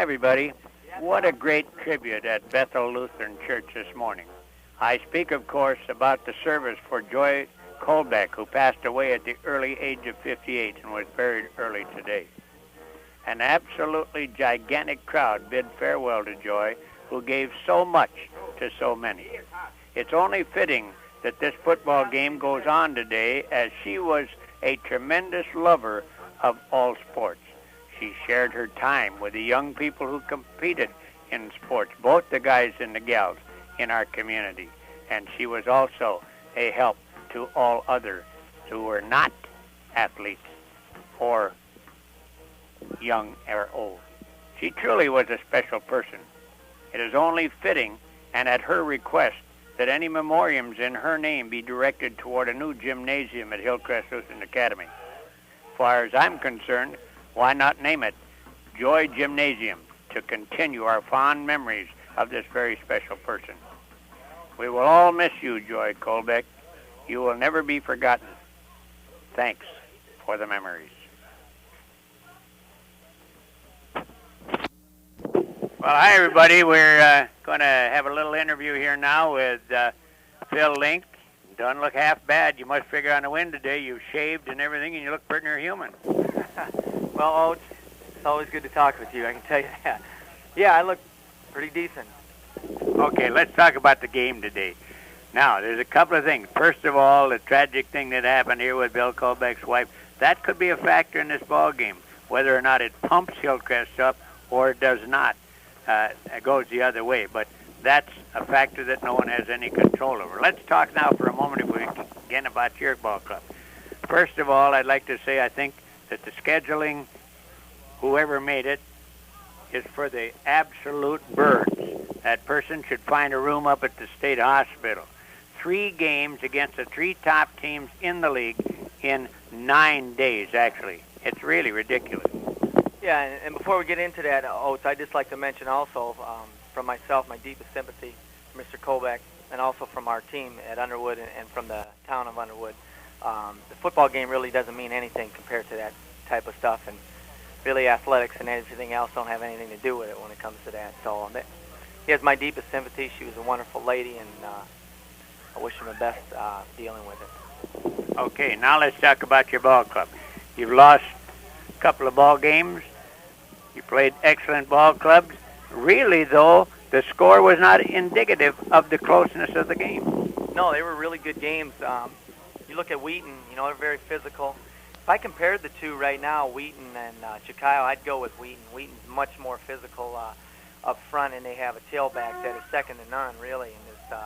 Hi, everybody. What a great tribute at Bethel Lutheran Church this morning. I speak, of course, about the service for Joy Colbeck, who passed away at the early age of 58 and was buried early today. An absolutely gigantic crowd bid farewell to Joy, who gave so much to so many. It's only fitting that this football game goes on today, as she was a tremendous lover of all sports. She shared her time with the young people who competed in sports, both the guys and the gals in our community. And she was also a help to all others who were not athletes or young or old. She truly was a special person. It is only fitting, and at her request, that any memoriams in her name be directed toward a new gymnasium at Hillcrest Lutheran Academy. As far as I'm concerned, why not name it Joy Gymnasium to continue our fond memories of this very special person. We will all miss you, Joy Colbeck. You will never be forgotten. Thanks for the memories. Well, hi, everybody. We're going to have a little interview here now with Phil Link. Don't look half bad. You must figure on the wind today. You've shaved and everything, and you look pretty near human. Well, Oats, it's always good to talk with you, I can tell you that. Yeah, I look pretty decent. Okay, let's talk about the game today. Now, there's a couple of things. First of all, the tragic thing that happened here with Bill Colbeck's wife, that could be a factor in this ball game. Whether or not it pumps Hillcrest up or it does not, it goes the other way. But that's a factor that no one has any control over. Let's talk now for a moment, if we can, again, about your ball club. First of all, I'd like to say I think that the scheduling, whoever made it, is for the absolute birds. That person should find a room up at the state hospital. 3 games against the 3 top teams in the league in 9 days, actually. It's really ridiculous. Yeah, and before we get into that, Oats, I'd just like to mention also, from myself, my deepest sympathy for Mr. Colbeck, and also from our team at Underwood and from the town of Underwood. The football game really doesn't mean anything compared to that type of stuff, and really athletics and everything else don't have anything to do with it when it comes to that. So he has my deepest sympathy. She was a wonderful lady, and I wish him the best dealing with it. Okay, now let's talk about your ball club. You've lost a couple of ball games. You played excellent ball clubs. Really, though, the score was not indicative of the closeness of the game. No, they were really good games. You look at Wheaton, they're very physical. If I compared the two right now, Wheaton and Chicago, I'd go with Wheaton. Wheaton's much more physical up front, and they have a tailback that is second to none, really. And this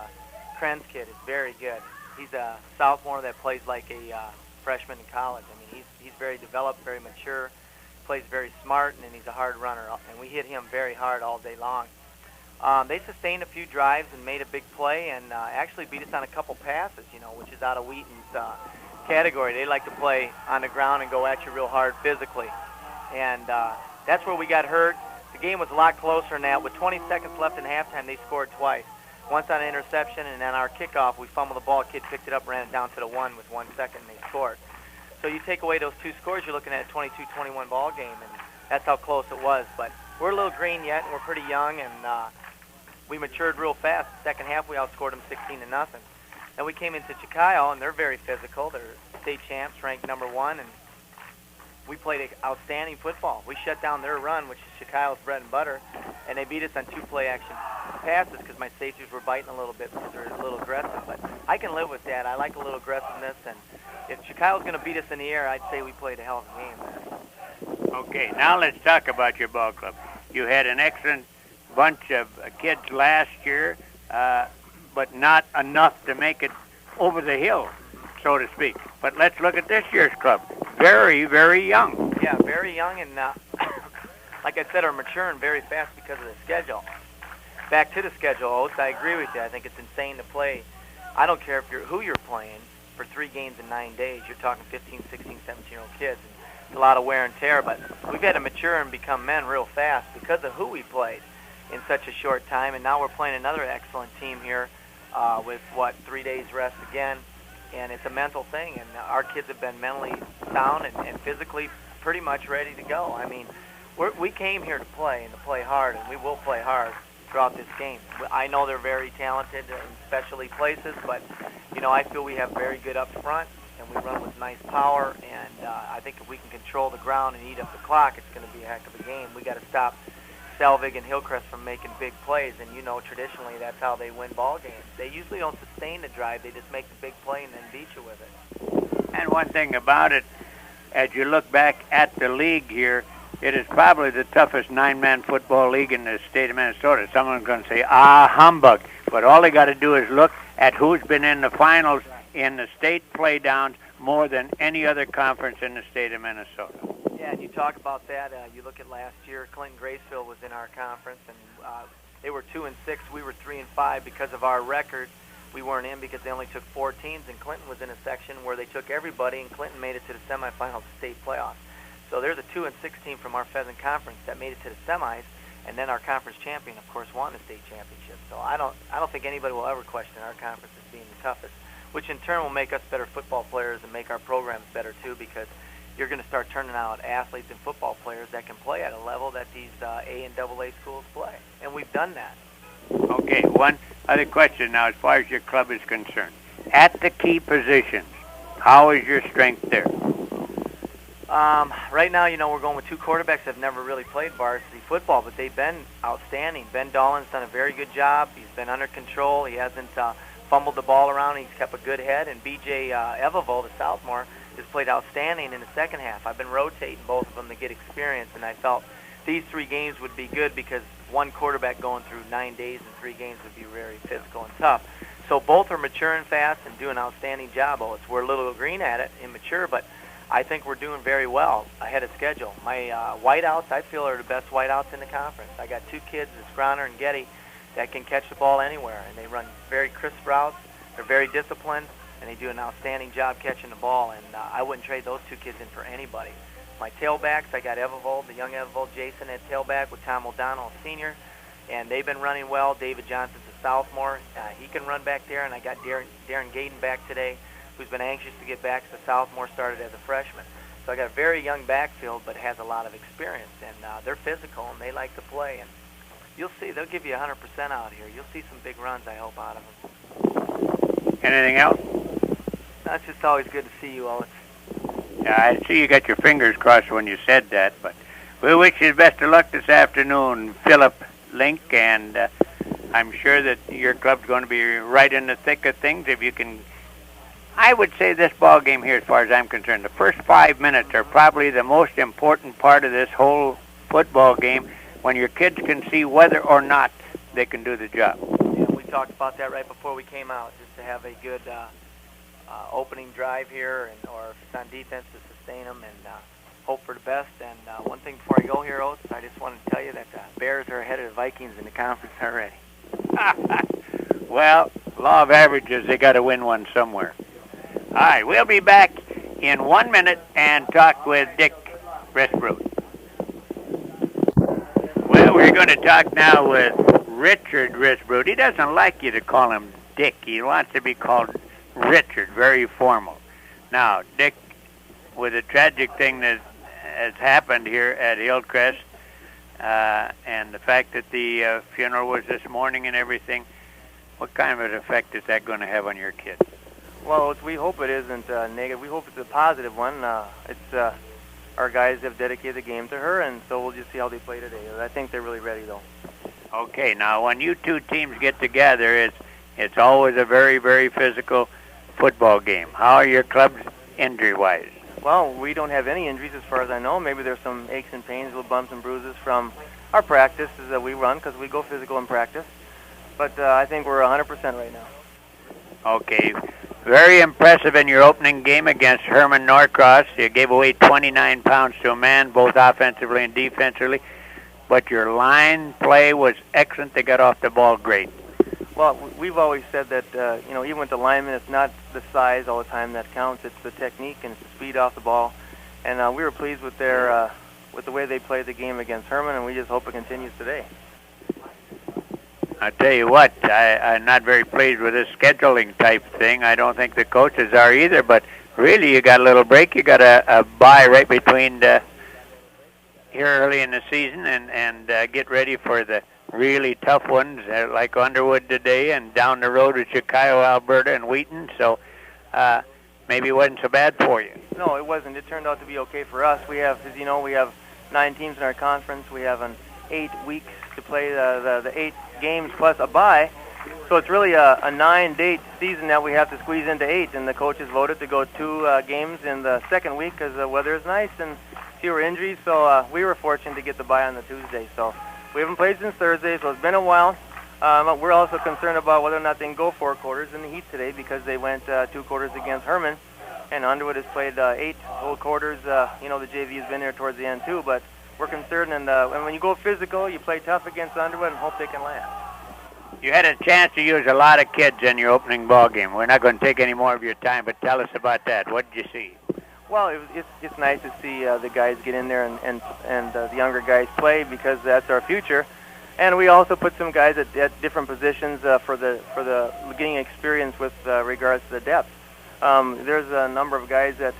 Krenz kid is very good. He's a sophomore that plays like a freshman in college. I mean, he's very developed, very mature, plays very smart, and he's a hard runner. And we hit him very hard all day long. They sustained a few drives and made a big play, and actually beat us on a couple passes, which is out of Wheaton's category. They like to play on the ground and go at you real hard physically. And that's where we got hurt. The game was a lot closer than that. With 20 seconds left in halftime, they scored twice. Once on an interception, and then our kickoff, we fumbled the ball. Kid picked it up, ran it down to the 1 with 1 second, and they scored. So you take away those 2 scores, you're looking at a 22-21 ball game, and that's how close it was. But we're a little green yet, and we're pretty young, and we matured real fast. The second half, we outscored them 16-0. Then we came into Chicago, and they're very physical. They're state champs, ranked number 1, and we played outstanding football. We shut down their run, which is Chicago's bread and butter, and they beat us on 2 play-action passes because my safeties were biting a little bit because they're a little aggressive. But I can live with that. I like a little aggressiveness, and if Chicago's going to beat us in the air, I'd say we played a hell of a game. Okay, now let's talk about your ball club. You had an excellent bunch of kids last year, but not enough to make it over the hill, so to speak. But let's look at this year's club. Very, very young. Yeah, very young, and like I said, are maturing very fast because of the schedule. Back to the schedule, Oats, I agree with you. I think it's insane to play. I don't care who you're playing for 3 games in 9 days. You're talking 15, 16, 17-year-old kids. It's a lot of wear and tear, but we've had to mature and become men real fast because of who we played in such a short time. And now we're playing another excellent team here with, 3 days rest again. And it's a mental thing, and our kids have been mentally sound and physically pretty much ready to go. I mean, We came here to play and to play hard, and we will play hard throughout this game. I know they're very talented in specialty places, but, I feel we have very good up front, and we run with nice power, and I think if we can control the ground and eat up the clock, it's going to be a heck of a game. We got to stop Selvig and Hillcrest from making big plays, and traditionally that's how they win ball games. They usually don't sustain the drive. They just make the big play and then beat you with it. And one thing about it, as you look back at the league here, it is probably the toughest 9-man football league in the state of Minnesota. Someone's going to say, humbug. But all they got to do is look at who's been in the finals in the state playdowns more than any other conference in the state of Minnesota. Yeah, and you talk about that. You look at last year, Clinton-Graceville was in our conference, and they were 2-6. We were 3-5 because of our record. We weren't in because they only took 4 teams, and Clinton was in a section where they took everybody, and Clinton made it to the semifinals of state playoffs. So there's a 2-6 team from our Pheasant Conference that made it to the semis, and then our conference champion, of course, won the state championship. So I don't think anybody will ever question our conference as being the toughest, which in turn will make us better football players and make our programs better too, because you're going to start turning out athletes and football players that can play at a level that these A and AA schools play, and we've done that. Okay, one other question now as far as your club is concerned. At the key positions, how is your strength there? Right now, we're going with 2 quarterbacks that have never really played varsity football, but they've been outstanding. Ben Dolan's done a very good job. He's been under control. He hasn't fumbled the ball around. He's kept a good head. And B.J. Evavold, the sophomore, has played outstanding in the second half. I've been rotating both of them to get experience, and I felt these 3 games would be good because one quarterback going through 9 days and 3 games would be very physical and tough. So both are maturing fast and doing an outstanding job. We're a little green at it, immature, but I think we're doing very well ahead of schedule. My wideouts, I feel, are the best wideouts in the conference. I got 2 kids, Scroner and Getty, that can catch the ball anywhere, and they run very crisp routes. They're very disciplined, and they do an outstanding job catching the ball, and I wouldn't trade those 2 kids in for anybody. My tailbacks, I got Evavold, the young Evavold, Jason at tailback with Tom O'Donnell, a senior, and they've been running well. David Johnson's a sophomore. He can run back there, and I got Darren Gaden back today, who's been anxious to get back as a sophomore, started as a freshman. So I got a very young backfield, but has a lot of experience, and they're physical, and they like to play. And you'll see, they'll give you 100% out here. You'll see some big runs, I hope, out of them. Anything else? That's just always good to see you, Alex. Yeah, I see you got your fingers crossed when you said that, but we wish you the best of luck this afternoon, Philip Link, and I'm sure that your club's going to be right in the thick of things if you can. I would say this ball game here, as far as I'm concerned, the first 5 minutes are probably the most important part of this whole football game, when your kids can see whether or not they can do the job. Yeah, we talked about that right before we came out, just to have a good opening drive here, or if it's on defense, to sustain them and hope for the best. And one thing before I go here, Oats, I just wanted to tell you that the Bears are ahead of the Vikings in the conference already. Well, law of averages, they got to win one somewhere. All right, we'll be back in 1 minute and talk with Dick Risbrut. Well, we're going to talk now with Richard Risbrut. He doesn't like you to call him Dick. He wants to be called Richard, very formal. Now, Dick, with a tragic thing that has happened here at Hillcrest, and the fact that the funeral was this morning and everything, what kind of an effect is that going to have on your kids? Well, we hope it isn't negative. We hope it's a positive one. Our guys have dedicated the game to her, and so we'll just see how they play today. I think they're really ready, though. Okay, now when you 2 teams get together, it's always a very, very physical football game. How are your clubs injury-wise? Well, we don't have any injuries as far as I know. Maybe there's some aches and pains, little bumps and bruises from our practices that we run, because we go physical in practice. But I think we're 100% right now. Okay. Very impressive in your opening game against Herman Norcross. You gave away 29 pounds to a man, both offensively and defensively. But your line play was excellent. They got off the ball great. Well, we've always said that, even with the linemen, it's not the size all the time that counts. It's the technique and it's the speed off the ball. And we were pleased with with the way they played the game against Herman, and we just hope it continues today. I tell you what, I'm not very pleased with this scheduling type thing. I don't think the coaches are either, but really you got a little break. You got a bye right between here early in the season and get ready for the really tough ones like Underwood today and down the road with Chicago, Alberta, and Wheaton. So maybe it wasn't so bad for you. No, it wasn't. It turned out to be okay for us. We have, as you know, we have 9 teams in our conference. We have 8 weeks to play the 8 games plus a bye. So it's really a 9-date season that we have to squeeze into 8. And the coaches voted to go 2 games in the second week because the weather is nice and fewer injuries. So we were fortunate to get the bye on the Tuesday. So we haven't played since Thursday, so it's been a while. We're also concerned about whether or not they can go 4 quarters in the heat today because they went 2 quarters against Herman. And Underwood has played 8 whole quarters. The JV has been there towards the end too, but we're concerned. And when you go physical, you play tough against Underwood and hope they can last. You had a chance to use a lot of kids in your opening ball game. We're not going to take any more of your time, but tell us about that. What did you see? Well, it's nice to see the guys get in there and the younger guys play because that's our future. And we also put some guys at different positions for the getting experience with regards to the depth. There's a number of guys that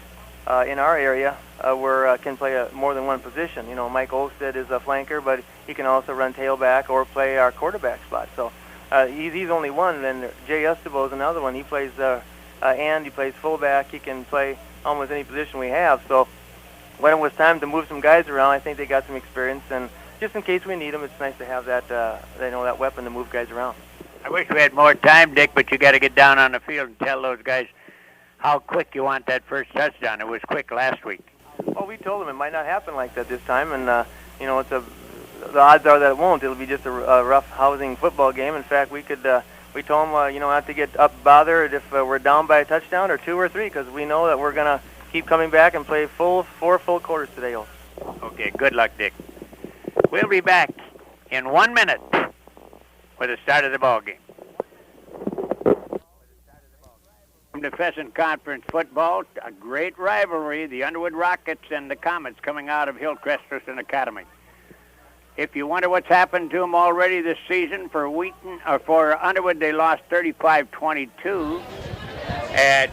in our area can play more than one position. Mike Olstead is a flanker, but he can also run tailback or play our quarterback spot. So he's only one. Then Jay Estebo is another one. He plays he plays fullback. He can play almost any position we have. So when it was time to move some guys around, I think they got some experience. And just in case we need them, it's nice to have that that weapon to move guys around. I wish we had more time, Dick, but you got to get down on the field and tell those guys how quick you want that first touchdown. It was quick last week. Well, we told them it might not happen like that this time, and the odds are that it won't. It'll be just a rough housing football game. In fact, we told them not to get bothered if we're down by a touchdown or 2 or 3, because we know that we're gonna keep coming back and play 4 full quarters today. Okay, good luck, Dick. We'll be back in 1 minute with the start of the ball game. From the Pheasant Conference football, a great rivalry, the Underwood Rockets and the Comets coming out of Hillcrest Lutheran Academy. If you wonder what's happened to them already this season, for Underwood, they lost 35-22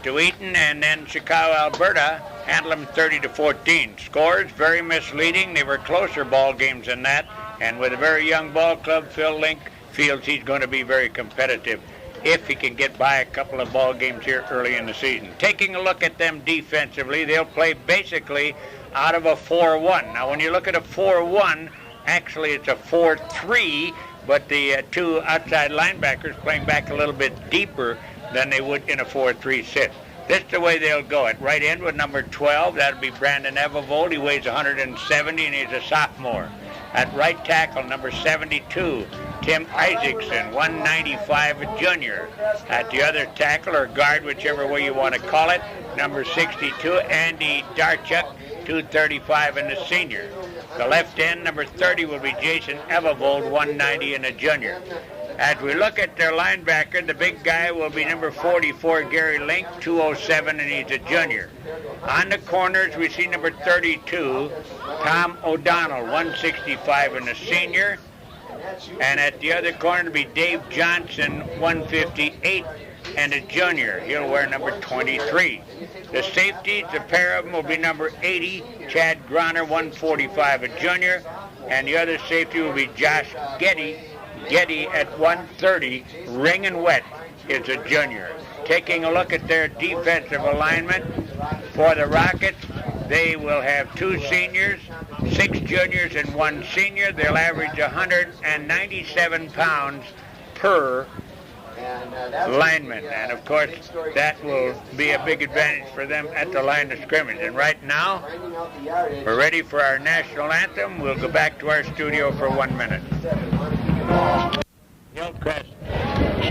to Wheaton, and then Chicago, Alberta handled them 30-14. Scores very misleading. They were closer ball games than that, and with a very young ball club, Phil Link feels he's going to be very competitive if he can get by a couple of ball games here early in the season. Taking a look at them defensively, they'll play basically out of a 4-1. Now, when you look at a 4-1, actually it's a 4-3, but the 2 outside linebackers playing back a little bit deeper than they would in a 4-3 sit. This is the way they'll go. At right end with number 12, that'll be Brandon Evervold. He weighs 170 and he's a sophomore. At right tackle, number 72, Tim Isaacson, 195, a junior. At the other tackle, or guard, whichever way you want to call it, number 62, Andy Darchuk, 235, and a senior. The left end, number 30, will be Jason Evervold, 190, and a junior. As we look at their linebacker, the big guy will be number 44, Gary Link, 207, and he's a junior. On the corners, we see number 32, Tom O'Donnell, 165, and a senior. And at the other corner, it'll be Dave Johnson, 158, and a junior. He'll wear number 23. The safeties, the pair of them will be number 80, Chad Groner, 145, a junior. And the other safety will be Josh Getty at 130, ring and wet, is a junior. Taking a look at their defensive alignment for the Rockets, they will have 2 seniors, 6 juniors, and 1 senior. They'll average 197 pounds per lineman. And, of course, that will be a big advantage for them at the line of scrimmage. And right now, we're ready for our national anthem. We'll go back to our studio for 1 minute. Hillcrest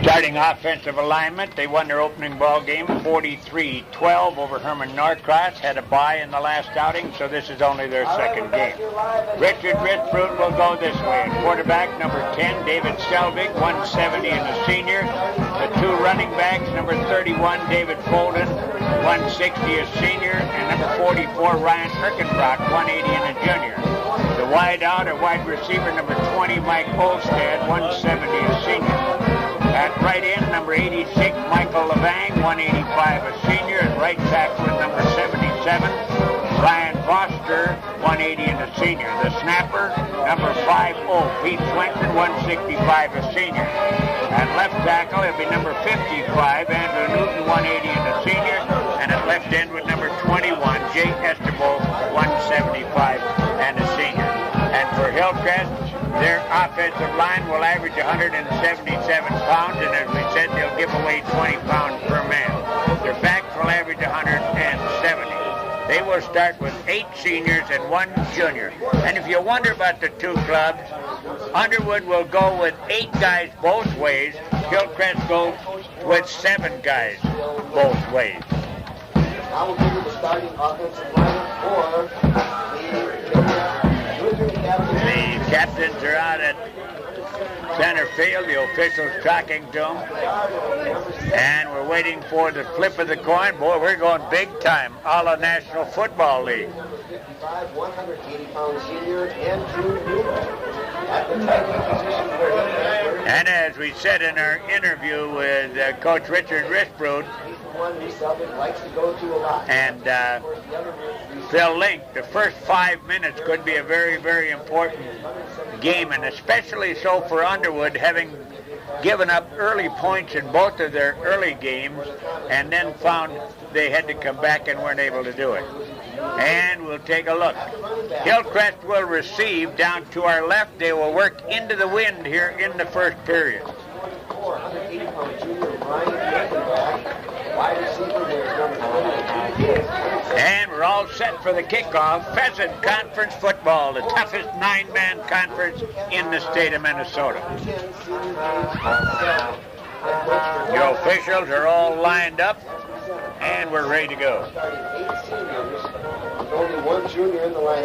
starting offensive alignment. They won their opening ball game 43-12 over Herman Norcross. Had a bye in the last outing, so this is only their second game. Richard Ritfruit will go this way. Quarterback number 10, David Selvig, 170, and a senior. The 2 running backs, number 31, David Folden, 160, a senior, and number 44, Ryan Erkenbrock, 180, and a junior. The wide out or wide receiver, number 20, Mike Olstead, 170, a senior. At right end, number 86, Michael Levang, 185, a senior. At right tackle, number 77, Ryan Foster, Foster, 180 and a senior. The snapper, number 50, Pete Swenson, 165, a senior. At left tackle, it'll be number 55, Andrew Newton, 180 and a senior. And at left end with number 21, Jay Estebo, 175 and a senior. And for Hillcrest, their offensive line will average 177 pounds, and as we said, they'll give away 20 pounds per man. Their backs will average 170. They will start with 8 seniors and 1 junior. And if you wonder about the two clubs, Underwood will go with 8 guys both ways. Hillcrest goes with 7 guys both ways. I will give you the starting offensive lineup for the Lutheran Academy. The captains are out at center field, the officials talking to them, and we're waiting for the flip of the coin. Boy, we're going big time, a la National Football League. 55, 180-pound senior, Andrew Newton. At the tight end position for and as we said in our interview with Coach Richard Risbrud and Phil Link, the first 5 minutes could be a very, very important game, and especially so for Underwood, having given up early points in both of their early games and then found they had to come back and weren't able to do it. And we'll take a look. Hillcrest will receive down to our left. They will work into the wind here in the first period. And we're all set for the kickoff. Pheasant Conference football, the toughest 9-man conference in the state of Minnesota. The officials are all lined up, and we're ready to go.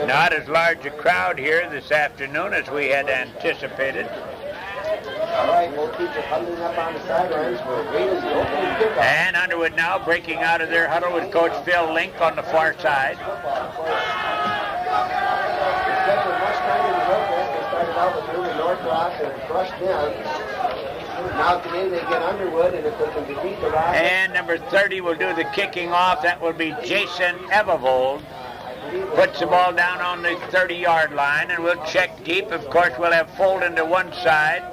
Not as large a crowd here this afternoon as we had anticipated. All right, we'll keep it huddling up on the sidelines. We're waiting for the opening kickoff. And Underwood now breaking out of their huddle with Coach Phil Link on the far side. They spent much time in the Hillcrest. They started out with early Norcross and crushed them. Now today they get Underwood, and if they can defeat the Rockets. And number 30 will do the kicking off. That will be Jason Evavold. Puts the ball down on the 30-yard line, and we'll check deep. Of course, we'll have Folden to one side.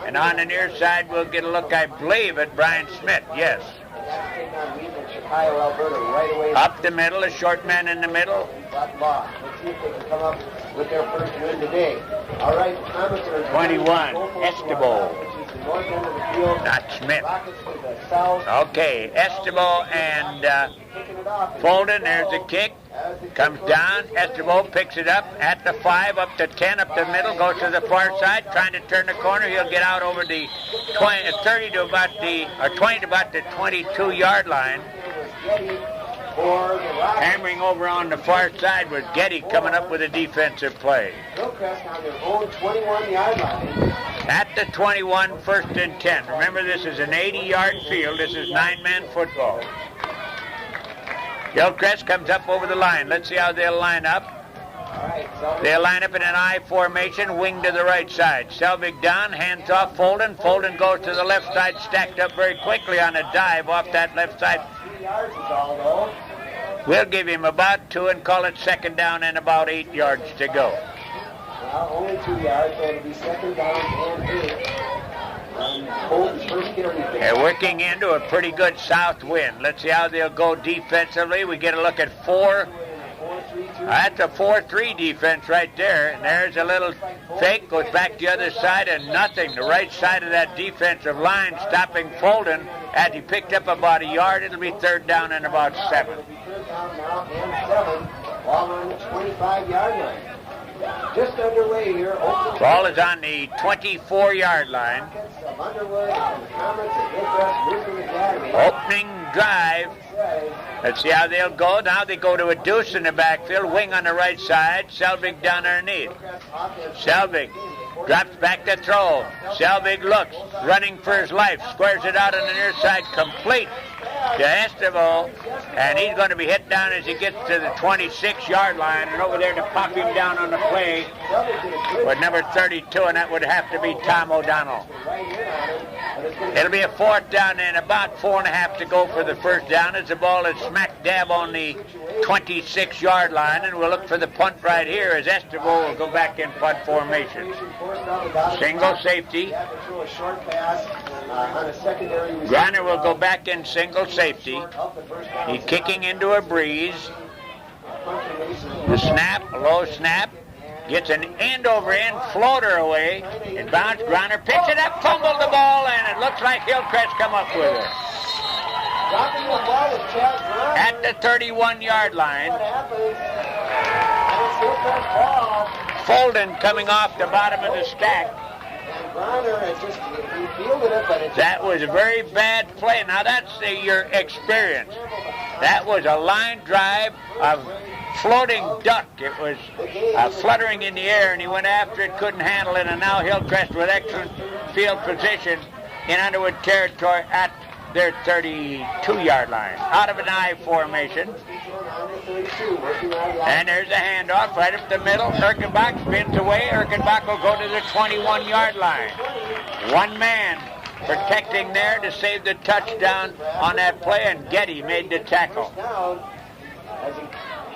And on the near side, we'll get a look, I believe, at Brian Smith. Yes. Up the middle, a short man in the middle. Let's see if they can come up with their first win today. All right, 21, Estebo. Not Smith. Okay, Estebo and Folden. There's the kick. Comes down. Estebo picks it up at the 5, up to 10, up the middle, goes to the far side, trying to turn the corner. He'll get out over the 20 to about the 22-yard line. Hammering over on the far side with Getty coming up with a defensive play. Hillcrest on their own 21-yard line. At the 21, first and 10. Remember, this is an 80-yard field. This is 9-man football. Hillcrest comes up over the line. Let's see how they'll line up. They'll line up in an I formation, wing to the right side. Selvig down, hands off Folden. Folden goes to the left side, stacked up very quickly on a dive off that left side. We'll give him about 2 and call it second down and about 8 yards to go. Well, only 2 yards, so it'll be second down and 8. They're working into a pretty good south wind. Let's see how they'll go defensively. We get a look at 4. That's a 4-3 defense right there. And there's a little fake, goes back to the other side, and nothing. The right side of that defensive line stopping Folden. As he picked up about a yard, it'll be third down and about 7. Third down now and 7, ball on the 25-yard line. Just underway here. Ball is on the 24-yard line. Opening drive. Let's see how they'll go. Now they go to a deuce in the backfield. Wing on the right side. Selvig down underneath. Selvig drops back to throw. Selvig looks. Running for his life. Squares it out on the near side. Complete to Estebo. And he's going to be hit down as he gets to the 26-yard line. And over there to pop him down on the play with number 32. And that would have to be Tom O'Donnell. It'll be a 4th down and about 4.5 to go for the first down as the ball is smack dab on the 26-yard line, and we'll look for the punt right here as Estevaux will go back in punt formation. Single safety. Griner will go back in single safety. He's kicking into a breeze. The snap, a low snap. Gets an end-over-end floater away. It bounced. Griner picks it up, fumbled the ball, and it looks like Hillcrest come up with it. At the 31-yard line. Folden coming off the bottom of the stack. That was a very bad play. Now that's your experience. That was a line drive of floating duck. It was fluttering in the air, and he went after it, couldn't handle it, and now Hillcrest with excellent field position in Underwood territory at their 32-yard line. Out of an I formation. And there's a handoff right up the middle. Erkenbach spins away. Erkenbach will go to the 21-yard line. One man protecting there to save the touchdown on that play, and Getty made the tackle.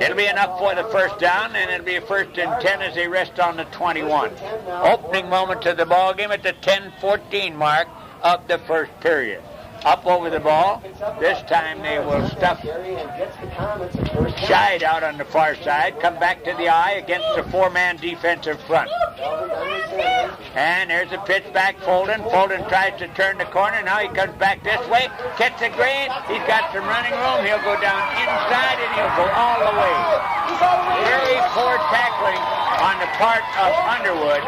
It'll be enough for the first down, and it'll be a 1st and 10 as they rest on the 21. Opening moment of the ball game at the 10-14 mark of the first period. Up over the ball. This time they will stuff Scheid out on the far side. Come back to the I against the 4-man defensive front. And there's a pitch back, Folden. Folden tries to turn the corner. Now he comes back this way. Gets a green. He's got some running room. He'll go down inside and he'll go all the way. Very poor tackling on the part of Underwood.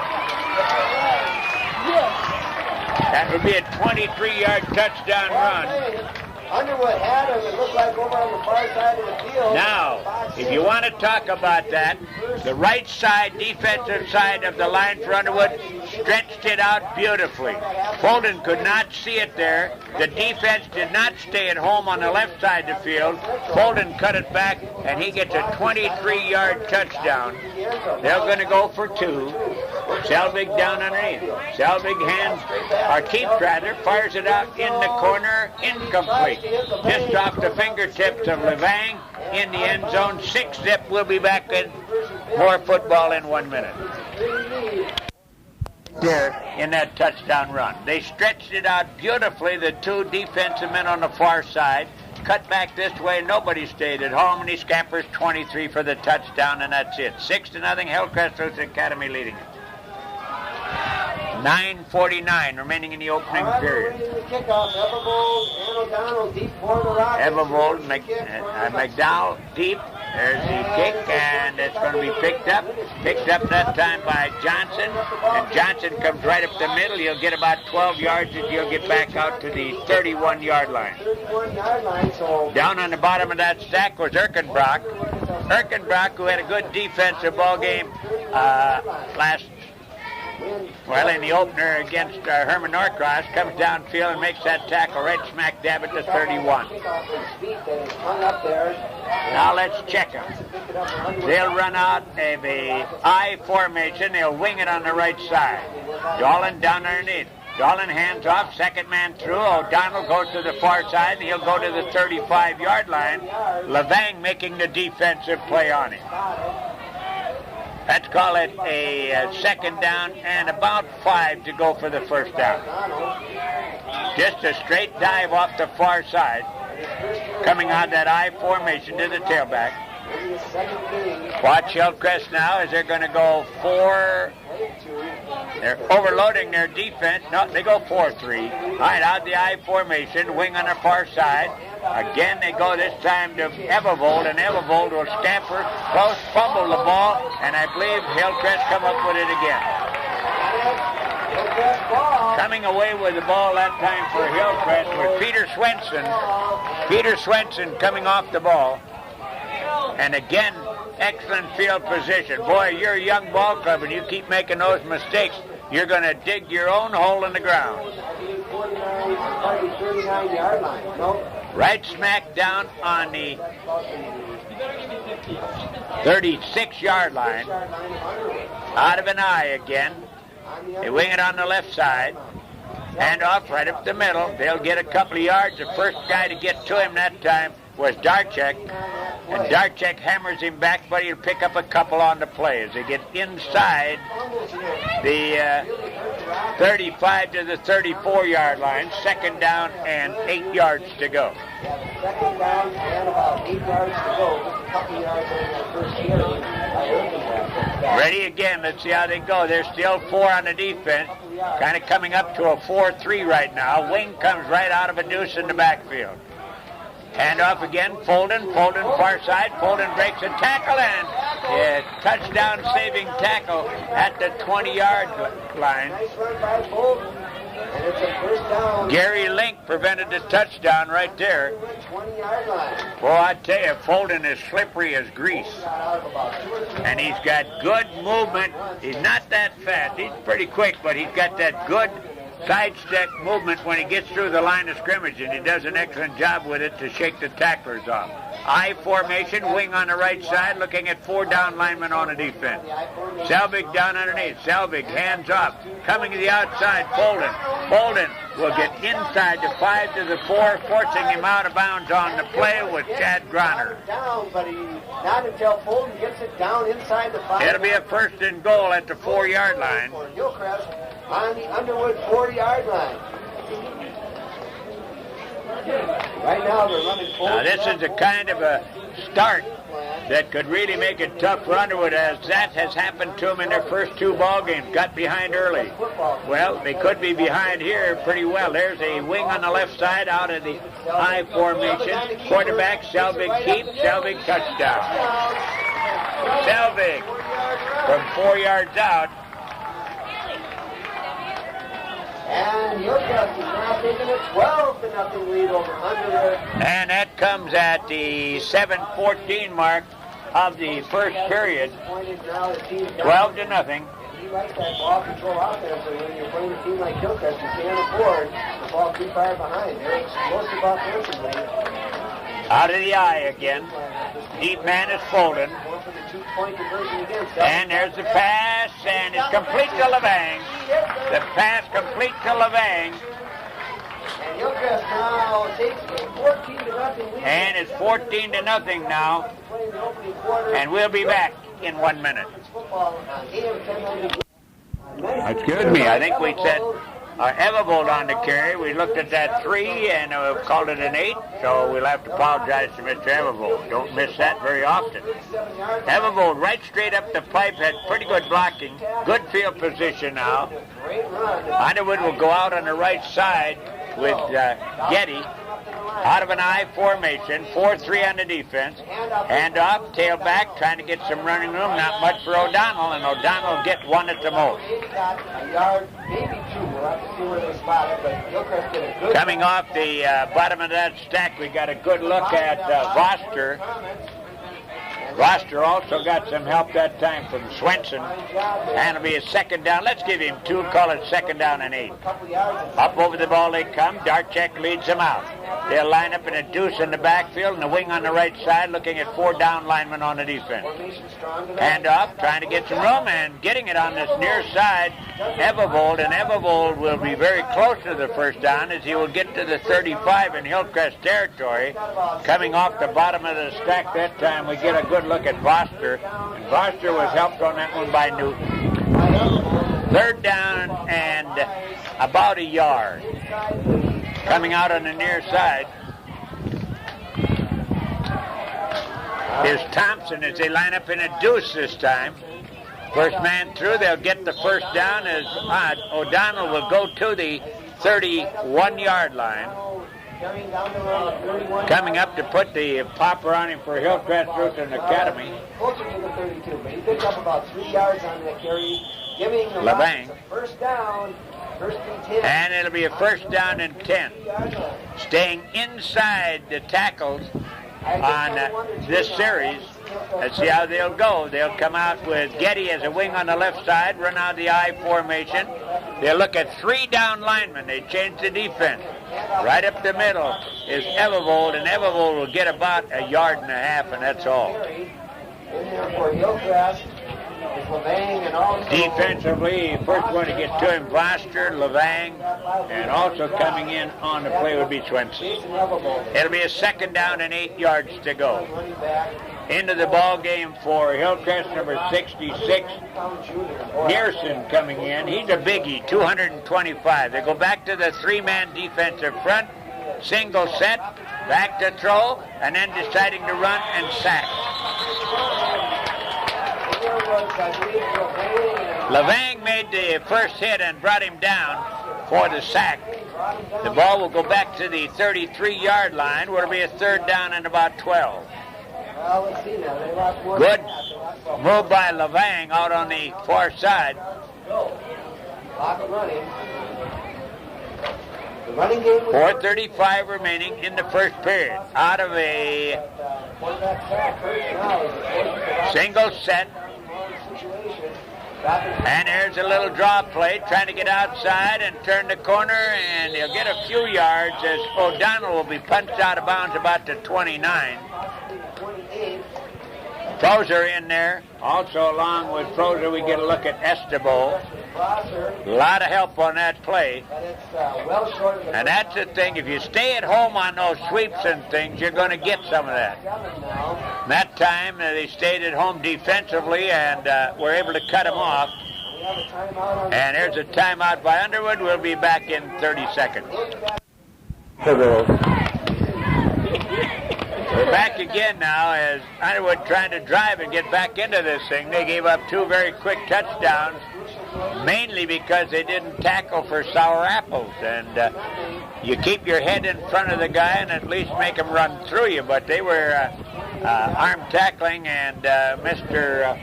That would be a 23-yard touchdown run. Underwood had him. It looked like over on the far side of the field. Now, if you want to talk about that, the right side, defensive side of the line for Underwood stretched it out beautifully. Folden could not see it there. The defense did not stay at home on the left side of the field. Folden cut it back, and he gets a 23-yard touchdown. They're going to go for 2. Selvig down underneath. Selvig keeps rather, fires it out in the corner, incomplete. Just off the fingertips of Levang in the end zone. 6-zip. We'll be back in more football in 1 minute. There in that touchdown run. They stretched it out beautifully, the 2 defensive men on the far side. Cut back this way, nobody stayed at home, and he scampers 23 for the touchdown, and that's it. 6-0, Hillcrest Lutheran Academy leading it. 9:49 remaining in the opening period. Evervold, McDowell deep. There's the kick, and it's going to be picked up. Picked up that time by Johnson, and Johnson comes right up the middle. He'll get about 12 yards, and he'll get back out to the 31-yard line. Down on the bottom of that stack was Erkenbach. Erkenbach, who had a good defensive ball game in the opener against Herman Norcross, comes downfield and makes that tackle right smack dab at the 31. Now let's check them. They'll run out of a I formation. They'll wing it on the right side. Dolan down underneath. Dolan hands off, second man through. O'Donnell goes to the far side, and he'll go to the 35-yard line. Levang making the defensive play on him. Let's call it a 2nd down and about 5 to go for the first down. Just a straight dive off the far side. Coming out that I formation to the tailback. Watch Hillcrest now as they're going to go 4. They're overloading their defense. No, they go 4-3. All right, out the I formation, wing on the far side. Again, they go this time to Evervold, and Evervold will scamper, close, fumble the ball, and I believe Hillcrest come up with it again. Coming away with the ball that time for Hillcrest was Peter Swenson. Peter Swenson coming off the ball. And again, excellent field position. Boy, you're a young ball club, and you keep making those mistakes, you're going to dig your own hole in the ground. Right smack down on the 36-yard line. Out of an I again. They wing it on the left side. Hand off right up the middle. They'll get a couple of yards. The first guy to get to him that time was Darchek. And Darchek hammers him back, but he'll pick up a couple on the play as they get inside the 35 to the 34-yard line. Second down and 8 yards to go. Second down and about 8 yards to go. Just a couple yards on that first carry. Ready again. Let's see how they go. There's still 4 on the defense. Kind of coming up to a 4-3 right now. Wing comes right out of a deuce in the backfield. Hand off again. Folden far side. Folden breaks a tackle and touchdown saving tackle at the 20-yard line. Nice run by Folden. And it's a first down. Gary Link prevented the touchdown right there. 20-yard line. Boy, I tell you, Folden is slippery as grease. And he's got good movement. He's not that fast. He's pretty quick, but he's got that good sidestep movement when he gets through the line of scrimmage, and he does an excellent job with it to shake the tacklers off. I formation, wing on the right side, looking at 4 down linemen on the defense. Selvig down underneath. Selvig, hands off. Coming to the outside, Folden. Folden will get inside the 5 to the 4, forcing him out of bounds on the play with Chad Groner. Down, but not until Folden gets it down inside the 5. It'll be a first and goal at the 4-yard line. For Hillcrest on the Underwood 4-yard line. Right now they're running forward. Now this is a kind of a start that could really make it tough for Underwood, as that has happened to them in their first 2 ball games. Got behind early. Well, they could be behind here pretty well. There's a wing on the left side out of the I formation. Quarterback, Selvig keep. Selvig touchdown. Selvig from 4 yards out. And Hillcrest is now taking a 12-0 lead over Underwood. And that comes at the 7:14 mark of the first period. 12-0. He likes that ball control offense, and when you're playing a team like Hillcrest, you can't afford the ball too far behind. They're explosive offensively. Out of the eye again. Deep man is Folden. And there's the pass, and it's complete to Levang. The pass complete to Levang. And Hillcrest now takes a 14-0 lead. And it's 14-0 now. And we'll be back in 1 minute. Excuse me, I think we said Evervold on the carry. We looked at that 3 and called it an 8, so we'll have to apologize to Mr. Evervold. Don't miss that very often. Evervold right straight up the pipe, had pretty good blocking, good field position now. Underwood will go out on the right side with Getty. Out of an I formation, 4-3 on the defense. Hand off, tail back, trying to get some running room. Not much for O'Donnell, and O'Donnell will get 1 at the most. Coming off the bottom of that stack, we got a good look at Voster. Voster also got some help that time from Swenson. And it'll be a second down. Let's give him 2, call it second down and 8. Up over the ball they come. Darchek leads them out. They'll line up in a deuce in the backfield, and the wing on the right side looking at 4 down linemen on the defense. Hand off, trying to get some room, and getting it on this near side, Evervold, and Evervold will be very close to the first down as he will get to the 35 in Hillcrest territory. Coming off the bottom of the stack that time, we get a good look at Voster, and Voster was helped on that one by Newton. 3rd down and about a yard. Coming out on the near side is Thompson as they line up in a deuce this time. First man through, they'll get the first down as O'Donnell will go to the 31-yard line. Coming up to put the popper on him for Hillcrest Lutheran Academy. Closer to the 32, but he picked up about 3 yards on that carry, giving the Levang. First down, first and 10. And it'll be a first down and 10. Staying inside the tackles on this series. Let's see how they'll go. They'll come out with Getty as a wing on the left side, run out the I formation. They'll look at 3 down linemen. They change the defense. Right up the middle is Evervold, and Evervold will get about 1.5 yards, and that's all. In there for Hillcrest is Levang and also... Defensively, first one to get to him, Blaster, Levang, and also coming in on the play would be Swenson. It'll be a second down and 8 yards to go. Into the ball game for Hillcrest, number 66, Pearson coming in. He's a biggie, 225. They go back to the three-man defensive front, single set, back to throw, and then deciding to run and sack. Levang made the first hit and brought him down for the sack. The ball will go back to the 33-yard line, where it'll be a third down and about 12. Good move by Levang out on the far side. 4:35 remaining in the first period. Out of a single set. And there's a little draw play, trying to get outside and turn the corner, and he'll get a few yards as O'Donnell will be punched out of bounds about the 29. Frozer in there. Also along with Frozer, we get a look at Estebo. A lot of help on that play. And that's the thing, if you stay at home on those sweeps and things, you're going to get some of that. And that time, they stayed at home defensively and were able to cut them off. And here's a timeout by Underwood. We'll be back in 30 seconds. We're back again now as Underwood trying to drive and get back into this thing. They gave up 2 very quick touchdowns, mainly because they didn't tackle for sour apples. And you keep your head in front of the guy and at least make him run through you. But they were arm tackling, and Mr.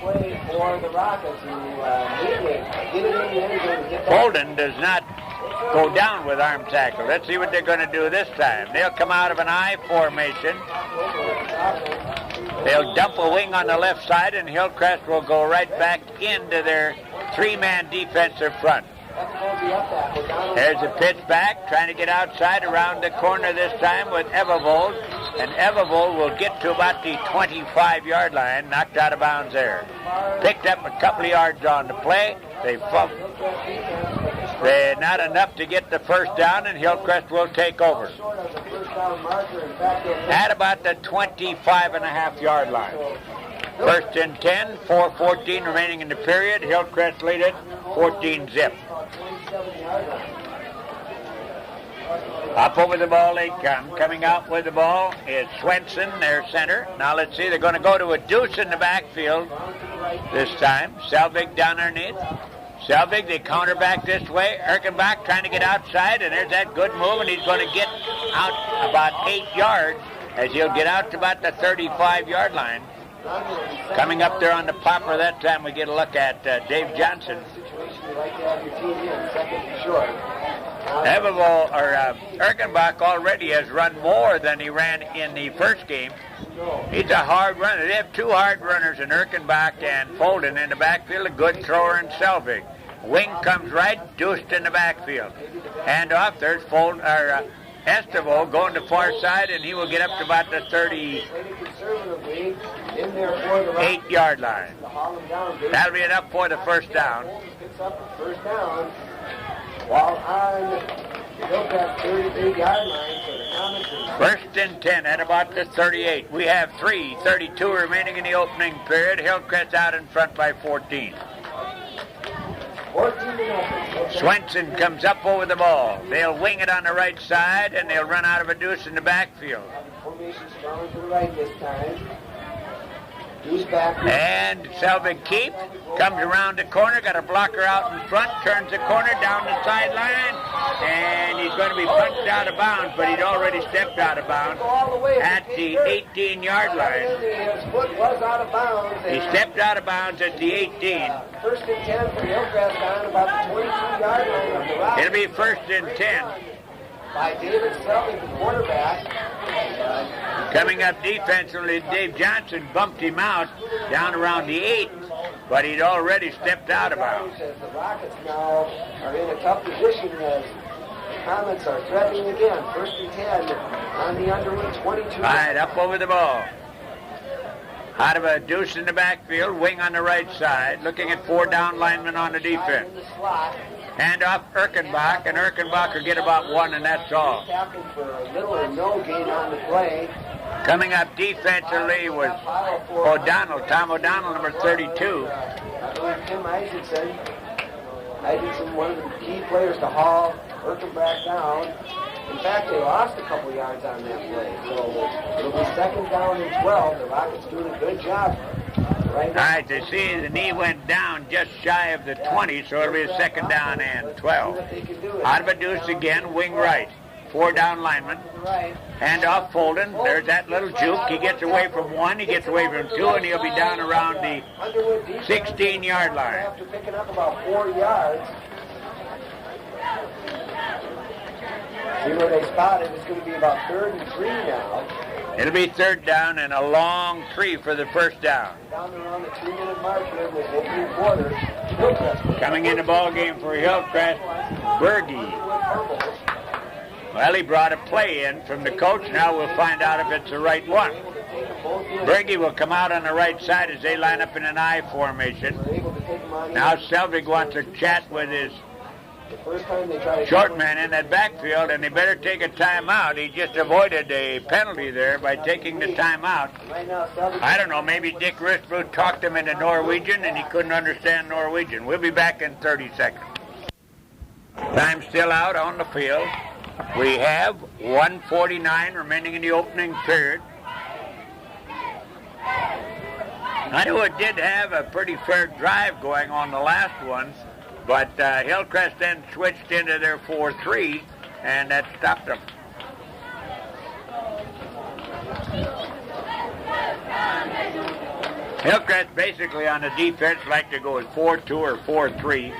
Holden does not go down with arm tackle. Let's see what they're going to do this time. They'll come out of an I formation. They'll dump a wing on the left side, and Hillcrest will go right back into their three-man defensive front. There's a pitch back, trying to get outside around the corner this time with Evervold, and Evervold will get to about the 25-yard line, knocked out of bounds there. Picked up a couple of yards on the play. They're not enough to get the first down, and Hillcrest will take over. At about the 25.5-yard line. First and 10, 4:14 remaining in the period. Hillcrest lead it 14-zip. Up over the ball they come. Coming out with the ball is Swenson, their center. Now let's see, they're going to go to a deuce in the backfield this time. Selvig down underneath. Selvig, they counter back this way. Erkenbach trying to get outside, and there's that good move, and he's going to get out about 8 yards as he'll get out to about the 35-yard line. Coming up there on the popper that time, we get a look at Dave Johnson. Erkenbach already has run more than he ran in the first game. He's a hard runner. They have 2 hard runners in Erkenbach and Folden in the backfield, a good thrower in Selvig. Wing comes right, deuced in the backfield. Hand off, there's Estebo going to far side, and he will get up to about the 38-yard line. That'll be enough for the first down. While on the Hillcrest 38-yard line for the Comets. First and 10 at about the 38. We have 3:32 remaining in the opening period. Hillcrest out in front by 14. Swenson comes up over the ball. They'll wing it on the right side, and they'll run out of a deuce in the backfield. Formation strong to the right this time. And Selvig Keep comes around the corner, got a blocker out in front, turns the corner down the sideline, and he's going to be punched out of bounds, but he'd already stepped out of bounds at the 18-yard line. His foot was out of bounds. He stepped out of bounds at the 18. First and 10 for Hillcrest down about the 22-yard line of the Rockets. It'll be first and 10. By David Selvig, the quarterback. Coming up defensively, Dave Johnson bumped him out down around the 8, but he'd already stepped out of bounds. The Rockets now are in a tough position as the Comets are threatening again. First and 10 on the Underwood 22. All right, up over the ball. Out of a deuce in the backfield, wing on the right side, looking at 4 down linemen on the defense. Hand off Erkenbach, and Erkenbach will get about 1, and that's all. For little or no gain on the play. Coming up defensively was O'Donnell, Tom O'Donnell, number 32. Tim Isaacson, one of the key players to haul Erkenbach down. In fact, they lost a couple yards on that play. So it'll be 2nd down and 12. The Rockets doing a good job. Right now. All right, they see the knee went down just shy of the 20, so it'll be a 2nd down and 12. Out of a deuce again, wing right. 4 down linemen. Hand off Folden. There's that little juke. He gets away from 1, he gets away from 2, and he'll be down around the 16-yard line. After picking up about 4 yards. See where they spotted. It's going to be about 3rd and 3 now. It'll be 3rd down and a long 3 for the 1st down. Down around the 2-minute mark here with opening quarter. Hillcrest. Coming in the ball game for Hillcrest, Berge. Well, he brought a play in from the coach. Now we'll find out if it's the right one. Berge will come out on the right side as they line up in an I formation. Now Selvig wants to chat with his short man in that backfield, and they better take a timeout. He just avoided a penalty there by taking the timeout. I don't know, maybe Dick Risbrook talked him into Norwegian and he couldn't understand Norwegian. We'll be back in 30 seconds. Time still out on the field. We have 1:49 remaining in the opening period. Underwood did have a pretty fair drive going on the last one, but Hillcrest then switched into their 4-3, and that stopped them. Hillcrest basically on the defense like to go with 4-2 or 4-3.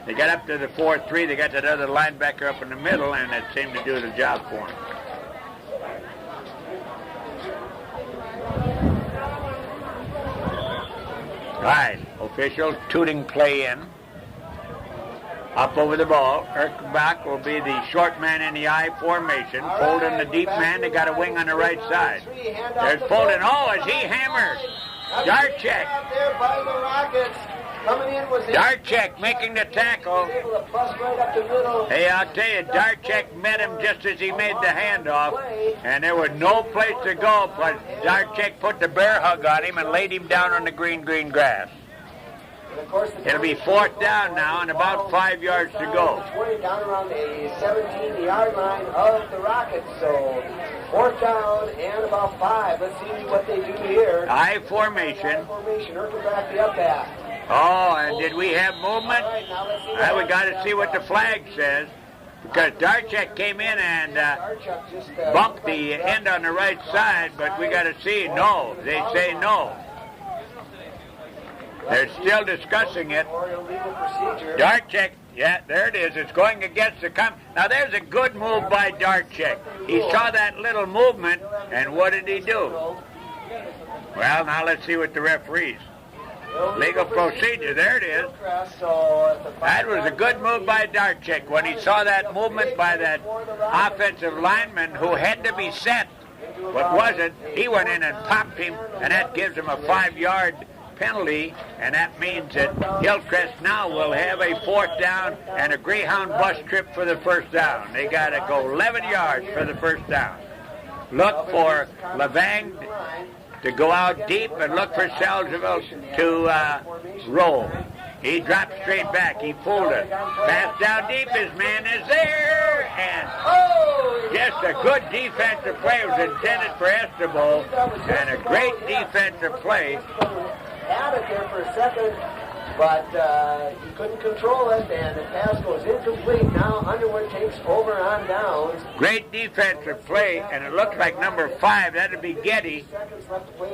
They got up to the 4-3, they got that other linebacker up in the middle, and it seemed to do the job for them. All right, official tooting play in. Up over the ball. Erkenbach will be the short man in the I formation. Folden the deep man. They got a wing on the right side. There's Folden. Oh, as he hammered. Darchek. Darchek making the tackle. Hey, I'll tell you, Darchek met him just as he made the handoff, and there was no place to go, but Darchek put the bear hug on him and laid him down on the green grass. It'll be 4th down now and about 5 yards to go. Down around the 17-yard line of the Rockets, so 4th down and about 5. Let's see what they do here. I formation. Erkenbach the up back. Oh, and did we have movement? We got to see what the flag says, because Darchek came in and bumped the end on the right side, but we got to see. No, they say no. They're still discussing it. Darchek, yeah, there it is. It's going against the Now, there's a good move by Darchek. He saw that little movement, and what did he do? Well, now let's see what the referees. Legal procedure, there it is. That was a good move by Darchek. When he saw that movement by that offensive lineman who had to be set, but wasn't, he went in and popped him, and that gives him a 5-yard penalty, and that means that Hillcrest now will have a 4th down and a Greyhound bus trip for the 1st down. They got to go 11 yards for the 1st down. Look for Levang to go out deep and look for Selzeville to roll. He dropped straight back. He pulled it. Pass down deep. His man is there. And just a good defensive play. It was intended for Estebo. And a great defensive play. Had it there for a second, but he couldn't control it, and the pass goes incomplete. Now Underwood takes over on downs. Great defensive play, and it looks like number 5, that'd be Getty.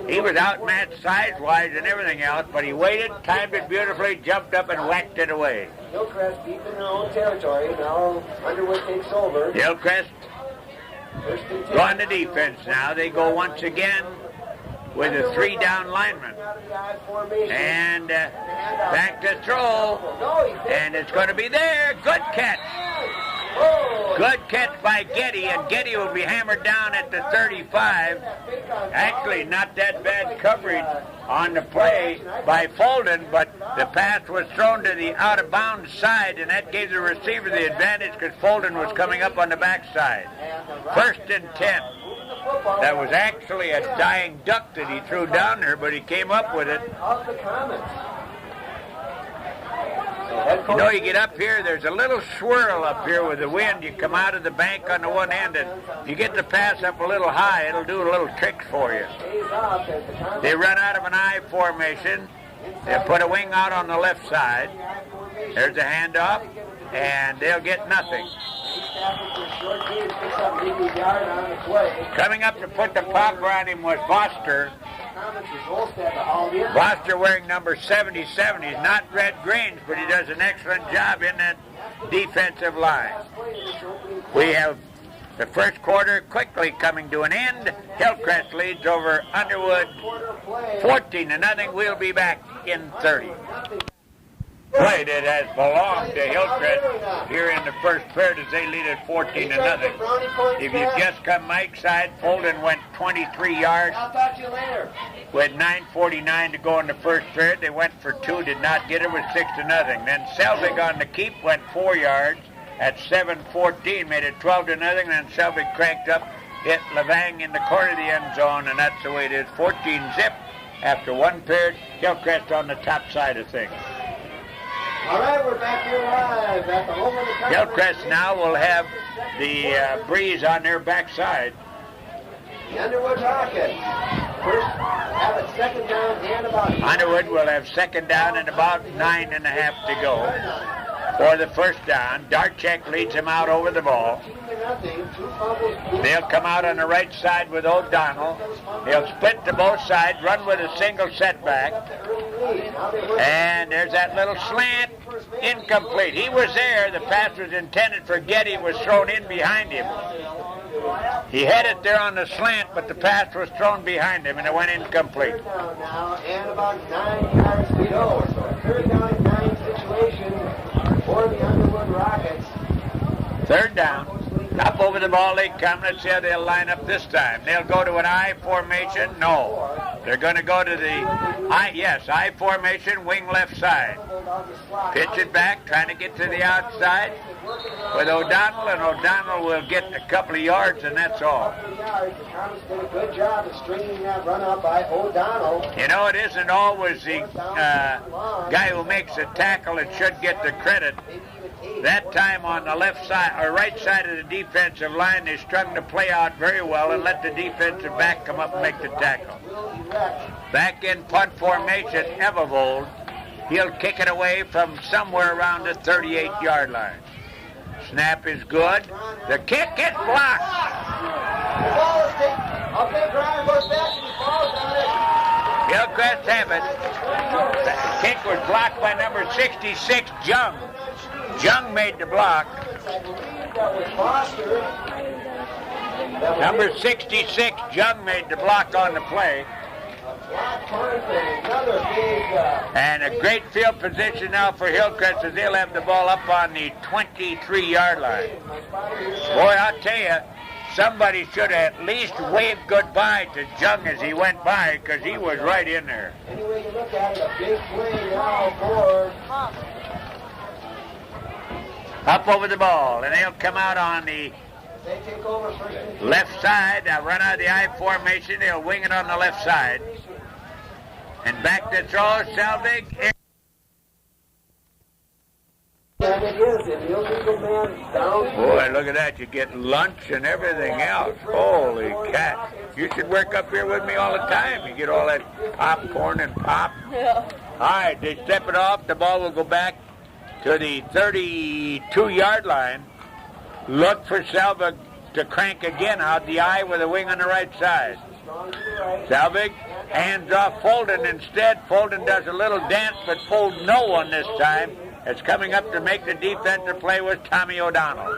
He was outmatched size-wise and everything else, but he waited, timed it beautifully, jumped up and whacked it away. Hillcrest deep in their own territory. Now Underwood takes over. Hillcrest on the defense now. They go once again with a 3-down lineman. And back to throw. And it's going to be there. Good catch. Good catch by Getty, and Getty will be hammered down at the 35. Actually, not that bad coverage on the play by Folden, but the pass was thrown to the out-of-bounds side, and that gave the receiver the advantage because Folden was coming up on the backside. 1st and 10. That was actually a dying duck that he threw down there, but he came up with it. You know, you get up here, there's a little swirl up here with the wind. You come out of the bank on the one end, and you get the pass up a little high, it'll do a little tricks for you. They run out of an I formation. They'll put a wing out on the left side. There's a handoff, and they'll get nothing. Coming up to put the popper on him was Foster. Foster wearing number 77. He's not Red Grange, but he does an excellent job in that defensive line. We have the first quarter quickly coming to an end. Hillcrest leads over Underwood 14-0. We'll be back in 30. Play that has belonged to Hillcrest here in the first period as they lead at 14-0. If you just come Mike's side, Folden went 23 yards with 9:49 to go in the first period. They went for 2, did not get it, with 6-0. Then Selvig on the keep went 4 yards at 7:14, made it 12-0. Then Selvig cranked up, hit Levang in the corner of the end zone, and that's the way it is. 14-0 after one period. Hillcrest on the top side of things. All right, we're back here live at the home of the Comets. Hillcrest now will have the breeze on their backside. The Underwood Rockets first have it 2nd down and about. Underwood will have 2nd down and about 9.5 to go for the first down. Darchek leads him out over the ball. They'll come out on the right side with O'Donnell. They'll split to both sides, run with a single setback. And there's that little slant, incomplete. He was there. The pass was intended for Getty, was thrown in behind him. He had it there on the slant, but the pass was thrown behind him, and it went incomplete. Now, and about 9 yards to go. So a 3rd down and 9 situation for the Underwood Rockets. 3rd down. Up over the ball they come. Let's see how they'll line up this time. They'll go to an I formation. No. They're going to go to the I formation, wing left side. Pitch it back, trying to get to the outside with O'Donnell, and O'Donnell will get a couple of yards, and that's all. Did a good job of stringing that run up by O'Donnell. You know, it isn't always the guy who makes the tackle that should get the credit. That time on the left side or right side of the defensive line, they strung the play out very well and let the defensive back come up and make the tackle. Back in punt formation, Evervold. He'll kick it away from somewhere around the 38-yard line. Snap is good. The kick is blocked. The ball is taken. I'll take Ryan goes back and he falls on it. Hillcrest have it. The kick was blocked by number 66, Jung. Jung made the block. I believe that was Foster. Number 66, Jung made the block on the play. And a great field position now for Hillcrest as they'll have the ball up on the 23-yard line. Boy, I'll tell you, somebody should have at least waved goodbye to Jung as he went by, because he was right in there. Anyway you look at it, a big play now for... Up over the ball, and they'll come out on the left side. They'll run out of the I formation. They'll wing it on the left side. And back to throw, Selvig. Boy, look at that. You get lunch and everything else. Holy cat. You should work up here with me all the time. You get all that popcorn and pop. Yeah. All right, they step it off. The ball will go back to the 32-yard line. Look for Selvig to crank again out the I with a wing on the right side. Selvig hands off Folden instead. Folden does a little dance, but Folden no one this time. It's coming up to make the defensive play with Tommy O'Donnell.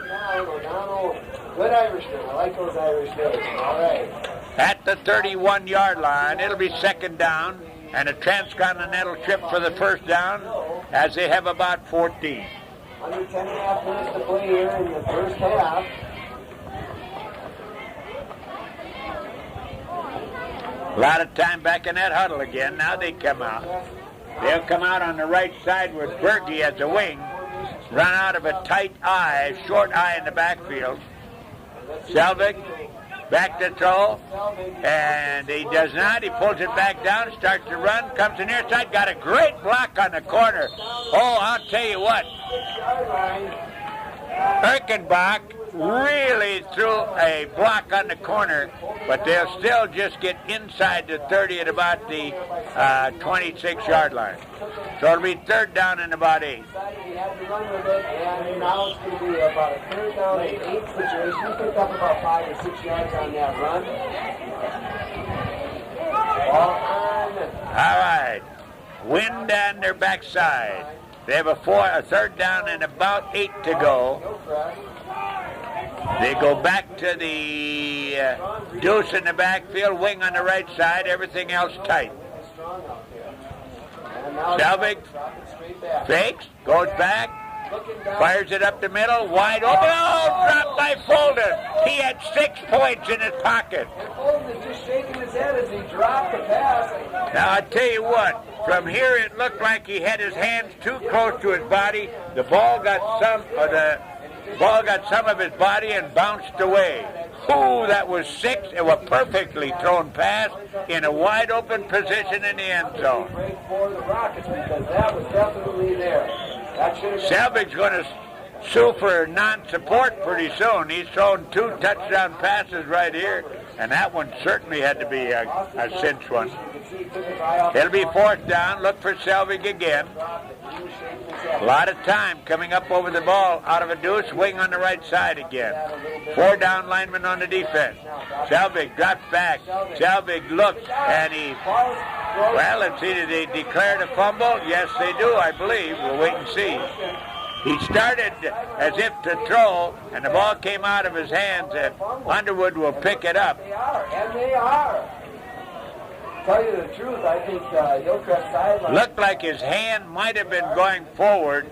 Good Irishman. I like those Irishmen. All right. At the 31-yard line, it'll be 2nd down and a transcontinental trip for the first down as they have about 14. Under 10.5 minutes to play here in the first half. A lot of time back in that huddle again. Now they come out. They'll come out on the right side with Berge as a wing. Run out of a tight eye, short eye in the backfield. Selvig back to throw, and he does not. He pulls it back down, starts to run, comes to near side, got a great block on the corner. Oh, I'll tell you what. Erkenbach really threw a block on the corner, but they'll still just get inside the 30 at about the 26-yard line. So it'll be third down and about 8. He had to run with it, and now it's going to be about a third down and 8 situation. He picked up about 5 or 6 yards on that run. Ball on. All right. Wind on their backside. They have a third down and about 8 to go. They go back to the deuce in the backfield, wing on the right side, everything else tight. Selvig fakes, goes back, fires it up the middle, wide open. Oh, dropped by Folden. He had 6 points in his pocket. Folden is just shaking his head as he dropped the pass. Now, I tell you what, from here it looked like he had his hands too close to his body. The ball got some of his body and bounced away. Ooh, that was 6. It was a perfectly thrown pass in a wide open position in the end zone. For the Rockets, because that was definitely there. Selvig's going to sue for non-support pretty soon. He's thrown 2 touchdown passes right here, and that one certainly had to be a cinch one. It'll be fourth down. Look for Selvig again. A lot of time coming up over the ball. Out of a deuce, wing on the right side again. 4 down linemen on the defense. Selvig drops back. Selvig looks, and well, let's see, did they declare the fumble? Yes, they do, I believe. We'll wait and see. He started as if to throw, and the ball came out of his hands, and Underwood will pick it up. They are. Tell you the truth, I think Hillcrest sideline looked like his hand might have been going forward.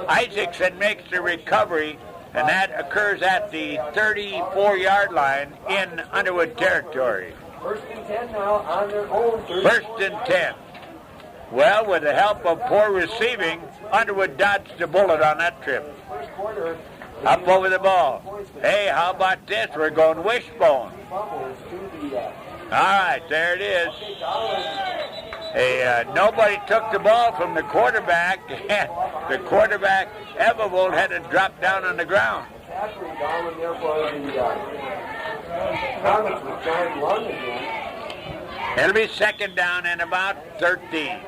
Isaacson makes the recovery, and that occurs at the 34-yard line in Underwood territory. First and 10 now on their own. First and 10. Well, with the help of poor receiving, Underwood dodged the bullet on that trip. Up over the ball. Hey, how about this? We're going wishbone. All right, there it is. Nobody took the ball from the quarterback. The quarterback, Evervold, had to drop down on the ground. It'll be second down and about 13.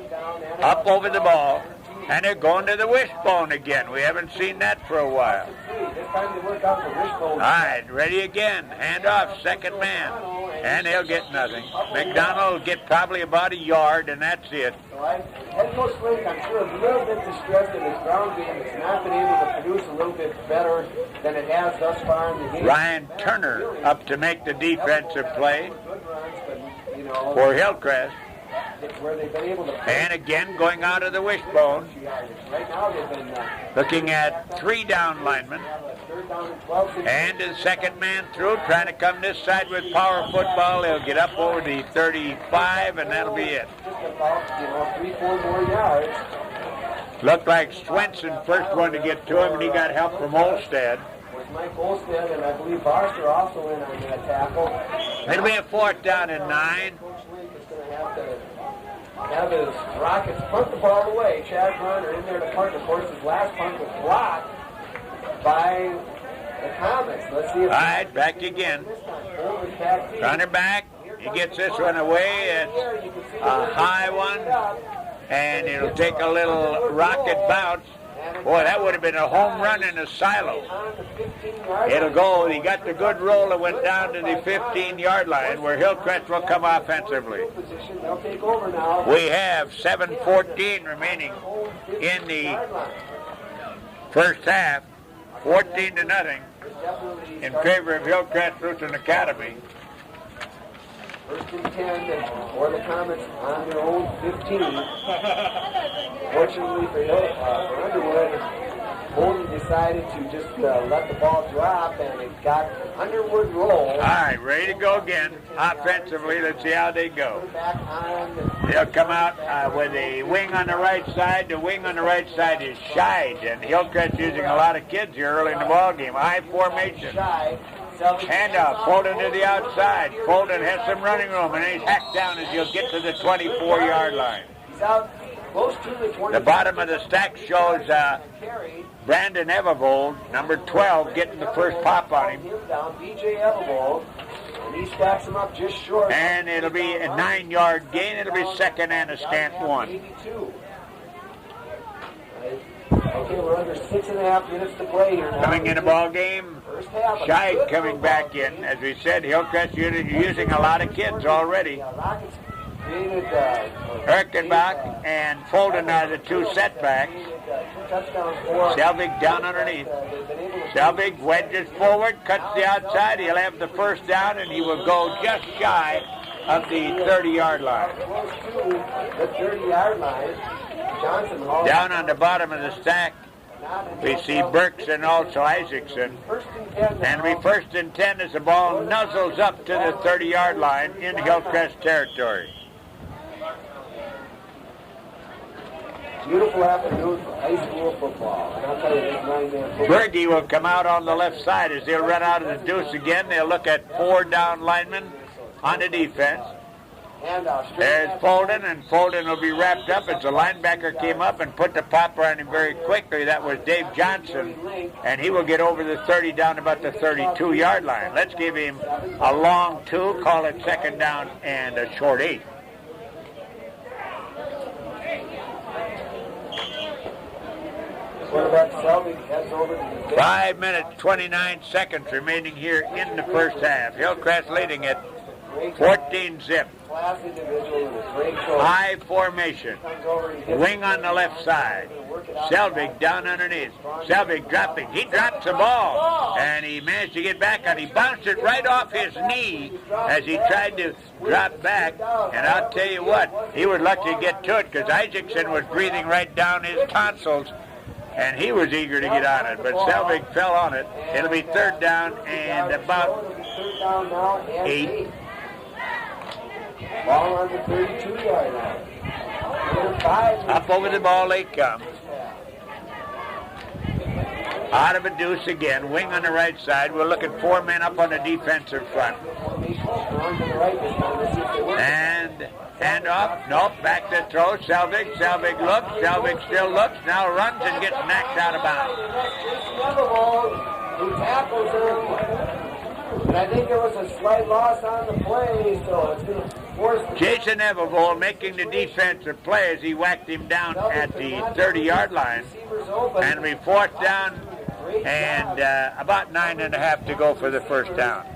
Up over the ball, and they're going to the wishbone again. We haven't seen that for a while. All right, ready again. Hand off, second man. And he'll get nothing. McDonald will get probably about a yard, and that's it. Head Coach Lake, I'm sure, is a little bit distressed in his ground game. It's not been able to produce a little bit better than it has thus far in the game. Ryan Turner up to make the defensive play for Hillcrest. And again, going out of the wishbone. Looking at 3 down linemen. And his second man through, trying to come this side with power football. He'll get up over the 35, and that'll be it. Looked like Swenson first one to get to him, and he got help from Olstead. Mike Olstead, and I believe Barster also in on that tackle. It'll be a fourth down and 9. Have his Rockets punt the ball away. Chad Burner in there to punt. Of course, his last punt was blocked by the Comets. Let's see if... All right, back again. Runner back. He gets this one away. It's a high one, and it'll take a little rocket bounce. Boy, that would have been a home run in a silo. It'll go. He got the good roll and went down to the 15-yard line where Hillcrest will come offensively. We have 7:14 remaining in the first half. 14-0 in favor of Hillcrest Lutheran Academy. First and 10 for the Comets on their own 15. Fortunately for Underwood, Holden decided to just let the ball drop, and it got Underwood roll. All right, ready to go again. Offensively, let's see how they go. Back on. They'll come out with a wing on the right side. The wing on the right side is shied, and Hillcrest using a lot of kids here early in the ball game. High formation. Handoff, Fulton to the outside. Fulton has some running room, and he's hacked down as he'll get to the 24-yard line. He's out close to the 20. The bottom of the stack shows Brandon Evervold, number 12, getting the first pop on him. Down, B.J. Evervold, and he stacks him up just short. And it'll be a 9-yard gain. It'll be second and a scant one. 82. Okay, we're under 6.5 minutes to play here now. Coming in the ball game, Scheid coming back in. As we said, Hillcrest using a lot of kids already. Erkenbach and Fulton are the two setbacks. Selvig down underneath. Selvig wedges forward, cuts the outside. He'll have the first down, and he will go just shy of the 30-yard line. The 30-yard line. Down on the bottom of the stack, we see Burks and also Isaacson. And it'll be first and 10 as the ball nuzzles up to the 30-yard line in Hillcrest territory. Beautiful afternoon for high school football. And I'll tell you, this 9-man football. Berge will come out on the left side as they'll run out of the deuce again. They'll look at 4 down linemen on the defense. There's Fulton, and Fulton will be wrapped up as the linebacker came up and put the popper on him very quickly. That was Dave Johnson, and he will get over the 30 down about the 32-yard line. Let's give him a long 2, call it second down and a short 8. Quarterback Selvig heads over to the 5 minutes, 29 seconds remaining here in the first half. Hillcrest leading it 14-zip. High formation. Wing on the left side. Selvig down underneath. Selvig dropping. He drops the ball. And he managed to get back on. He bounced it right off his knee as he tried to drop back. And I'll tell you what, he was lucky to get to it because Isaacson was breathing right down his tonsils. And he was eager to get on it, but Selvig fell on it. It'll be third down and about 8. Ball on the 32-yard line. Up over the ball they come. Out of a deuce again. Wing on the right side. We're looking 4 men up on the defensive front. And hand off. Nope. Back to throw. Selvig. Selvig looks. Selvig still looks. Now runs and gets knocked out of bounds. Who tackles him. And I think there was a slight loss on the play, so it's going to force... Jason Evervold making the defensive play as he whacked him down at the 30-yard line. And we fourth down and about 9.5 to go for the first down.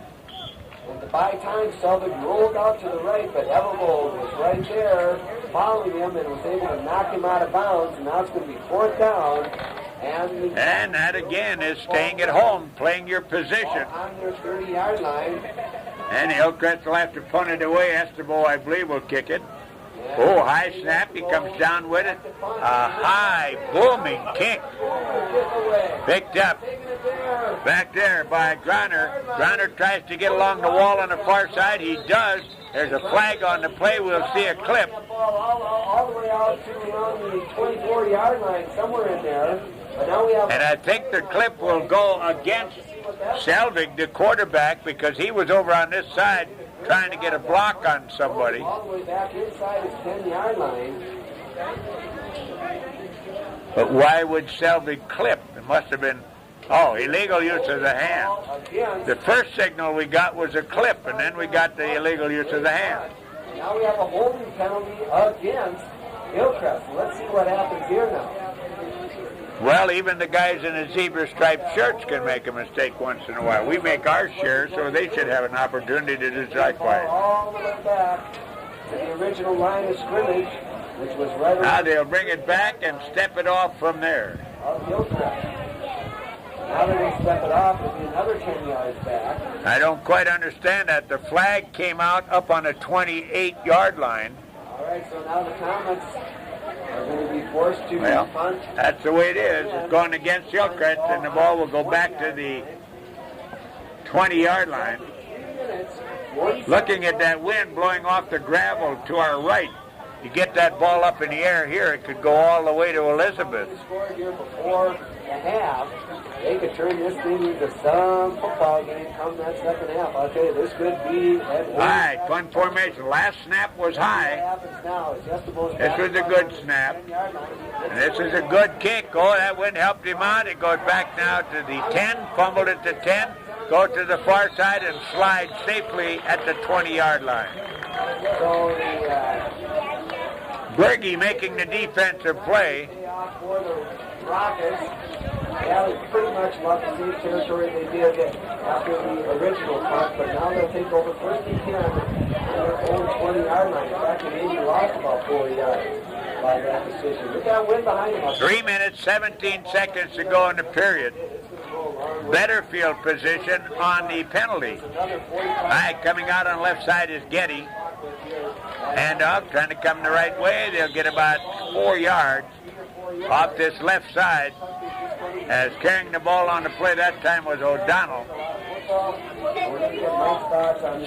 And by time, Selvig rolled out to the right, but Evervold was right there following him and was able to knock him out of bounds. And now it's going to be fourth down. And that again is staying at home, playing your position. On their 30-yard line. And Hillcrest will have to punt it away. Estebo, I believe, will kick it. Oh, high snap. He comes down with it. A high, booming kick. Picked up. Back there by Griner. Griner tries to get along the wall on the far side. He does. There's a flag on the play. We'll see a clip. All the way out to around the 24-yard line, somewhere in there. And I think the clip will go against Selvig, the quarterback, because he was over on this side trying to get a block on somebody. All the way back inside his 10-yard line. But why would Selvig clip? It must have been, illegal use of the hand. The first signal we got was a clip, and then we got the illegal use of the hand. Now we have a holding penalty against Hillcrest. Let's see what happens here now. Well, even the guys in the zebra-striped shirts can make a mistake once in a while. We make our share, so they should have an opportunity to do likewise. All the way back to the original line of scrimmage, which was right. Now they'll bring it back and step it off from there. Of Hillcrest. Now they're going to step it off. It'll be another 10 yards back. I don't quite understand that. The flag came out up on the 28-yard line. All right, so now the Comets are going to be forced to punt. That's the way it is. It's going against Hillcrest, and the ball will go back to the 20-yard line. Looking at that wind blowing off the gravel to our right, you get that ball up in the air here, it could go all the way to Elizabeth. Here before the half, they could turn this thing into some football game come that second half. I'll tell you, this could be. All right, punt formation. Last snap was high. This was a good snap. And this is a good kick. Oh, that wind helped him out. It goes back now to the 10, fumbled at the 10, go to the far side and slide safely at the 20-yard line. So Berge making the defensive play. For the Rockets, that was pretty much about the same territory they did after the original punt, but now they'll take over first and 10 on their own 20-yard line. In fact, they maybe lost about 4 yards by that decision. Look at that wind behind them. 3 minutes, 17 seconds to go in the period. Better field position on the penalty. All right, coming out on the left side is Getty. Hand off, trying to come the right way. They'll get about 4 yards off this left side. As carrying the ball on the play that time was O'Donnell.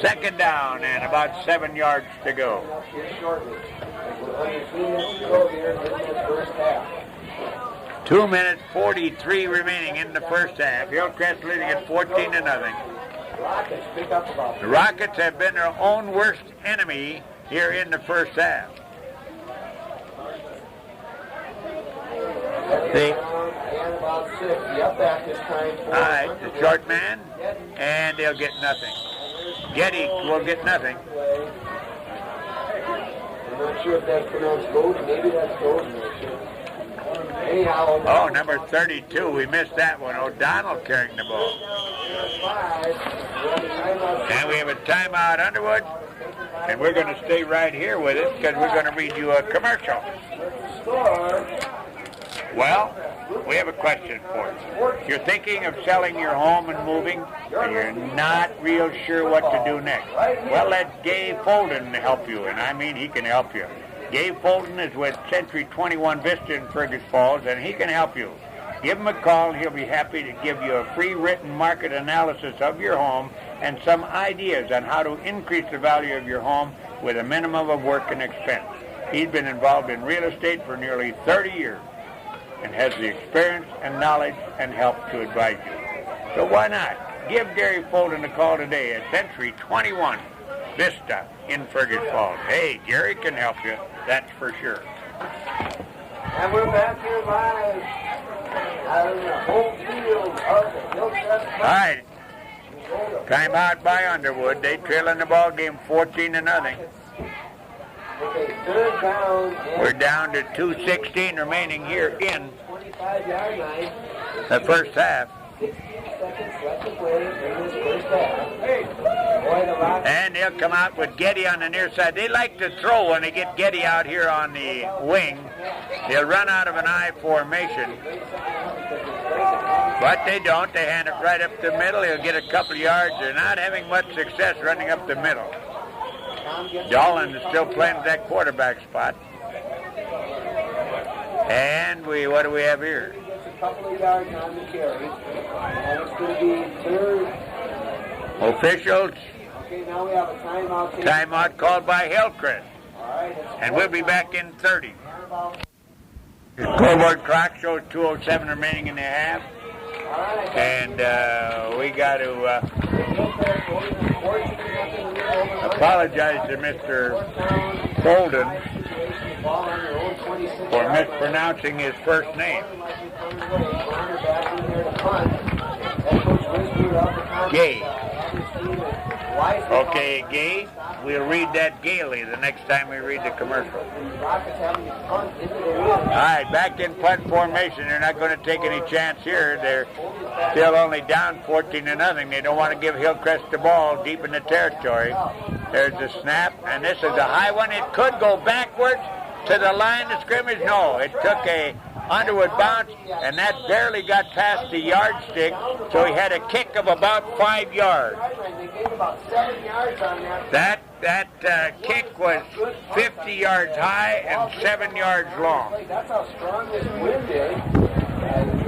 Second down and about 7 yards to go. 2 minutes 43 remaining in the first half. Hillcrest leading at 14-0. The Rockets have been their own worst enemy here in the first half. All right, the short man, and they'll get nothing. Getty will get nothing. I'm not sure if that's pronounced Golden. Maybe that's Golden. Anyhow. Oh, number 32. We missed that one. O'Donnell carrying the ball. And we have a timeout, Underwood. And we're going to stay right here with it because we're going to read you a commercial. Well, we have a question for you. You're thinking of selling your home and moving, and you're not real sure what to do next. Well, let Gabe Folden help you, and I mean he can help you. Gabe Folden is with Century 21 Vista in Fergus Falls, and he can help you. Give him a call, and he'll be happy to give you a free written market analysis of your home and some ideas on how to increase the value of your home with a minimum of work and expense. He's been involved in real estate for nearly 30 years and has the experience and knowledge and help to advise you. So why not? Give Gary Folden a call today at Century 21 Vista in Fergus Falls. Hey, Gary can help you, that's for sure. And we're back here live out in the home field of the Hillcrest Comets. All right. Time out by Underwood. They trailing the ball game 14-0. Third down. We're down to 2:16 remaining here in 25-yard line. The first half. 60 seconds left to play in this first half. And they'll come out with Getty on the near side. They like to throw when they get Getty out here on the wing. They'll run out of an I formation. But they don't. They hand it right up the middle. He'll get a couple yards. They're not having much success running up the middle. Dolan is still playing at that quarterback spot. And what do we have here? A couple of yards on the carry. And it's going to be third. Officials. Okay, now we have a timeout. Timeout called by Hillcrest. All right. And we'll be back in 30. The scoreboard clock shows 2:07 remaining in the half. And we got to apologize to Mr. Folden for mispronouncing his first name. Gay. Okay, Gay. We'll read that gaily the next time we read the commercial. All right, back in punt formation. They're not going to take any chance here. They're still only down 14-0. They don't want to give Hillcrest the ball deep in the territory. There's the snap, and this is a high one. It could go backwards to the line of scrimmage. No, it took a Underwood bounce, and that barely got past the yardstick, so he had a kick of about 5 yards. That That kick was 50 yards high and 7 yards long. That's how strong this wind is.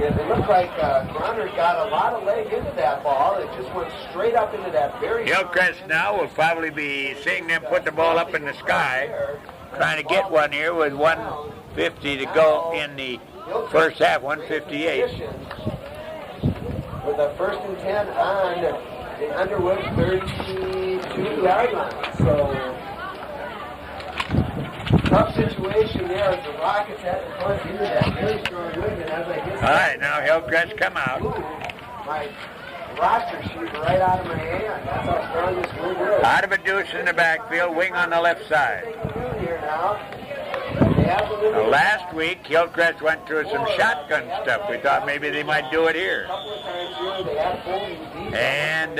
It looked like Grunner got a lot of leg into that ball. It just went straight up into that very... Hillcrest now will probably be seeing them put the ball up in the sky, trying to get one here with 1:50 to go in the first half, 1:58. With a 1st and 10 on the Underwood 32-yard line. So, tough situation there as the Rockets had to punch into that very strong wind. And as I get... All right, now Hillcrest come out. My roster sheet right out of my hand. That's how strong this wind is. Out of a deuce in the backfield, wing on the left side. Here now. Last week, Hillcrest went through some shotgun stuff. We thought maybe they might do it here. And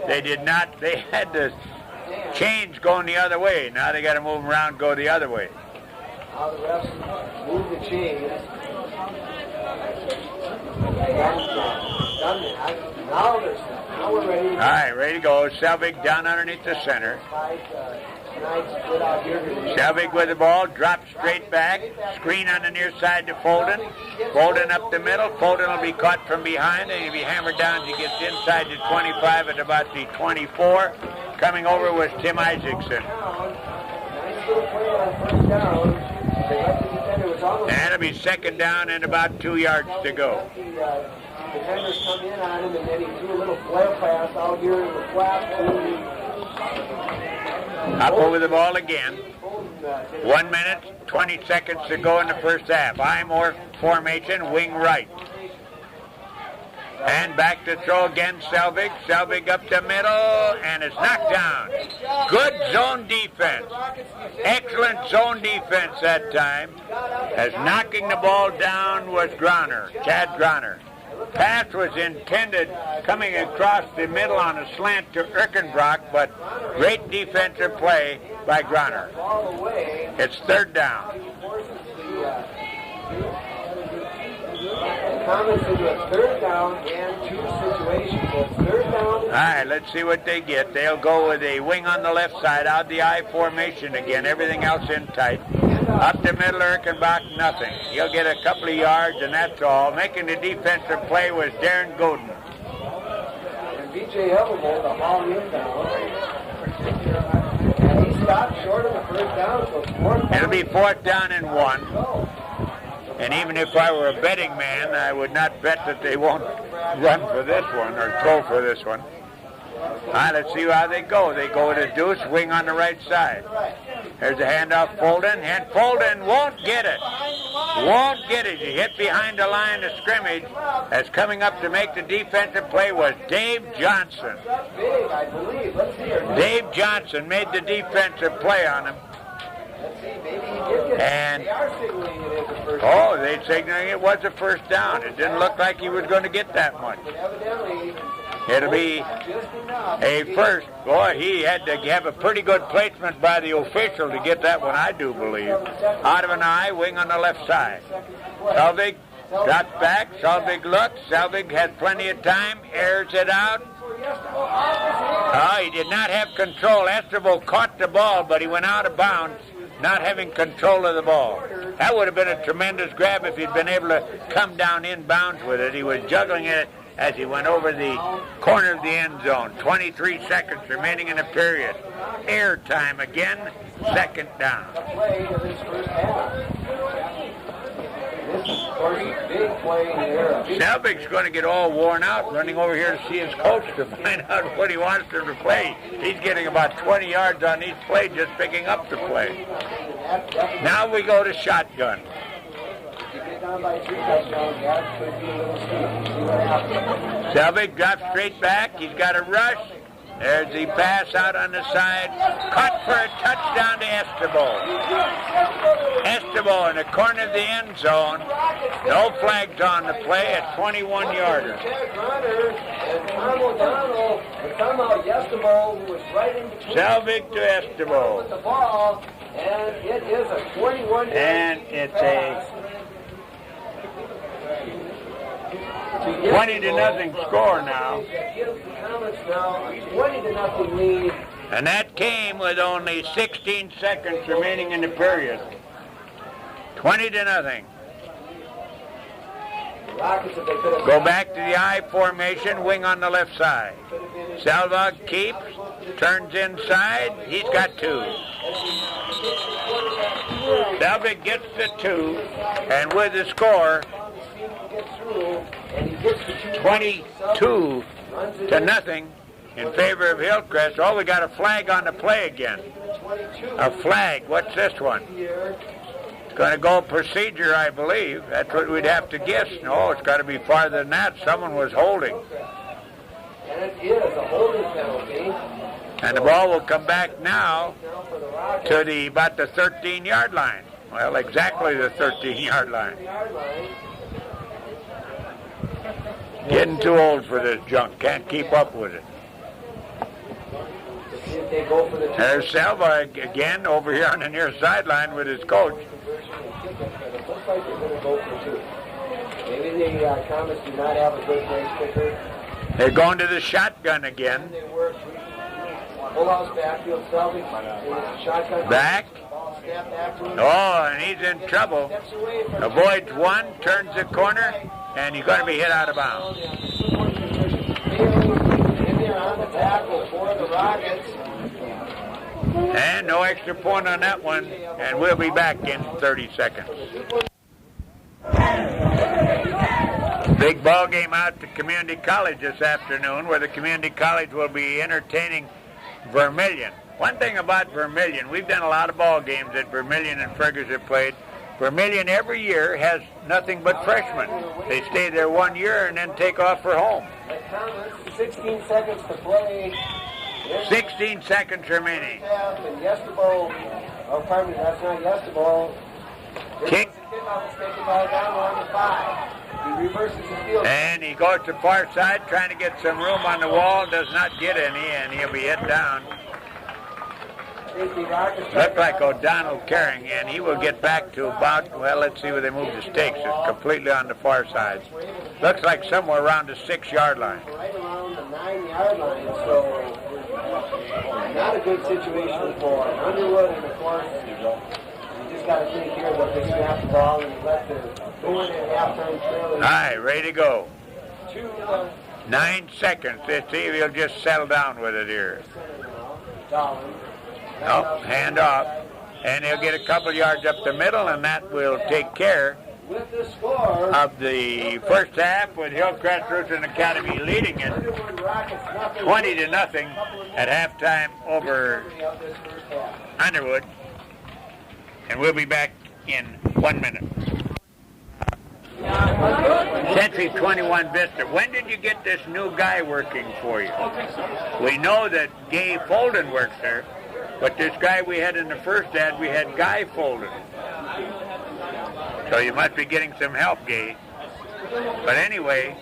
they did not. They had to change going the other way. Now they got to move around, go the other way. Now the refs move the chains. Now we're ready. All right, ready to go. Selvig down underneath the center. Selvig with the ball, drops straight back. Screen on the near side to Folden. Folden up the middle. Folden will be caught from behind, and he'll be hammered down as he gets inside the 25 at about the 24. Coming over was Tim Isaacson. And it'll be 2nd down and about 2 yards to go. Defenders come in on him, and then he threw a little flare pass out here in the flat. Up over the ball again. 1 minute, 20 seconds to go in the first half. I-more formation, wing right. And back to throw again, Selvig. Selvig up the middle, and it's knocked down. Good zone defense. Excellent zone defense that time. As knocking the ball down was Grunner, Chad Grunner. Pass was intended coming across the middle on a slant to Erkenbrock, but great defensive play by Grunner. It's 3rd down. Comets into a 3rd down and 2 situation. So 3rd down. All right, let's see what they get. They'll go with a wing on the left side, out the I formation again. Everything else in tight. Up the middle, Erkenbach, nothing. He'll get a couple of yards, and that's all. Making the defensive play was Darren Godin. And B.J. Evelbold, the long inbound. And he stopped short of the 1st down, so it's 4th down. It'll be 4th down and 1. And even if I were a betting man, I would not bet that they won't run for this one or throw for this one. All right, let's see how they go. They go with a deuce, wing on the right side. There's a handoff, Folden, and Folden won't get it. Won't get it. He hit behind the line of scrimmage. As coming up to make the defensive play was Dave Johnson. Dave Johnson made the defensive play on him. And, oh, they're signaling it was a 1st down. It didn't look like he was going to get that much. It'll be a 1st. Boy, he had to have a pretty good placement by the official to get that one, I do believe. Out of an eye, wing on the left side. Selvig drops back. Selvig looks. Selvig has plenty of time. Airs it out. Oh, he did not have control. Esterbo caught the ball, but he went out of bounds, not having control of the ball. That would have been a tremendous grab if he'd been able to come down in bounds with it. He was juggling it as he went over the corner of the end zone. 23 seconds remaining in the period. Air time again, 2nd down. Selvig's going to get all worn out running over here to see his coach to find out what he wants him to play. He's getting about 20 yards on each play just picking up the play. Now we go to shotgun. Selvig drops straight back. He's got a rush. There's the pass out on the side. Cut for a touchdown to Esterbo. Esterbo in the corner of the end zone. No flags on the play at 21-yarder. Selvig to Esterbo. And it is a 21. And it's a 20-0 score now. Comets now, 20-0 lead. And that came with only 16 seconds remaining in the period. 20-0. Go back to the I formation, wing on the left side. Selvag keeps, turns inside, he's got 2. Selvag gets the 2, and with the score, 22-0 in favor of Hillcrest. Oh, we got a flag on the play again. A flag. What's this one? It's going to go procedure, I believe. That's what we'd have to guess. No, it's got to be farther than that. Someone was holding. And it is a holding penalty. And the ball will come back now to about the 13-yard line. Well, exactly the 13-yard line. Getting too old for this junk. Can't keep up with it. There's Selvag again over here on the near sideline with his coach. It looks like they're going to go for 2. Maybe the Comets do not have a good race kicker. They're going to the shotgun again. Full house backfield, Selvig. Shotgun. Back. Oh, and he's in trouble. Avoids one, turns the corner, and he's going to be hit out of bounds. On the tackle for the Rockets. And no extra point on that one, and we'll be back in 30 seconds. Big ball game out to Community College this afternoon, where the Community College will be entertaining Vermilion. One thing about Vermilion, we've done a lot of ball games that Vermilion and Fergus have played. Vermilion every year has nothing but freshmen. They stay there 1 year and then take off for home. 16 seconds to play. 16 seconds remaining. And Yestabo, oh, pardon me, that's not Yestabo. Kick. He reverses the field. And he goes to far side, trying to get some room on the wall, does not get any, and he'll be hit down. Looks like O'Donnell carrying, and he will get back to about, well, let's see where they move the stakes. It's completely on the far side. Looks like somewhere around the 6-yard line. Right around the 9-yard line, so not a good situation for Underwood, and of course, you just got to think here that they snap the ball and let the going at halftime trail. All right, ready to go. 9 seconds. Let's see if he'll just settle down with it here. Oh, hand off. And he'll get a couple yards up the middle, and that will take care of the first half with Hillcrest Lutheran Academy leading it 20-0 at halftime over Underwood. And we'll be back in 1 minute. Century 21 Vista. When did you get this new guy working for you? We know that Gay Folden works there. But this guy we had in the first ad, we had Guy Folden. So you must be getting some help, Gay. But anyway,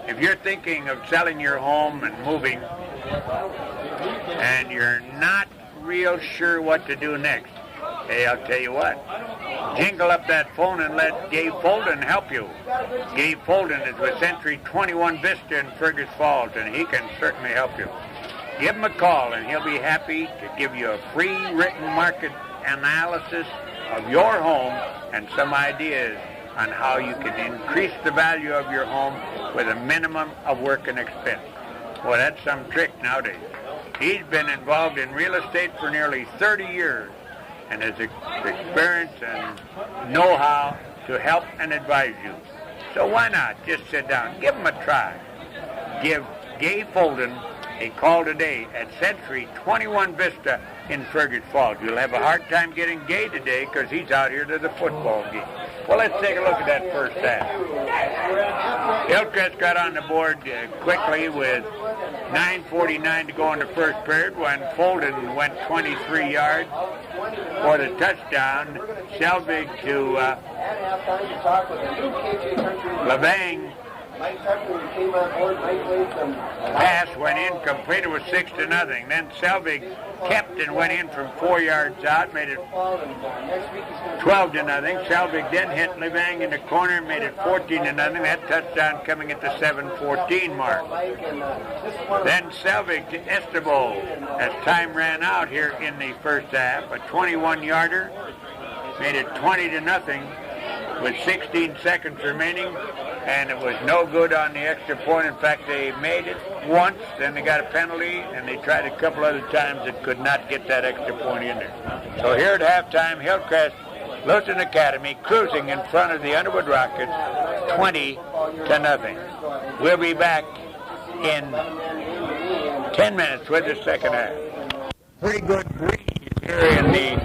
if you're thinking of selling your home and moving, and you're not real sure what to do next, hey, I'll tell you what. Jingle up that phone and let Gabe Folden help you. Gabe Folden is with Century 21 Vista in Fergus Falls, and he can certainly help you. Give him a call, and he'll be happy to give you a free written market analysis of your home and some ideas on how you can increase the value of your home with a minimum of work and expense. Well, that's some trick nowadays. He's been involved in real estate for nearly 30 years and has experience and know-how to help and advise you. So why not just sit down, give him a try. Give Gay Folden a call today at Century 21 Vista in Fergus Falls. You'll have a hard time getting Gay today because he's out here to the football game. Well, let's take a look at that first half. Hillcrest got on the board quickly with 9:49 to go in the first period when Folden went 23 yards for the touchdown. Selvig to Levang Mike Tucker came on board. Mike played some. Pass went in, completed with 6-0. Then Selvig kept and went in from 4 yards out, made it 12-0. Selvig then hit Levang in the corner, made it 14-0. That touchdown coming at the 7:14 mark. Then Selvig to Estebo as time ran out here in the first half. A 21-yarder made it 20-0 with 16 seconds remaining. And it was no good on the extra point. In fact, they made it once, then they got a penalty, and they tried a couple other times that could not get that extra point in there. So here at halftime, Hillcrest Lutheran Academy cruising in front of the Underwood Rockets, 20-0. We'll be back in 10 minutes with the second half. Pretty good breeze here in the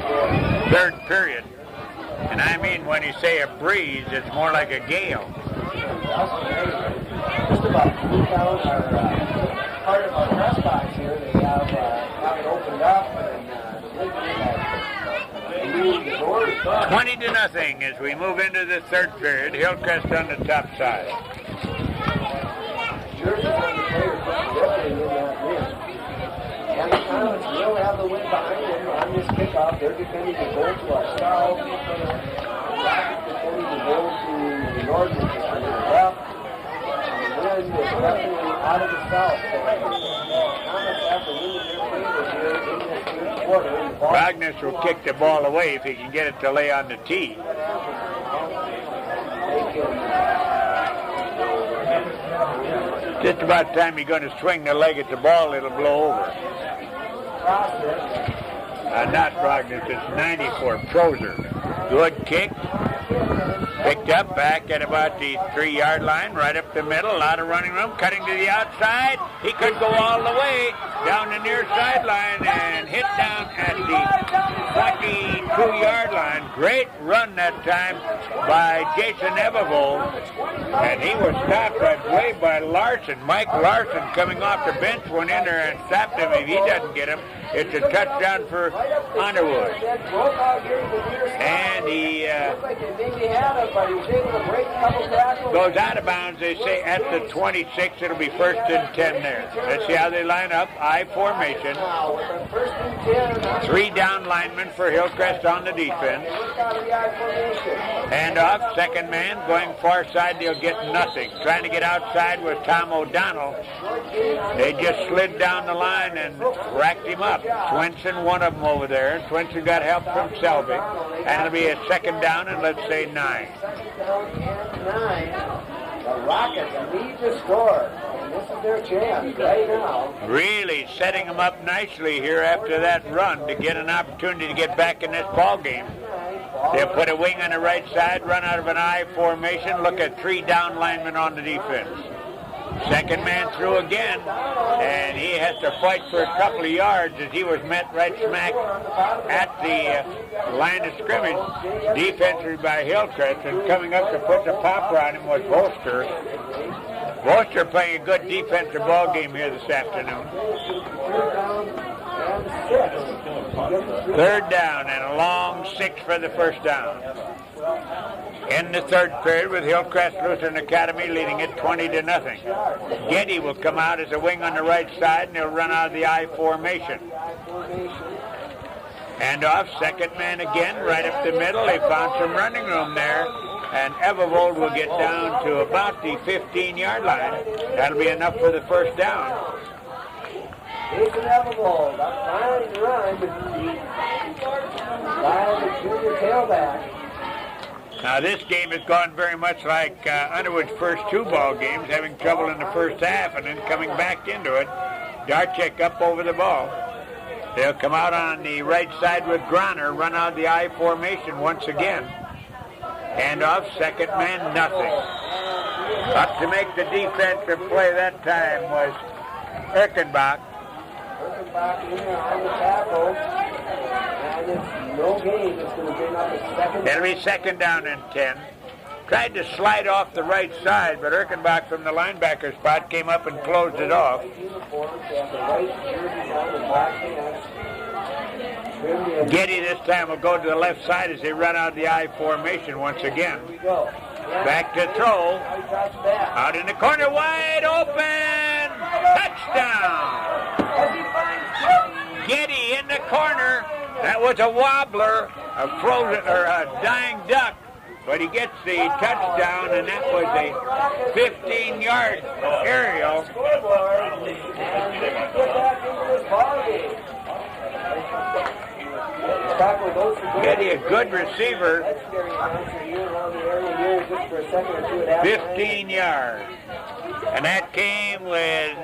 third period. And I mean, when you say a breeze, it's more like a gale. Just about to move down our part of our press box here. They have it opened up and the doors 20-0 as we move into the third period. Hillcrest on the top side. Jerseys on the players ripping in that win. And the Comets will have the win behind them on this kickoff. They're defending the goal to our south. Rockets defending the goal to the north, which is to the left. And the wind is definitely out of the south. So the Comets have to win their favors here in this third quarter. Wagner will kick the ball away if he can get it to lay on the tee. Just about time you're going to swing the leg at the ball, it'll blow over. Not Brogdon, it's 94, Prozer. Good kick. Picked up back at about the 3-yard line, right up the middle. A lot of running room, cutting to the outside. He could go all the way down the near sideline and hit down at the 22-yard line. Great run that time by Jason Evervold. And he was stopped right away by Larson. Mike Larson coming off the bench went in there and stopped him. If he doesn't get him, it's a touchdown for Underwood. And he goes out of bounds. They say at the 26. It'll be 1st and 10 there. Let's see how they line up. I formation. 3 down linemen for Hillcrest on the defense. Hand off. Second man going far side. They'll get nothing. Trying to get outside with Tom O'Donnell. They just slid down the line and racked him up. Swinson, one of them over there. Swinson got help from Selvig. And it'll be a second down and let's say 9. The Rockets need to score. And this is their chance right now. Really setting them up nicely here after that run to get an opportunity to get back in this ball game. They'll put a wing on the right side, run out of an I formation, look at 3 down linemen on the defense. Second man through again, and he has to fight for a couple of yards as he was met right smack at the line of scrimmage defensively by Hillcrest, and coming up to put the popper on him was Bolster. Bolster playing a good defensive ball game here this afternoon. Third down and a long 6 for the first down. In the third period with Hillcrest Lutheran Academy leading it 20-0. Getty will come out as a wing on the right side and he'll run out of the I formation. Hand off, second man again, right up the middle. They found some running room there. And Evervold will get down to about the 15-yard line. That'll be enough for the first down. Jason Evervold, a fine run by the junior tailback. Now this game has gone very much like Underwood's first 2 ball games, having trouble in the first half and then coming back into it. Darchek up over the ball. They'll come out on the right side with Groner, run out the I formation once again. Hand off, second man, nothing. Up to make the defensive play that time was Erkenbach. Erkenbach in there on the tackle. And it's no gain. It's going to bring up a second. It'll be second down and 10. Tried to slide off the right side, but Erkenbach from the linebacker spot came up and closed it off. Getty this time will go to the left side as they run out of the I formation once again. Back to throw. Out in the corner, wide open. Touchdown. Getty in the corner. That was a wobbler, a frozen or a dying duck. But he gets the touchdown, and that was a 15-yard aerial. Getty, a good receiver. 15 yards. And that came with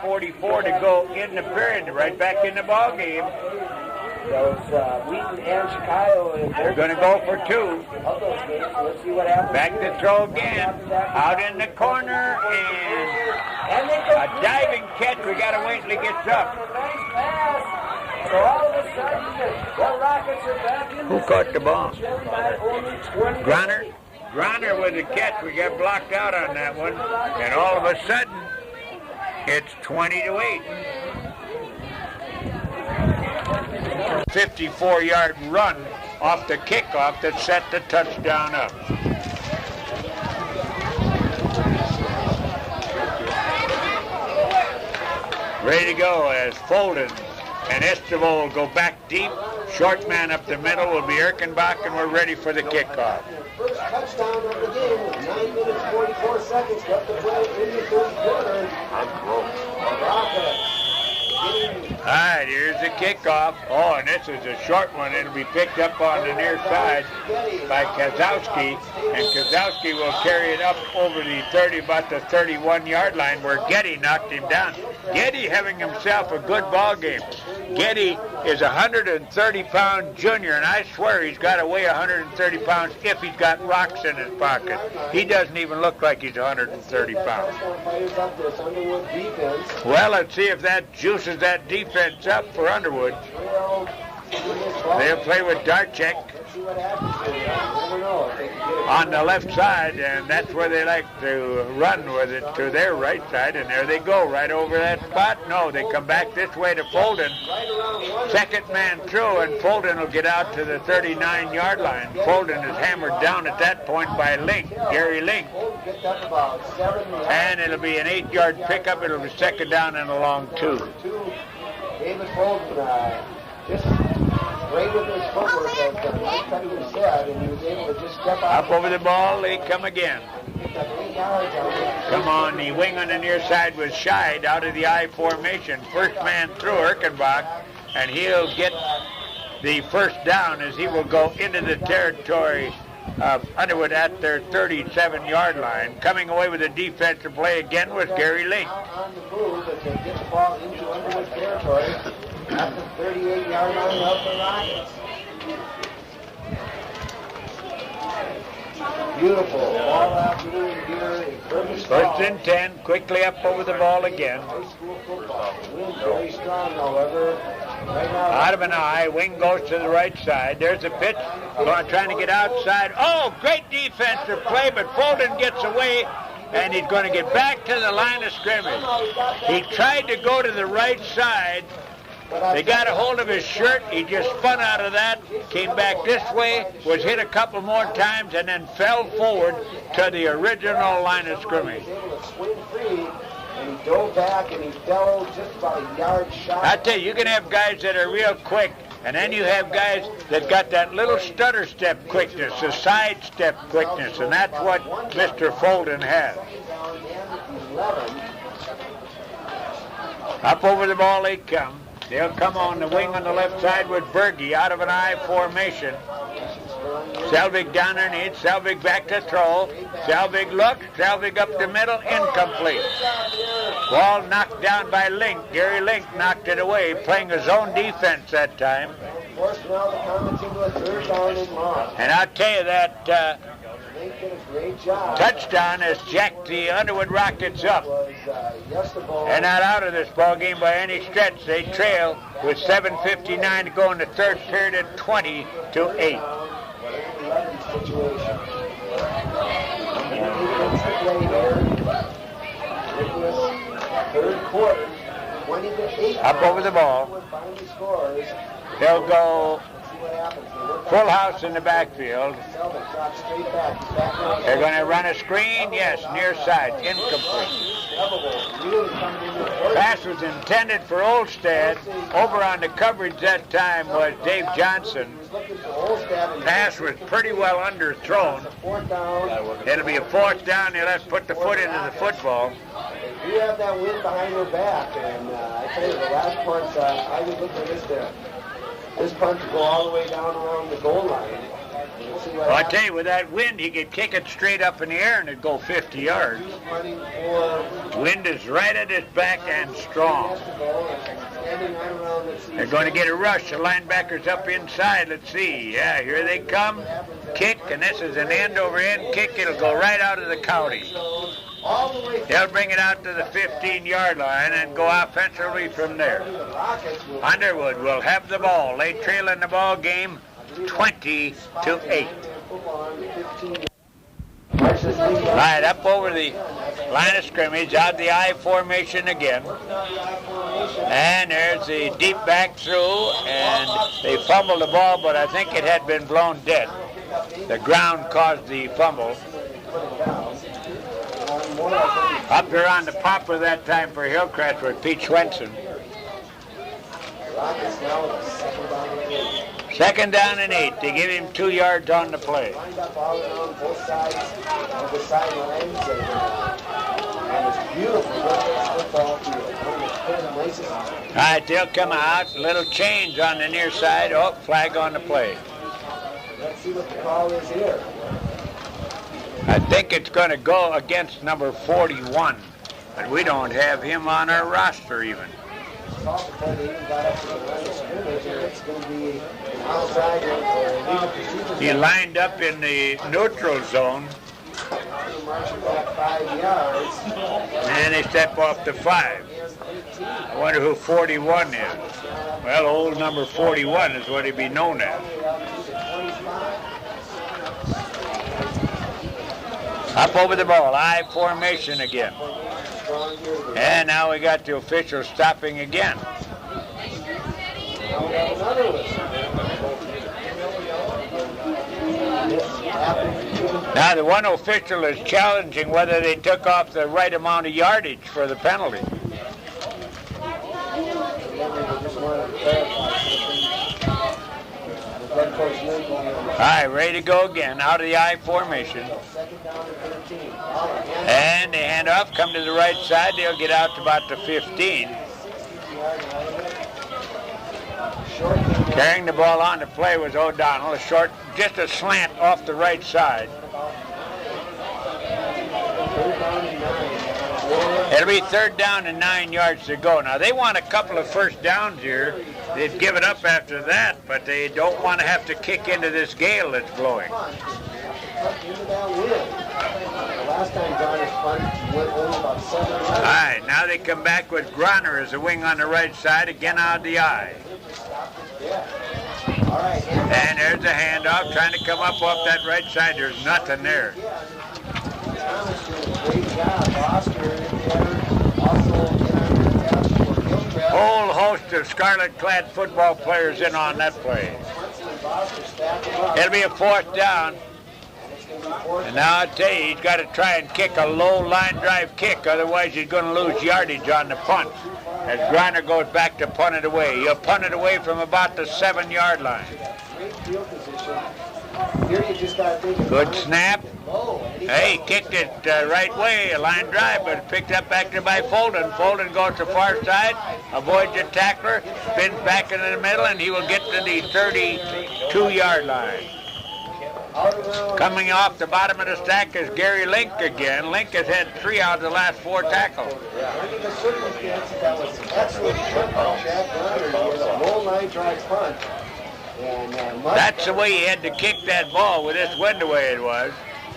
9:44 to go in the period, right back in the ball game. Wheaton and Chicago. They're going to go for two. Let's see what happens. Back to throw again. Out in the corner, and a diving catch. We got to wait until he gets up. So all of a sudden, the Rockets are back in. Who caught the ball? Grunner. Grunner with the catch. We got blocked out on that one. And all of a sudden, it's 20-8. 54-yard run off the kickoff that set the touchdown up. Ready to go as Folden and Estevol will go back deep. Short man up the middle will be Erkenbach, and we're ready for the kickoff. First touchdown of the game with 9 minutes 44 seconds left to play in the third quarter. All right, here's the kickoff. Oh, and this is a short one. It'll be picked up on the near side by Kozowski, and Kozowski will carry it up over the 30, about the 31-yard line where Getty knocked him down. Getty having himself a good ball game. Getty is a 130-pound junior, and I swear he's got to weigh 130 pounds if he's got rocks in his pocket. He doesn't even look like he's 130 pounds. Well, let's see if that juices that defense up for Underwood. They'll play with Darchek on the left side, and that's where they like to run with it to their right side, and there they go, right over that spot. No, they come back this way to Folden. Second man through, and Folden will get out to the 39-yard line. Folden is hammered down at that point by Link, Gary Link. And it'll be an 8-yard pickup. It'll be second down and a long two. David Folden, just great with his footwork, as Mike Cunningham said, and he was able to just step up over the ball. They come again. Come on, the wing on the near side was shied out of the I formation. First man through, Erkenbach, and he'll get the first down as he will go into the territory of Underwood at their 37-yard line. Coming away with a defensive play again was Gary Link. On the move as they get the ball into Underwood territory at the 38-yard line of the Rockets. Beautiful ball afternoon here in Burgess. First and 10, quickly up over the ball again. High school football. Wind very strong, however. Right now, out of an eye, wing goes to the right side. There's a pitch, trying to get outside. Oh, great defensive play, but Folden gets away, and he's going to get back to the line of scrimmage. He tried to go to the right side. They got a hold of his shirt. He just spun out of that, came back this way, was hit a couple more times, and then fell forward to the original line of scrimmage. And he dove back and he fell just about a yard shy. I tell you, you can have guys that are real quick, and then you have guys that got that little stutter step quickness, the side step quickness, and that's what Mr. Folden has. Up over the ball they come. They'll come on the wing on the left side with Berge out of an I formation. Selvig down underneath. Selvig back to throw. Selvig looks. Selvig up the middle. Incomplete. Ball knocked down by Link. Gary Link knocked it away, playing his own defense that time. And I'll tell you that touchdown has jacked the Underwood Rockets up. They're not out of this ball game by any stretch. They trail with 7:59 to go in the third period at 20-8. Third quarter, 20-8. Up over the ball. They'll go full house in the backfield. They're going to run a screen. Yes, near side. Incomplete. Pass was intended for Olstead. Over on the coverage that time was Dave Johnson. Pass was pretty well underthrown. It'll be a fourth down. They'll have to put the foot into the football. You have that wind behind your back, and I tell you, the last punt, I would look for this punt to go all the way down around the goal line. Well, I tell you, with that wind, he could kick it straight up in the air and it'd go 50 yards. Wind is right at his back and strong. They're going to get a rush. The linebackers up inside. Let's see. Yeah, here they come. Kick, and this is an end-over-end kick. It'll go right out of the county. They'll bring it out to the 15-yard line and go offensively from there. Underwood will have the ball. They trail in the ball game 20-8. Right up over the line of scrimmage, out the I formation again. And there's the deep back through, and they fumbled the ball, but I think it had been blown dead. The ground caused the fumble. Up there on the popper that time for Hillcrest was Pete Swenson. Second down and 8. They give him 2 yards on the play. All right, they'll come out. Little change on the near side. Oh, flag on the play. Let's see what the call is here. I think it's going to go against number 41, but we don't have him on our roster even. He lined up in the neutral zone, and they step off to 5. I wonder who 41 is. Well, old number 41 is what he'd be known as. Up over the ball, I formation again. And now we got the official stopping again. Now the one official is challenging whether they took off the right amount of yardage for the penalty. All right, ready to go again, out of the I formation. And they hand off, come to the right side. They'll get out to about the 15. Carrying the ball on to play was O'Donnell, a short, just a slant off the right side. It'll be 3rd down and 9 yards to go. Now, they want a couple of first downs here. They'd give it up after that, but they don't want to have to kick into this gale that's blowing. All right, now they come back with Groner as a wing on the right side, again out of the I. And there's a handoff, trying to come up off that right side. There's nothing there. Whole host of scarlet-clad football players in on that play. It'll be a 4th down. And now I tell you, he's got to try and kick a low line drive kick, otherwise he's going to lose yardage on the punt. As Griner goes back to punt it away. He'll punt it away from about the 7-yard line. Good snap. Hey, kicked it right way, a line drive, but picked up back there by Folden. Folden goes to far side, avoids the tackler, spins back into the middle, and he will get to the 32-yard line. Coming off the bottom of the stack is Gary Link again. Link has had 3 out of the last 4 tackles. That's the way he had to kick that ball with this wind the way it was.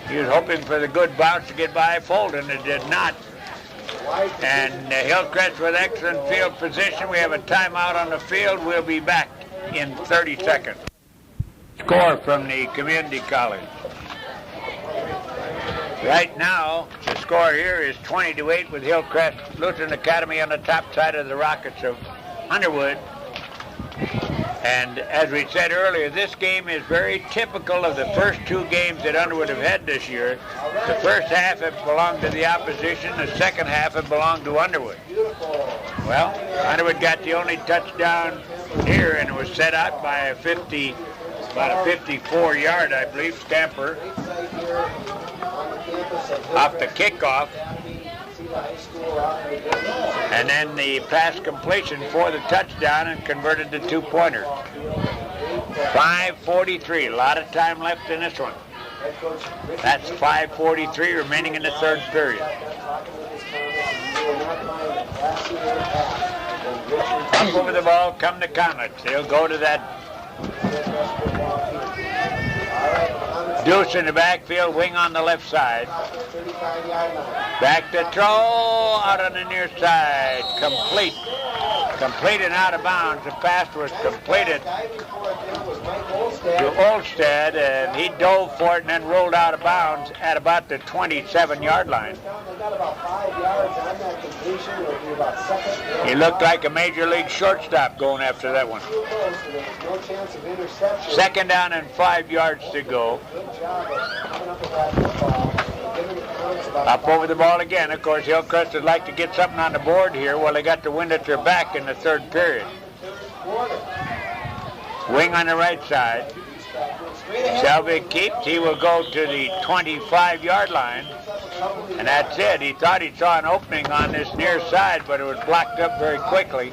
He was hoping for the good bounce to get by Folden. It did not. And Hillcrest with excellent field position. We have a timeout on the field. We'll be back in 30 seconds. Score from the community college. Right now, the score here is 20-8 with Hillcrest Lutheran Academy on the top side of the Rockets of Underwood. And as we said earlier, this game is very typical of the first two games that Underwood have had this year. The first half it belonged to the opposition. The second half it belonged to Underwood. Well, Underwood got the only touchdown here, and it was set out by about a 54-yard, I believe, scamper off the kickoff. And then the pass completion for the touchdown and converted to two-pointer. 5:43, a lot of time left in this one. That's 5:43 remaining in the third period. Up over the ball come the Comets. They'll go to that deuce in the backfield, wing on the left side. Back to throw out on the near side. Complete and out of bounds. The pass was completed to Olstead, and he dove for it and then rolled out of bounds at about the 27-yard line. He looked like a major league shortstop going after that one. Second down and 5 yards to go. Up over the ball again. Of course, Hillcrest would like to get something on the board here. Well, they got the wind at their back in the third period. Wing on the right side. Selvig keeps. He will go to the 25-yard line. And that's it. He thought he saw an opening on this near side, but it was blocked up very quickly.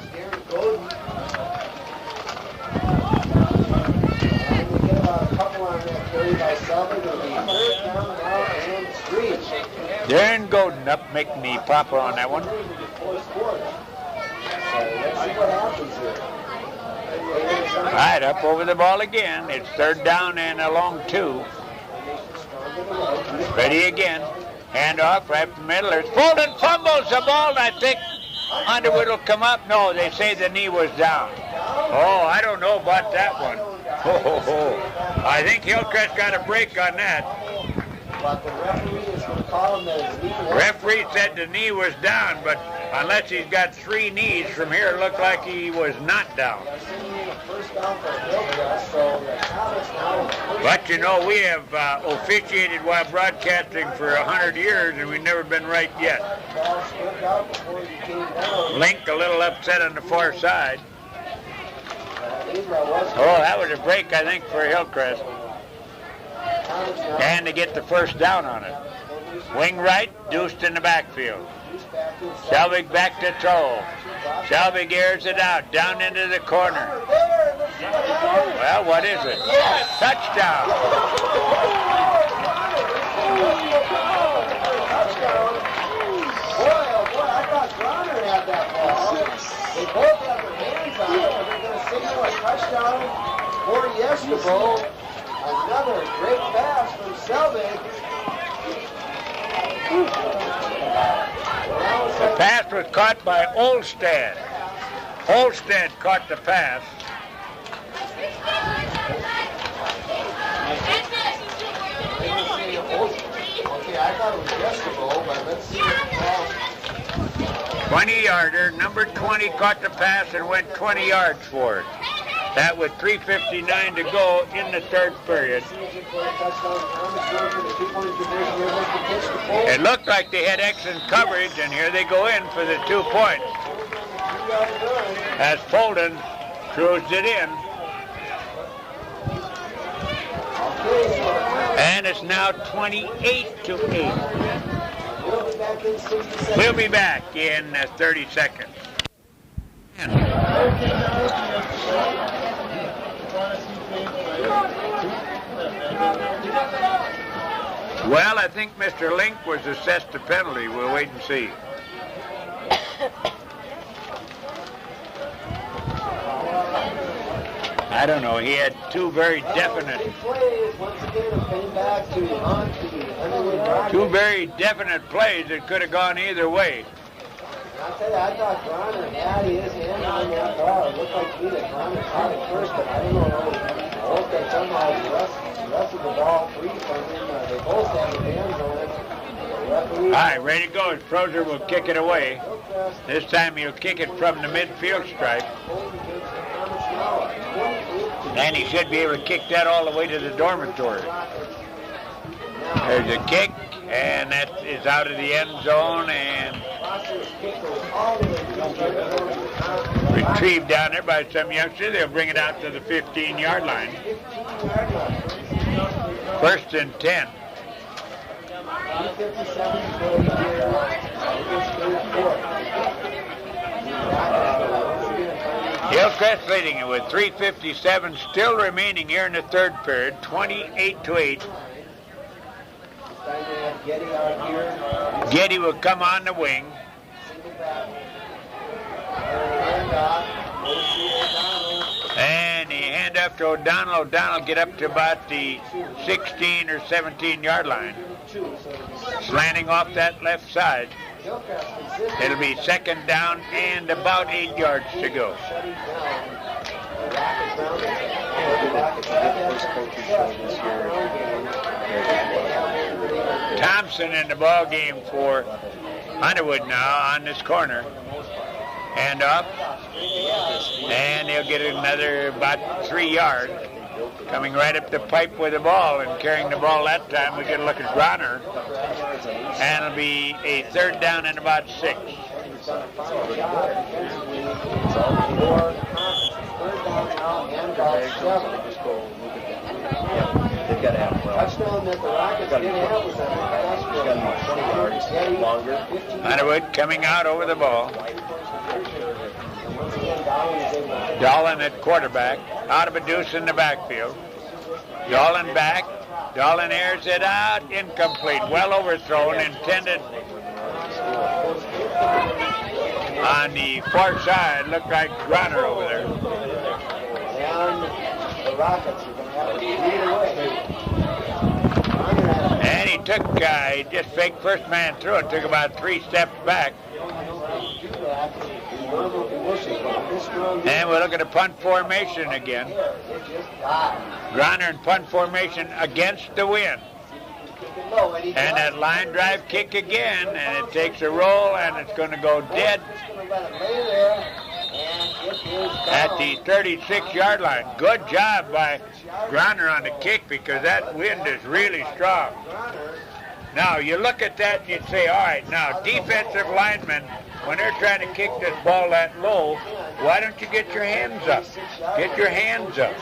Darren Godin up making the popper on that one. All right, up over the ball again. It's third down and a long two. Ready again. Handoff right from the middle. There's Fulton fumbles the ball, and I think Underwood will come up. No, they say the knee was down. Oh, I don't know about that one. I think Hillcrest got a break on that. But the referee is going to call him that his knee was down. Referee said the knee was down, but unless he's got three knees from here, it looked like he was not down. But you know, we have officiated while broadcasting for 100 years, and we've never been right yet. Link a little upset on the far side. Oh, that was a break, I think, for Hillcrest. And to get the first down on it. Wing right, deuced in the backfield. Selvig back to throw. Selvig airs it out, down into the corner. Well, what is it? Touchdown. Boy, I thought Bronner had that ball. They both have their hands on it. They're going to signal a touchdown for Yescabo. Another great pass from Selvig. The pass was caught by Olstead. Olstead caught the pass. Okay, I thought it was Yescabo, but let's see if 20-yarder. Number 20 caught the pass and went 20 yards for it. That with 3:59 to go in the third period. It looked like they had excellent coverage, and here they go in for the 2 points. As Fulton cruised it in. And it's now 28-8. We'll be back in 30 seconds. Well, I think Mr. Link was assessed a penalty. We'll wait and see. I don't know. He had two very definite plays that could have gone either way. I'll tell you, I thought Bronner had his hand on that ball. It looked like to me that Bronner caught it first, but I don't know. I hope that somehow wrestled the ball free from him. They both had their hands on it. All right, ready to go. Prozer will kick it away. This time he'll kick it from the midfield stripe. And he should be able to kick that all the way to the dormitory. There's a kick, and that is out of the end zone and retrieved down there by some youngster. They'll bring it out to the 15-yard line. 1st and 10. Hillcrest leading it with 3:57 still remaining here in the 3rd period, 28-8. Getty will come on the wing. And he hand up to O'Donnell. O'Donnell get up to about the 16 or 17-yard line. Slanting off that left side. It'll be 2nd down and about 8 yards to go. Thompson in the ball game for Underwood now on this corner. Hand off. And he'll get another about 3 yards. Coming right up the pipe with the ball and carrying the ball that time. We get a look at Bronner. And it'll be a 3rd down and about 6. They've got to have touchdown that the Rockets didn't have was that 20 yards longer. Underwood coming out over the ball. Dolan at quarterback. Out of a deuce in the backfield. Dolan back. Dolan airs it out. Incomplete. Well overthrown. Intended on the far side. Looked like Bronner over there. And the Rockets are going to have to lead away. And he took, he just faked first man through it. Took about 3 steps back. And we'll look at a punt formation again. Bronner in punt formation against the wind. And that line drive kick again, and it takes a roll, and it's going to go dead at the 36-yard line. Good job by Bronner on the kick because that wind is really strong. Now, you look at that and you'd say, all right, now, defensive linemen, when they're trying to kick this ball that low, why don't you get your hands up? Get your hands up.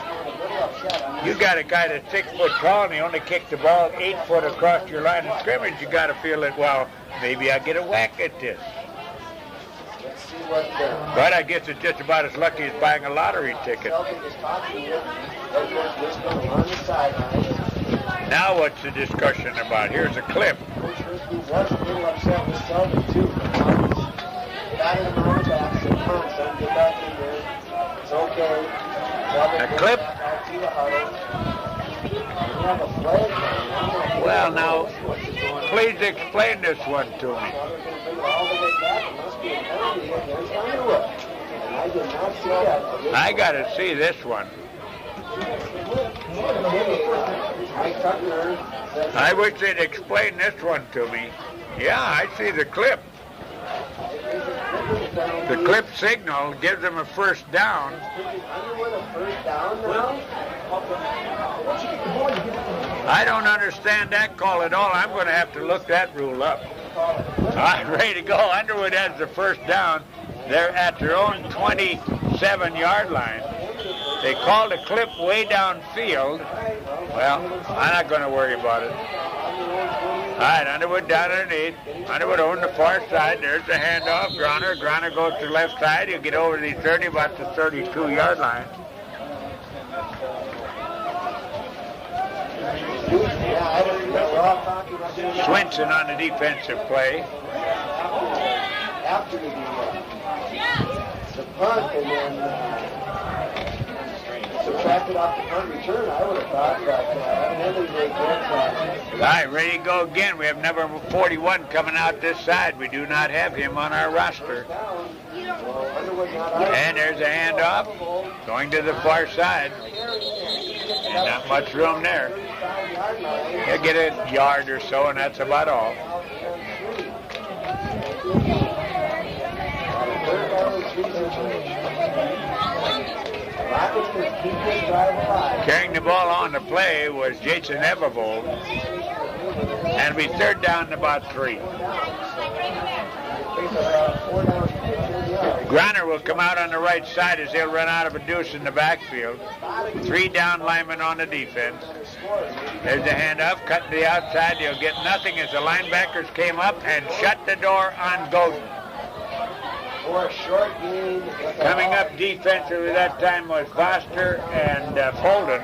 You got a guy that's 6 foot tall and he only kicked the ball 8 foot across your line of scrimmage. You got to feel that, well, maybe I get a whack at this. But I guess it's just about as lucky as buying a lottery ticket. Now what's the discussion about? Here's a clip. A clip? Well, now, please explain this one to me. I got to see this one. I wish they'd explain this one to me. Yeah, I see the clip. The clip signal gives them a 1st down. I don't understand that call at all. I'm going to have to look that rule up. All right, ready to go. Underwood has the 1st down. They're at their own 27-yard line. They called a clip way downfield. Well, I'm not going to worry about it. All right, Underwood down underneath. Underwood on the far side. There's the handoff. Grunner goes to the left side. He'll get over the 30, about the 32-yard line. Swinson on the defensive play. After the punt and then subtracted off the punt return, I would have thought that evidently they get... All right, ready to go again. We have number 41 coming out this side. We do not have him on our roster. And there's a handoff going to the far side. And not much room there. He'll get a yard or so, and that's about all. Rockets can keep this drive alive. Carrying the ball on the play was Jason Evervold. And it'll be third down and about 3. Griner will come out on the right side as they'll run out of a deuce in the backfield. 3 down linemen on the defense. There's the handoff, cut to the outside. They'll get nothing as the linebackers came up and shut the door on Godin. For a short gain. Coming up defensively that time was Foster and Folden.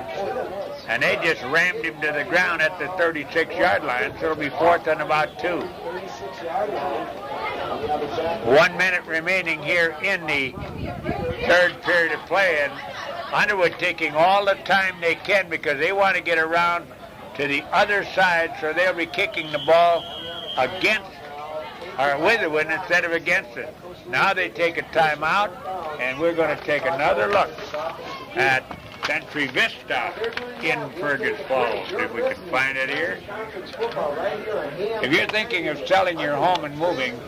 And they just rammed him to the ground at the 36-yard line, so it'll be fourth and about 2. 36-yard line. 1 minute remaining here in the third period of play, and Underwood taking all the time they can because they want to get around to the other side, so they'll be kicking the ball against or with the wind instead of against it. Now they take a timeout, and we're going to take another look at Century Vista in Fergus Falls, if we can find it here. If you're thinking of selling your home and moving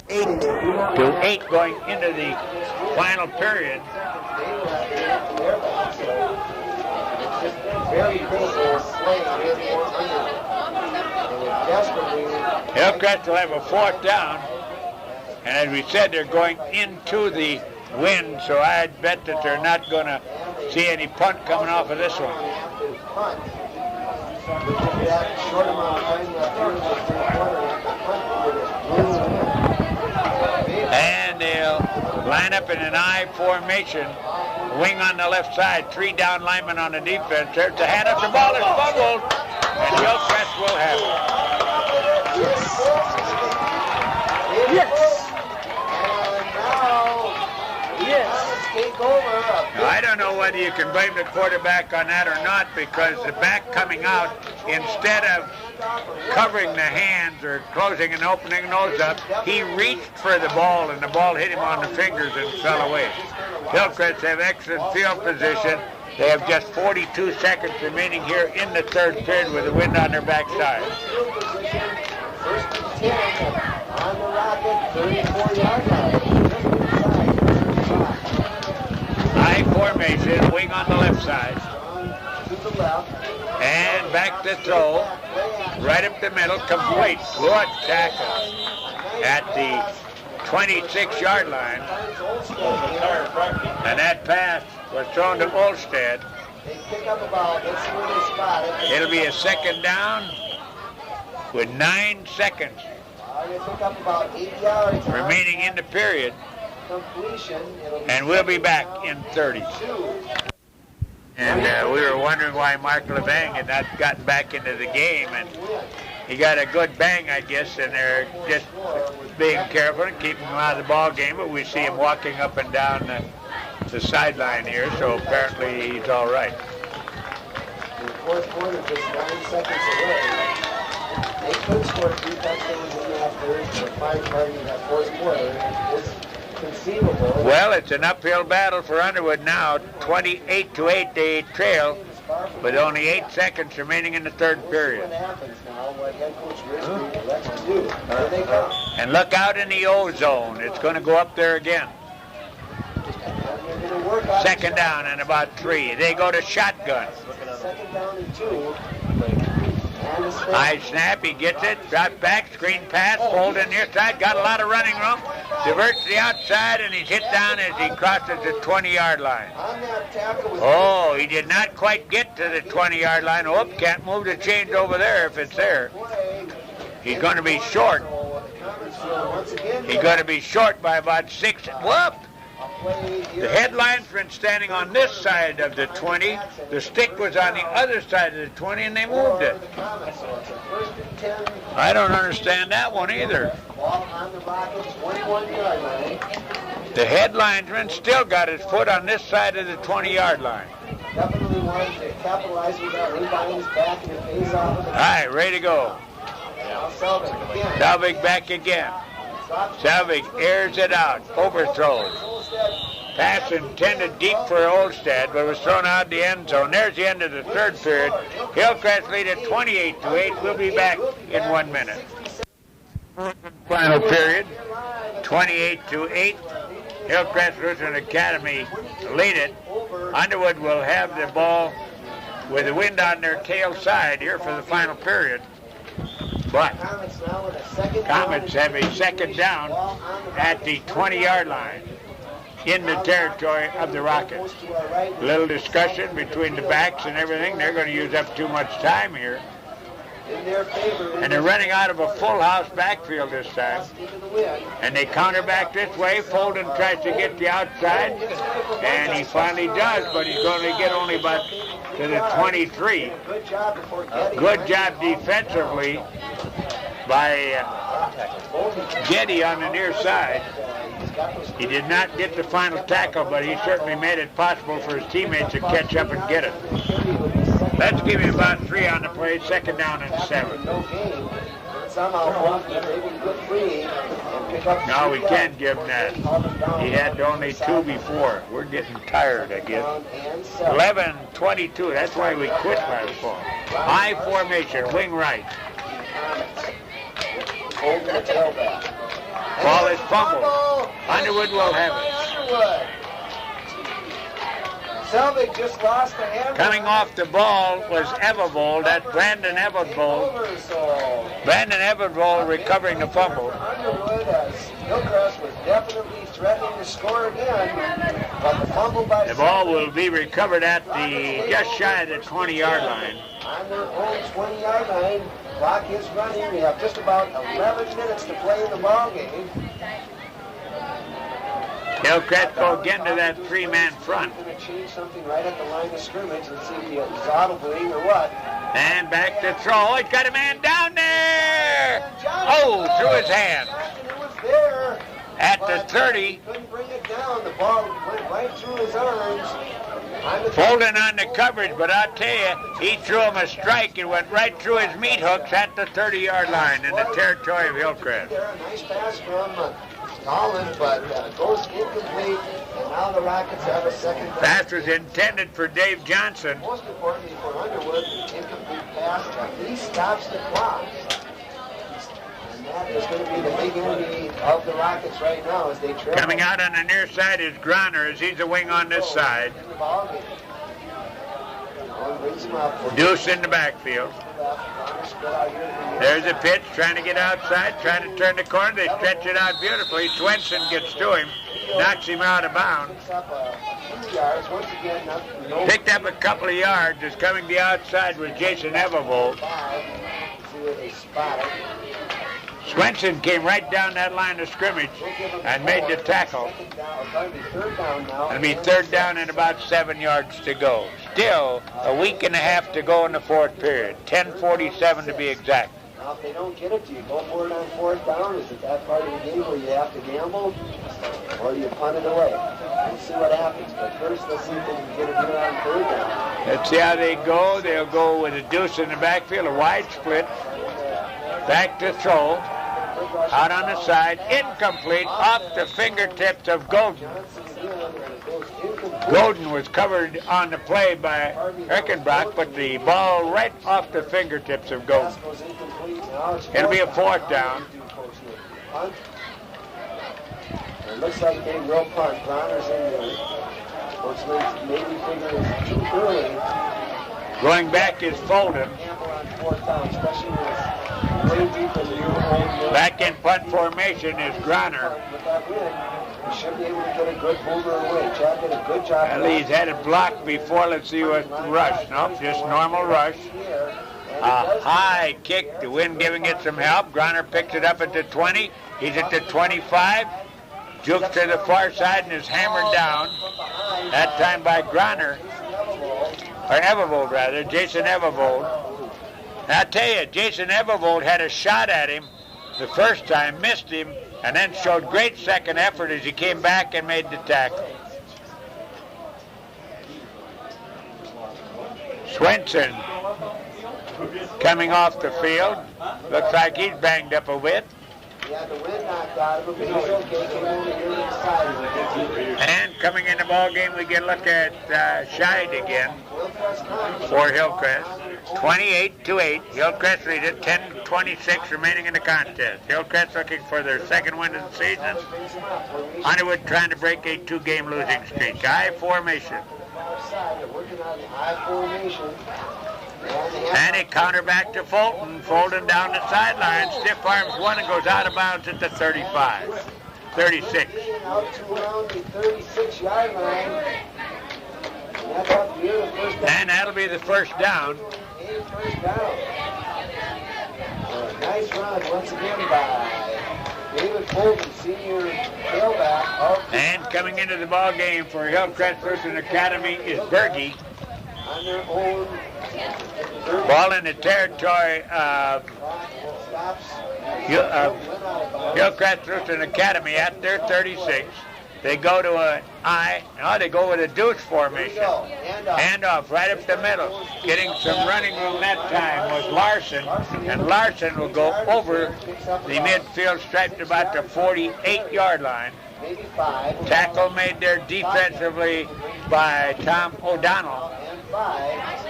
to 8 going into the final period, Hillcrest will have a fourth down, and as we said, they're going into the wind, so I'd bet that they're not going to see any punt coming off of this one. And they'll line up in an I formation, wing on the left side, 3 down linemen on the defense. There's the hand up, the ball is fumbled, and Hillcrest will have it. Now, I don't know whether you can blame the quarterback on that or not, because the back coming out, instead of covering the hands or closing and opening those up, he reached for the ball, and the ball hit him on the fingers and fell away. Hillcrest have excellent field position. They have just 42 seconds remaining here in the third period with the wind on their backside. First and 10 on the Rocket, 34-yard line. I formation, wing on the left side. To the left. And back to throw. Right up the middle, complete. Good tackle at the 26-yard line. And that pass was thrown to Olstead. They pick up about, let's see where they spot it. It'll be a second down with 9 seconds They pick up about 8 yards. remaining in the period. Completion. And we'll be back in 30. And we were wondering why Mark Levang had not gotten back into the game, and he got a good bang, I guess, and they're just being careful and keeping him out of the ball game, but we see him walking up and down the sideline here, so apparently he's all right. The fourth quarter just 9 seconds away. They could score 3 touchdowns in that third or 5 parties in that fourth quarter. It's conceivable. Well, it's an uphill battle for Underwood now. 28-8 they trail with only 8 seconds remaining in the third period. What happens now, what head coach Risby elects to do. There they go. And look out in the O zone. It's going to go up there again. Second down and about 3. They go to shotgun. Second down and 2. High snap, he gets it, drop back, screen pass, hold in near side, got a lot of running room, diverts the outside, and he's hit down as he crosses the 20-yard line. Oh, he did not quite get to the 20-yard line. Oh, can't move the chains over there if it's there. He's going to be short. He's going to be short by about 6. Whoop! The head linesman standing on this side of the 20. The stick was on the other side of the 20, and they moved it. I don't understand that one either. The head linesman still got his foot on this side of the 20-yard line. Definitely wanted to capitalize with that rebound his back and it pays off. All right, ready to go. Selvig back again. Selvig airs it out, overthrows. Pass intended deep for Olstead, but was thrown out the end zone. There's the end of the third period. Hillcrest lead at 28-8. We'll be back in 1 minute. Final period, 28-8. Hillcrest Lutheran Academy lead it. Underwood will have the ball with the wind on their tail side here for the final period. But Comets have a second down at the 20-yard line in the territory of the Rockets. A little discussion between the backs and everything. They're going to use up too much time here. And they're running out of a full house backfield this time. And they counter back this way. Folden tries to get the outside, and he finally does, but he's going to get only about to the 23. Good job defensively by Getty on the near side. He did not get the final tackle, but he certainly made it possible for his teammates to catch up and get it. Let's give him about 3 on the play, second down and 7. No, we can't give him that. He had only 2 before. We're getting tired, I guess. 11-22, that's why we quit last fall. High formation, wing right. Ball is fumbled. Underwood will have it. Selvig just lost the hammer. Coming off the ball was Evervold. That's Brandon Evervold. Brandon Evervold recovering the fumble. Underwood, as Hillcrest was definitely threatening to score again, but the fumble by the ball will be recovered at the just shy of the 20-yard line. On their own 20-yard line. Clock is running. We have just about 11 minutes to play in the ball game. Hillcrest go again to that 3-man front. Going to change something right at the line of scrimmage and see if he is audibly or what. And back to throw. Oh, he's got a man down there. Oh, through his hand. It was there. At the 30. Couldn't bring it down. The ball went right through his arms. Folden on the coverage, but I'll tell you, he threw him a strike. It went right through his meat hooks at the 30-yard line in the territory of Hillcrest. A nice pass from Collins, but goes incomplete, and now the Rockets have a second down. Pass was intended for Dave Johnson. Most importantly for Underwood, incomplete pass at least stops the clock. And that is going to be the big enemy of the Rockets right now as they trail. Coming out on the near side is Groner, as he's a wing on this side. Deuce in the backfield. There's a pitch, trying to get outside, trying to turn the corner. They stretch it out beautifully. Swenson gets to him, knocks him out of bounds. Picked up a couple of yards. Is coming the outside with Jason Evervold. Swenson came right down that line of scrimmage and made the tackle. It'll be third down and about 7 yards to go. Still a week and a half to go in the fourth period. 10:47 to be exact. Now, if they don't get it to you, go for it on fourth down. Is it that part of the game where you have to gamble, or you punt it away? We'll see what happens. But first, let's see if they can get it here on third down. Let's see how they go. They'll go with a deuce in the backfield, a wide split. Back to throw. Out on the side, incomplete, off the fingertips of Golden. Golden was covered on the play by Eckenbrock, but the ball right off the fingertips of Golden. It'll be a fourth down. It looks like a real punt. Groner's in there. Coach maybe figuring it's too early. Going back is Folden. Back in punt formation is Groner. Should be able to get a good mover away. Chad did a good job. Well, he's had it blocked before. Let's see what rush. Nope, just normal rush. A high kick. The wind giving it some help. Groner picks it up at the 20. He's at the 25. Jukes to the far side and is hammered down. That time by Groner. Or Evervold, rather. Jason Evervold. I tell you, Jason Evervold had a shot at him the first time, missed him, and then showed great second effort as he came back and made the tackle. Swenson coming off the field. Looks like he's banged up a bit. Yeah, the wind knocked out of him, but he's okay. Came over here to the side. And coming in the ball game, we get a look at Scheid again for Hillcrest. 28-8. Hillcrest leads it. 10:26 remaining in the contest. Hillcrest looking for their second win of the season. Underwood trying to break a 2-game losing streak. I formation. And a counter back to Fulton. Fulton down the sideline. Stiff arms one and goes out of bounds at the 35. 36. Out to around the 36-yard line. And that'll be the first down. First down. Nice run once again by David Fulton, senior tailback. And coming into the ball game for Hillcrest Lutheran Academy is Berge. On their own. Ball in the territory of Hillcrest Lutheran Academy at their 36. They go to an I. No, they go with a deuce formation. Handoff right up the middle. Getting some running room that time was Larson. And Larson will go over the midfield stripe to about the 48-yard line. Tackle made there defensively by Tom O'Donnell.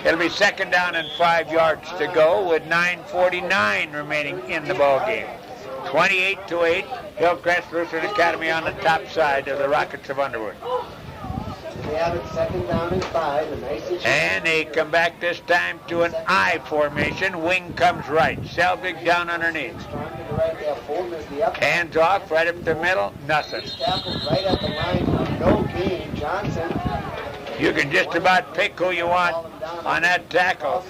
It'll be second down and 5 yards to go with 9:49 remaining in the ball game. 28-8. Hillcrest Lutheran Academy on the top side of the Rockets of Underwood. They have it second down and 5. And they come back this time to an I formation. Wing comes right. Selvig down underneath. Hands off right up the middle. Nothing. Right at the line. No gain. Johnson. You can just about pick who you want on that tackle.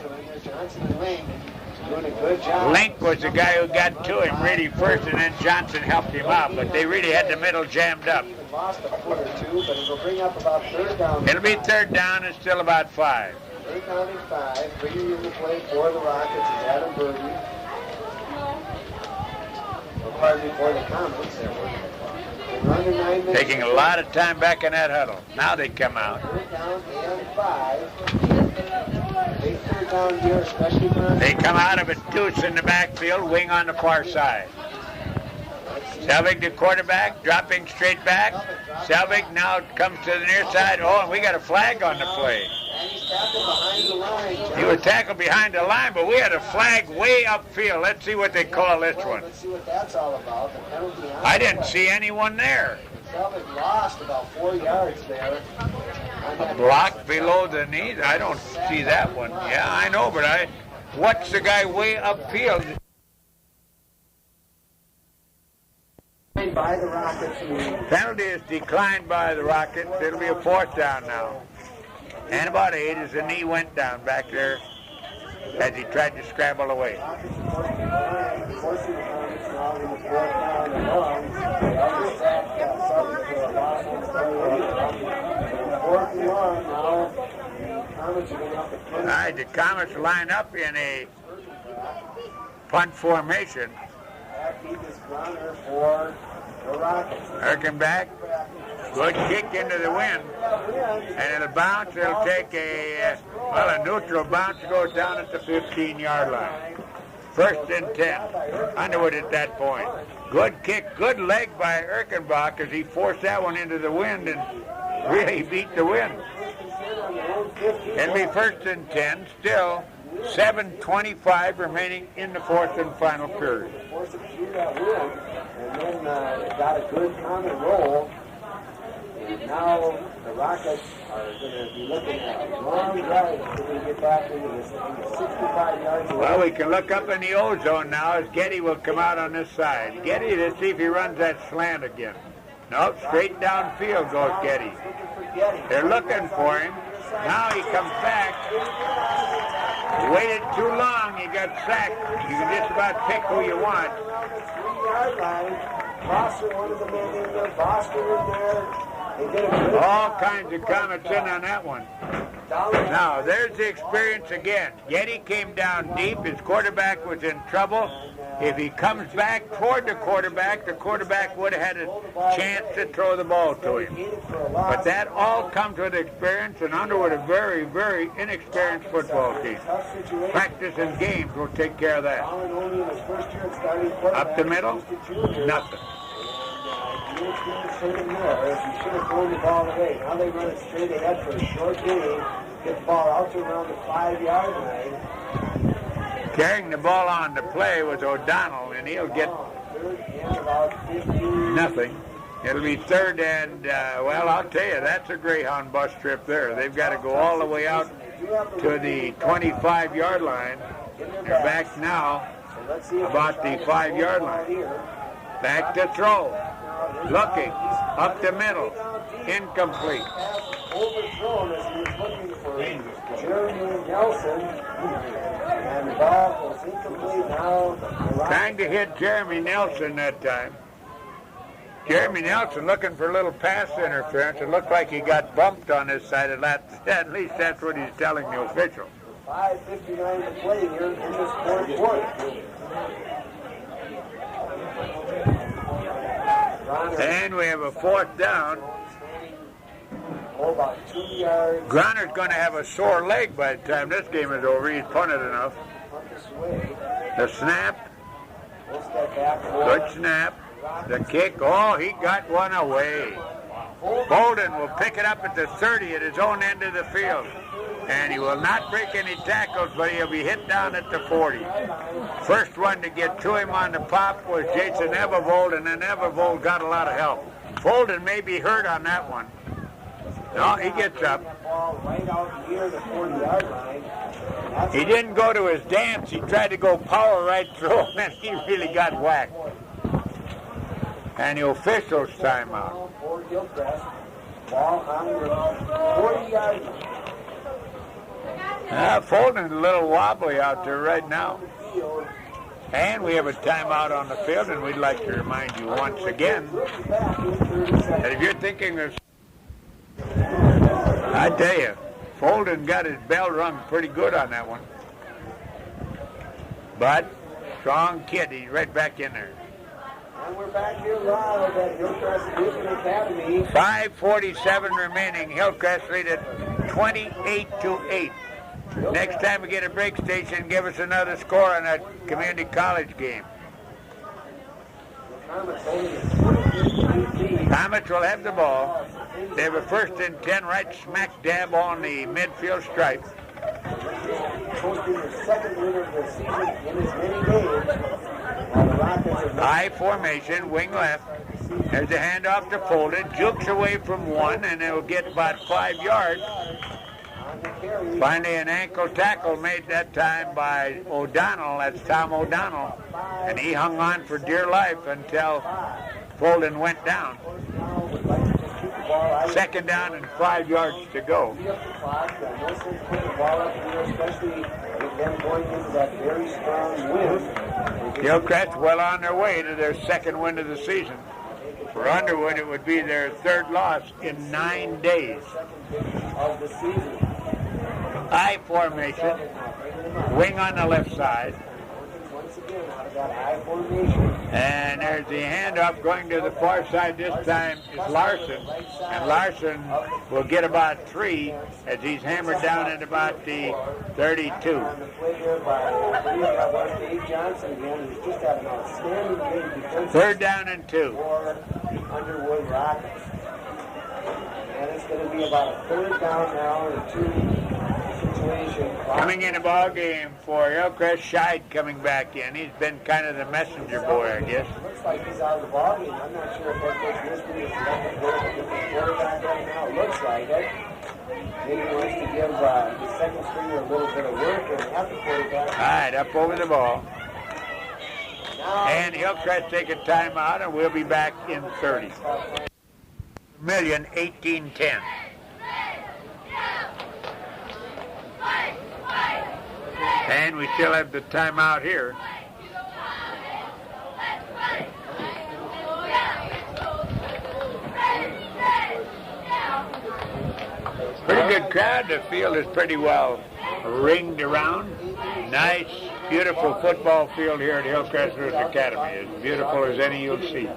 Doing a good job. Link was the guy who got to him really first, and then Johnson helped him out, but they really had the middle jammed up. Lost a foot or two, but it'll bring up about third down. It'll be third down and still about 5. Third down and 5. Bringing in the play for the Rockets is Adam Berge. Or pardon me, for the Comets. Taking a lot of time back in that huddle. Now they come out. Third down and 5. Big third down here, especially for... They come out of a deuce in the backfield, wing on the far side. Selvig, the quarterback, dropping straight back. Selvig now comes to the near side. Oh, and we got a flag on the play. He was tackled behind the line, but we had a flag way upfield. Let's see what they call this one. Let's see what that's all about. I didn't see anyone there. Selvig lost about 4 yards there. A block below the knees? I don't see that one. Yeah, I know, but what's the guy way upfield? By the Rockets. Penalty is declined by the Rockets. It'll be a fourth down now. And about 8 as the knee went down back there as he tried to scramble away. All right, the Comets line up in a punt formation. Erkin back. Good kick into the wind. And it'll bounce. It'll take a neutral bounce, goes down at the 15-yard line. First and 10. Underwood at that point. Good kick, good leg by Erkenbach as he forced that one into the wind and really beat the wind. It'll be first and 10. Still 7:25 remaining in the fourth and final period. And then got a good counter roll. And now the Rockets are going to be looking at a long drive if they get back into this 65 yards away. Well, we can look up in the O-zone now as Getty will come out on this side. Getty, let's see if he runs that slant again. Nope, straight downfield goes Getty. They're looking for him. Now he comes back. Waited too long. He got sacked. You can just about pick who you want. 3-yard line. Boston, one of the men in there. Boston in there. All kinds of Comets in on that one. Now, there's the experience again. Getty came down deep. His quarterback was in trouble. If he comes back toward the quarterback would have had a chance to throw the ball to him. But that all comes with experience, and Underwood, a very, very inexperienced football team. Practice and games will take care of that. Up the middle, nothing. He should have thrown the ball away. Now they run it straight ahead for a short gain. Get the ball out to around the 5-yard line. Carrying the ball on the play was O'Donnell, and he'll get nothing. It'll be third and, well, I'll tell you, that's a Greyhound bus trip there. They've got to go all the way out to the 25-yard line. They're back now about the 5-yard line. Back to throw. Looking. Up the middle. Incomplete. Overthrown as he was looking for Jeremy Nelson. And the ball was incomplete now. Trying to hit Jeremy Nelson that time. Jeremy Nelson looking for a little pass interference. It looked like he got bumped on this side of that. At least that's what he's telling the official. 5:59 to play here in this fourth quarter. And we have a fourth down. About 2 yards. Groner's going to have a sore leg by the time this game is over. He's punted enough. The snap. Good snap. The kick. Oh, he got one away. Bolden will pick it up at the 30 at his own end of the field. And he will not break any tackles, but he'll be hit down at the 40. First one to get to him on the pop was Jason Evervold, and then Evervold got a lot of help. Bolden may be hurt on that one. No, he gets up. He didn't go to his dance. He tried to go power right through him, and he really got whacked. And the officials timeout. Fulton's a little wobbly out there right now. And we have a timeout on the field, and we'd like to remind you once again that if you're thinking there's... I tell you, Fulton got his bell rung pretty good on that one. But, strong kid, he's right back in there. And we're back here live at Hillcrest Lutheran Academy. 5:47 remaining. Hillcrest lead at 28-8. Next time we get a break station, give us another score on that community college game. Comets will have the ball. They have a 1st and 10 right smack dab on the midfield stripe. High formation, wing left. There's a handoff to Fulton. Jukes away from one, and it'll get about 5 yards. Finally, an ankle tackle made that time by O'Donnell. That's Tom O'Donnell. And he hung on for dear life until Fulton went down. 2nd down and 5 yards to go. Hillcrest well on their way to their 2nd win of the season. For Underwood, it would be their 3rd loss in 9 days. I formation, wing on the left side. And there's the handoff going to the far side. This time is Larson. And Larson will get about 3 as he's hammered down at about the 32. 3rd down and 2. Underwood Rockets. And it's going to be about a 3rd down now and 2. Coming in the ball game for Hillcrest, Scheid coming back in. He's been kind of the messenger boy, I guess. Looks like he's out of the ball game. I'm not sure if that's listed as the quarterback right now. Looks like it. Maybe he wants to give the 2nd stringer a little bit of work and have the quarterback. All right, up over the ball. And Hillcrest take a timeout, and we'll be back in 30. 18-10. And we still have the timeout here. Pretty good crowd. The field is pretty well ringed around. Nice, beautiful football field here at Hillcrest Lutheran Academy. As beautiful as any you'll see.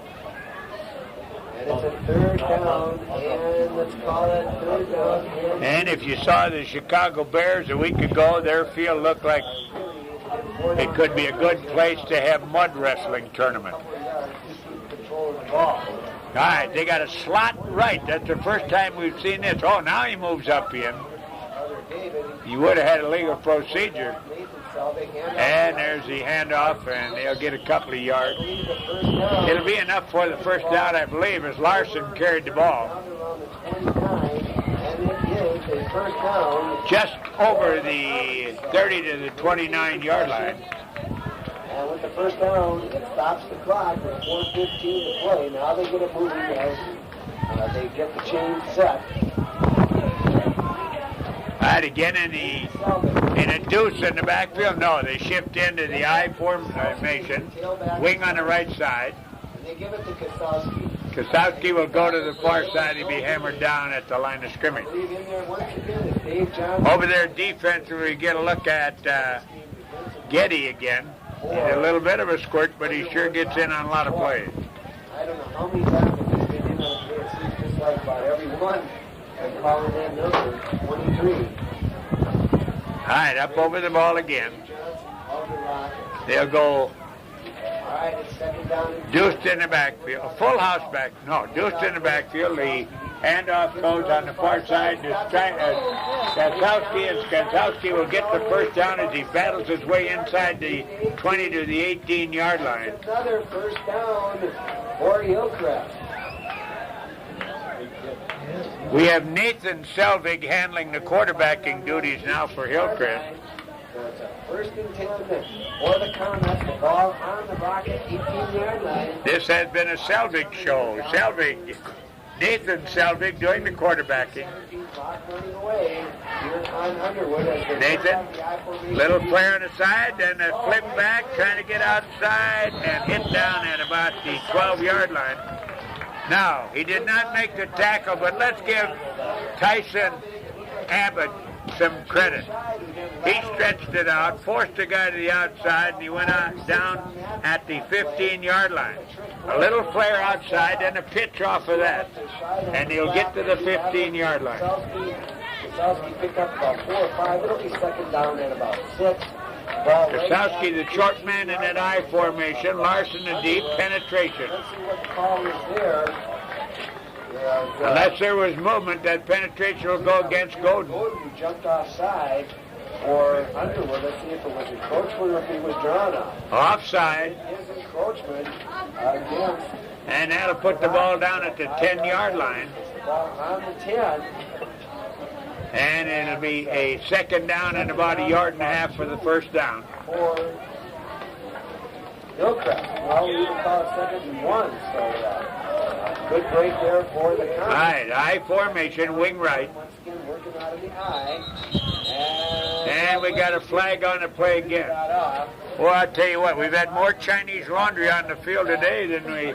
And it's a 3rd down, and let's call it 3rd down. And if you saw the Chicago Bears a week ago, their field looked like it could be a good place to have mud wrestling tournament. All right, they got a slot right. That's the first time we've seen this. Oh, now he moves up in. You would have had a legal procedure. And there's the handoff, and they'll get a couple of yards. It'll be enough for the first down, I believe, as Larson carried the ball. Just over the 30 to the 29-yard line. And with the first down, it stops the clock with 4:15 to play. Now they get it moving as they get the chain set. All right, again in a deuce in the backfield. No, they shift into the I formation. Wing on the right side. And they give it to Kosowski. Kosowski will go to the far side. He'll be hammered down at the line of scrimmage. Over there defensively, we get a look at Getty again. He's a little bit of a squirt, but he sure gets in on a lot of plays. I don't know how many times he's been in on plays. He's just like about every one and calling that number, 23. All right, up over the ball again. They'll go deuced in the backfield. A full house back. No, deuced in the backfield. The handoff goes on the far side to Kansowski, and Kansowski will get the first down as he battles his way inside the 20 to the 18-yard line. Another first down for Hillcrest. We have Nathan Selvig handling the quarterbacking duties now for Hillcrest. It's a first and 10 for the Comets. The ball on the Rocket 18-yard line. This has been a Selvig show. Selvig, Nathan Selvig doing the quarterbacking. Nathan, little flare on the side, then a flip back, trying to get outside, and hit down at about the 12-yard line. Now, he did not make the tackle, but let's give Tyson Abbott some credit. He stretched it out, forced the guy to the outside, and he went out down at the 15-yard line. A little flare outside, then a pitch off of that, and he'll get to the 15-yard line. Kosowski picked up about 4 or 5. It'll be second down at about 6. Kosowski, the short man in that I formation. Larson, the deep penetration. Let's see what the call is there. Unless there was movement, that penetration will go against Godin. Godin jumped offside for Underwood. Let's see if it was encroachment or if he was drawn up. Offside. His encroachment against. And that'll put the ball down at the 10-yard line. The ball on the 10. And it'll be a second down and about 1.5 yards for the first down. For Hillcrest. Well, we even call it second and 1. So good break there for the Comets. All right, I formation, wing right. Once again, working out of the I. And we got a flag on the play again. Well, I'll tell you what, we've had more Chinese laundry on the field today than we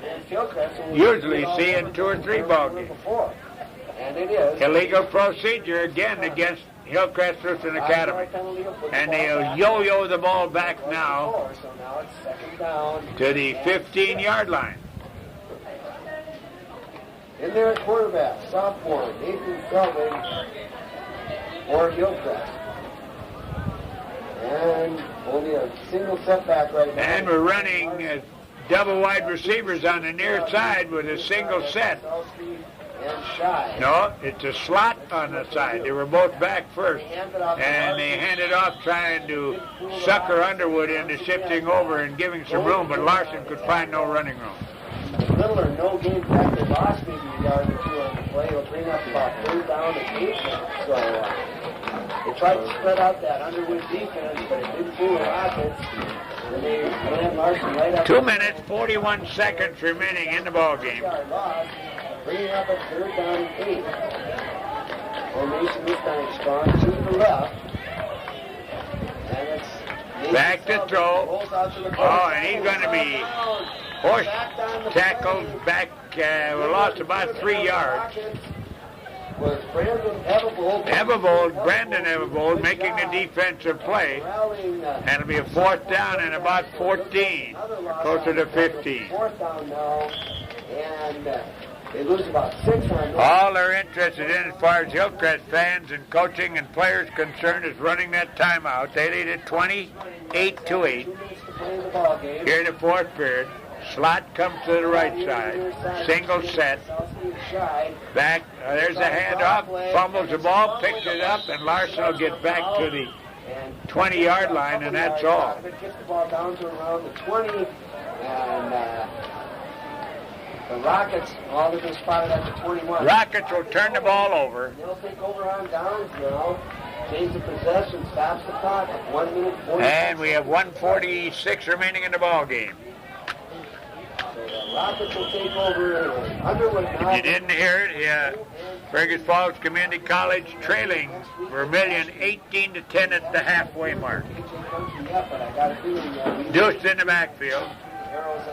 usually see in 2 or 3 ball games. And it is. Illegal procedure again against Hillcrest Lutheran Academy. And they'll yo-yo the ball back now to the 15-yard line. In there at quarterback, sophomore, Nathan Selvig for Hillcrest. And only a single setback right now. And we're running double wide receivers on the near side with a single set. No, it's a slot on the side. They were both back first. And they handed off trying to sucker Underwood into shifting over and giving some room, but Larson could find no running room. Little or no game back. They lost maybe a yard or 2 on the play. It'll bring up about 3rd down and 8. So they tried to spread out that Underwood defense, but it didn't fool the Rockets. And they ran Larson right up. 2 minutes, 41 seconds remaining in the ball game. Bringing up a 3rd down and 8. Formation this time strong to the left. And it's back to throw. Oh, and he's going to be horse tackled back. We lost about 3 yards. Was Brandon Everbold. Brandon Everbold making the defensive play. And it'll be a 4th down and about 14, closer to 15. 4th down now. And they lose about 6 on. All they're interested in, as far as Hillcrest fans and coaching and players concerned, is running that timeout. They lead it 28-8. Here in the 4th period. Slot comes to the right side. Single set. Back. There's a handoff. Fumbles the ball, picks it up, and Larson will get back to the 20-yard line, and that's all. Gets the ball down to around the 20, and the Rockets, all of them spotted at the 21. Rockets will turn the ball over. They'll take over on downs now. Change the possession, stops the clock at 1 minute 40. And we have 1:46 remaining in the ball game. So the Rockets will take over Underwood now. You didn't hear it. Yeah. Fergus Falls Community College trailing Vermilion 18-10 at the halfway mark. Deuce in the backfield.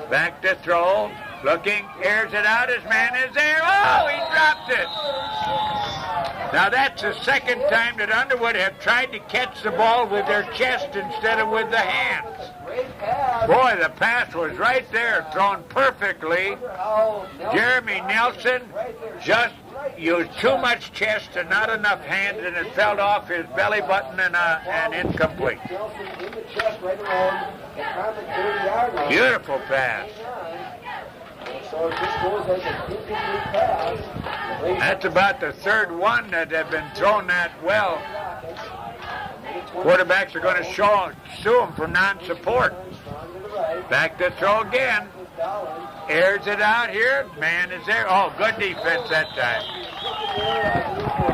Back to throw. Looking, airs it out. His man is there. Oh, he dropped it. Now that's the second time that Underwood have tried to catch the ball with their chest instead of with the hands. Boy, the pass was right there, thrown perfectly. Jeremy Nelson just used too much chest and not enough hands, and it fell off his belly button and incomplete. Beautiful pass. So it just goes as an incomplete pass. That's about the third one that have been thrown that well. Quarterbacks are going to sue him for non-support. Back to throw again. Airs it out here. Man is there. Oh, good defense that time.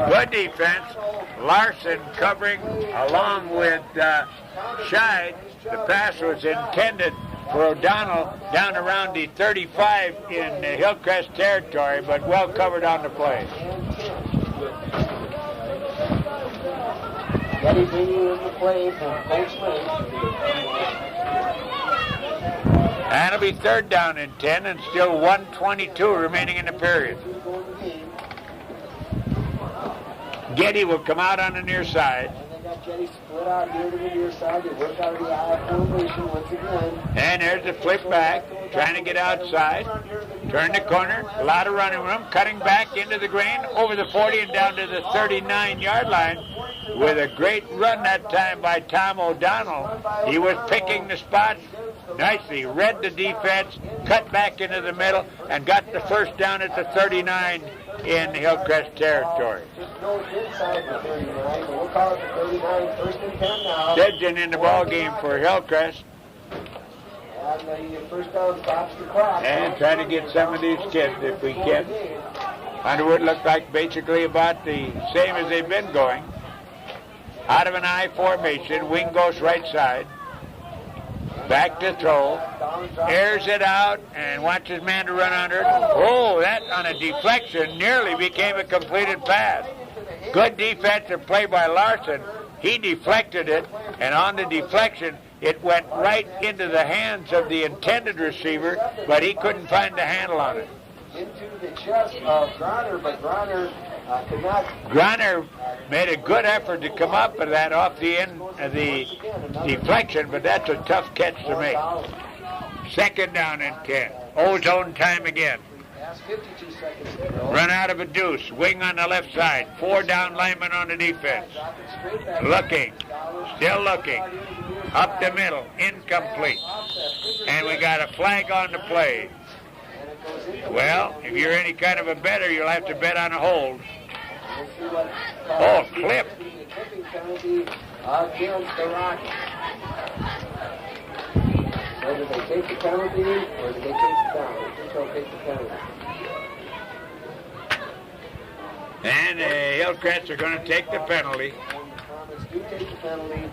Good defense. Larson covering along with Scheid. The pass was intended for O'Donnell down around the 35 in the Hillcrest territory, but well covered on the play. Getty bringing in the play from Coach Lane. That'll be third down and 10, and still 1:22 remaining in the period. Getty will come out on the near side. Getty split out here to the near side. They work out of the I formation once again. And there's the flip back, trying to get outside. Turn the corner, a lot of running room, cutting back into the grain, over the 40 and down to the 39-yard line with a great run that time by Tom O'Donnell. He was picking the spots nicely, read the defense, cut back into the middle, and got the first down at the 39 in Hillcrest territory. Sedgen in the ball game for Hillcrest. And trying to get some of these kids if we can. Underwood looked like basically about the same as they've been going. Out of an I formation, wing goes right side. Back to throw. Airs it out and wants his man to run under it. Oh, that on a deflection nearly became a completed pass. Good defensive play by Larson. He deflected it, and on the deflection, it went right into the hands of the intended receiver, but he couldn't find the handle on it. Into the chest of Griner, but Griner could not. Griner made a good effort to come up with that off the end of the deflection, but that's a tough catch to make. Second down and 10. Ozone time again. Run out of a deuce. Wing on the left side. 4 down linemen on the defense. Looking. Still looking. Up the middle. Incomplete. And we got a flag on the play. Well, if you're any kind of a bettor, you'll have to bet on a hold. Oh, clip. Against the Rockets. So did they take the penalty, or did they take the down? I think they'll take the penalty. And the Hillcrest are going to take the penalty. Comets do take the penalty.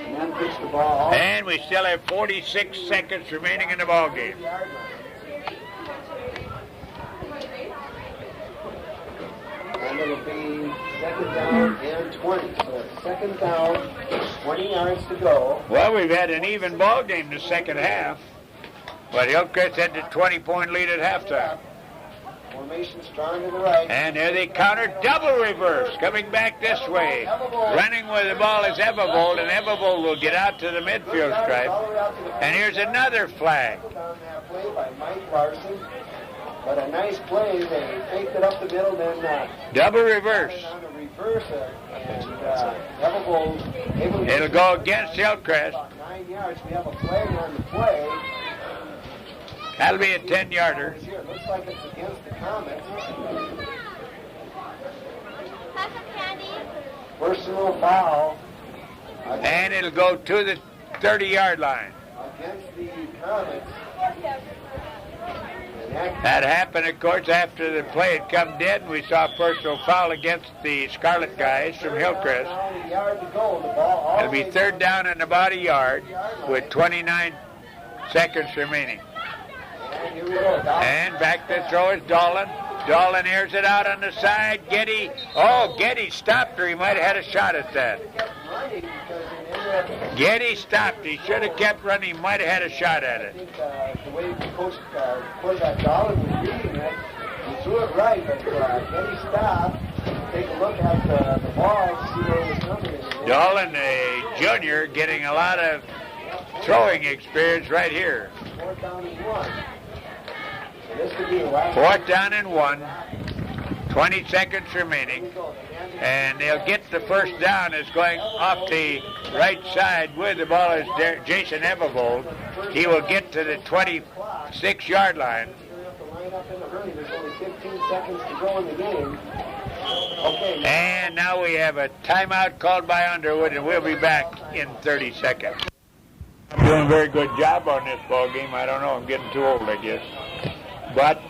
And then pitch the ball. And we still have 46 seconds remaining in the ball game. And it'll be second down and 20. So it's second down, 20 yards to go. Well, we've had an even ball game the second half, but Hillcrest had the 20-point lead at halftime. Formation strong to the right. And there they counter, double reverse, coming back this way. Running with the ball is Evervold, and Evervold will get out to the midfield stripe. And here's another flag. Play by Mike Larson. But a nice play. They faked it up the middle, then double reverse. On the reverse, and Evervold able to. It'll go against Hillcrest. 9 yards. We have a flag on the play. That'll be a 10-yarder. It looks like it's against the Comets. personal foul. And it'll go to the 30-yard line. Against the Comets. That happened, of course, after the play had come dead, and we saw a personal foul against the Scarlet guys from Hillcrest. It'll be third down and about a yard with 29 seconds remaining. And back to throw is Dolan. Dolan airs it out on the side. Getty stopped her. He might have had a shot at that. Getty stopped. He should have kept running. He might have had a shot at it. I think the way Coach Dolan was reading it, he threw it right, but Getty stopped. Take a look at the ball to see where it was coming. Dolan, a junior, getting a lot of throwing experience right here. 4th down and 1. So this could be the last. 4th down and 1. 20 seconds remaining. And they'll get the first down. It's going off the right side where the ball is there. Jason Evervold. He will get to the 26-yard line. There's only 15 seconds to go in the game. Okay. And now we have a timeout called by Underwood, and we'll be back in 30 seconds. I'm doing a very good job on this ball game. I don't know. I'm getting too old, I guess. But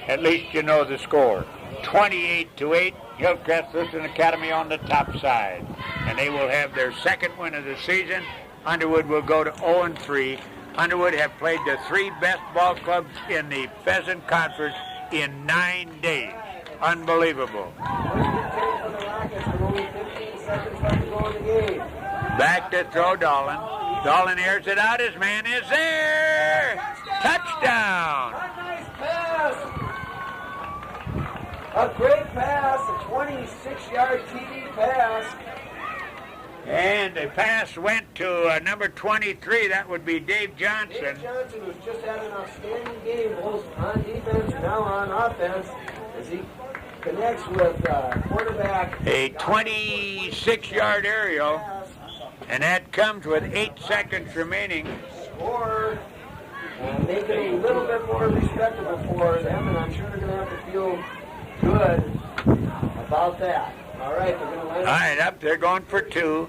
at least you know the score. 28-8, Hillcrest Lutheran Academy on the top side. And they will have their second win of the season. Underwood will go to 0-3. Underwood have played the 3 best ball clubs in the Pheasant Conference in 9 days. Unbelievable. Back to throw Dolan. Dolan airs it out. His man is there. Touchdown. A great pass, a 26-yard TD pass. And the pass went to number 23. That would be Dave Johnson. Dave Johnson was just had an outstanding game, both on defense and now on offense, as he connects with quarterback. A 26-yard aerial, and that comes with 8 seconds remaining. Score, make it a little bit more respectable for them, and I'm sure they're going to have to feel good about that. All right, they're going to line up. All right, up. They're going for 2.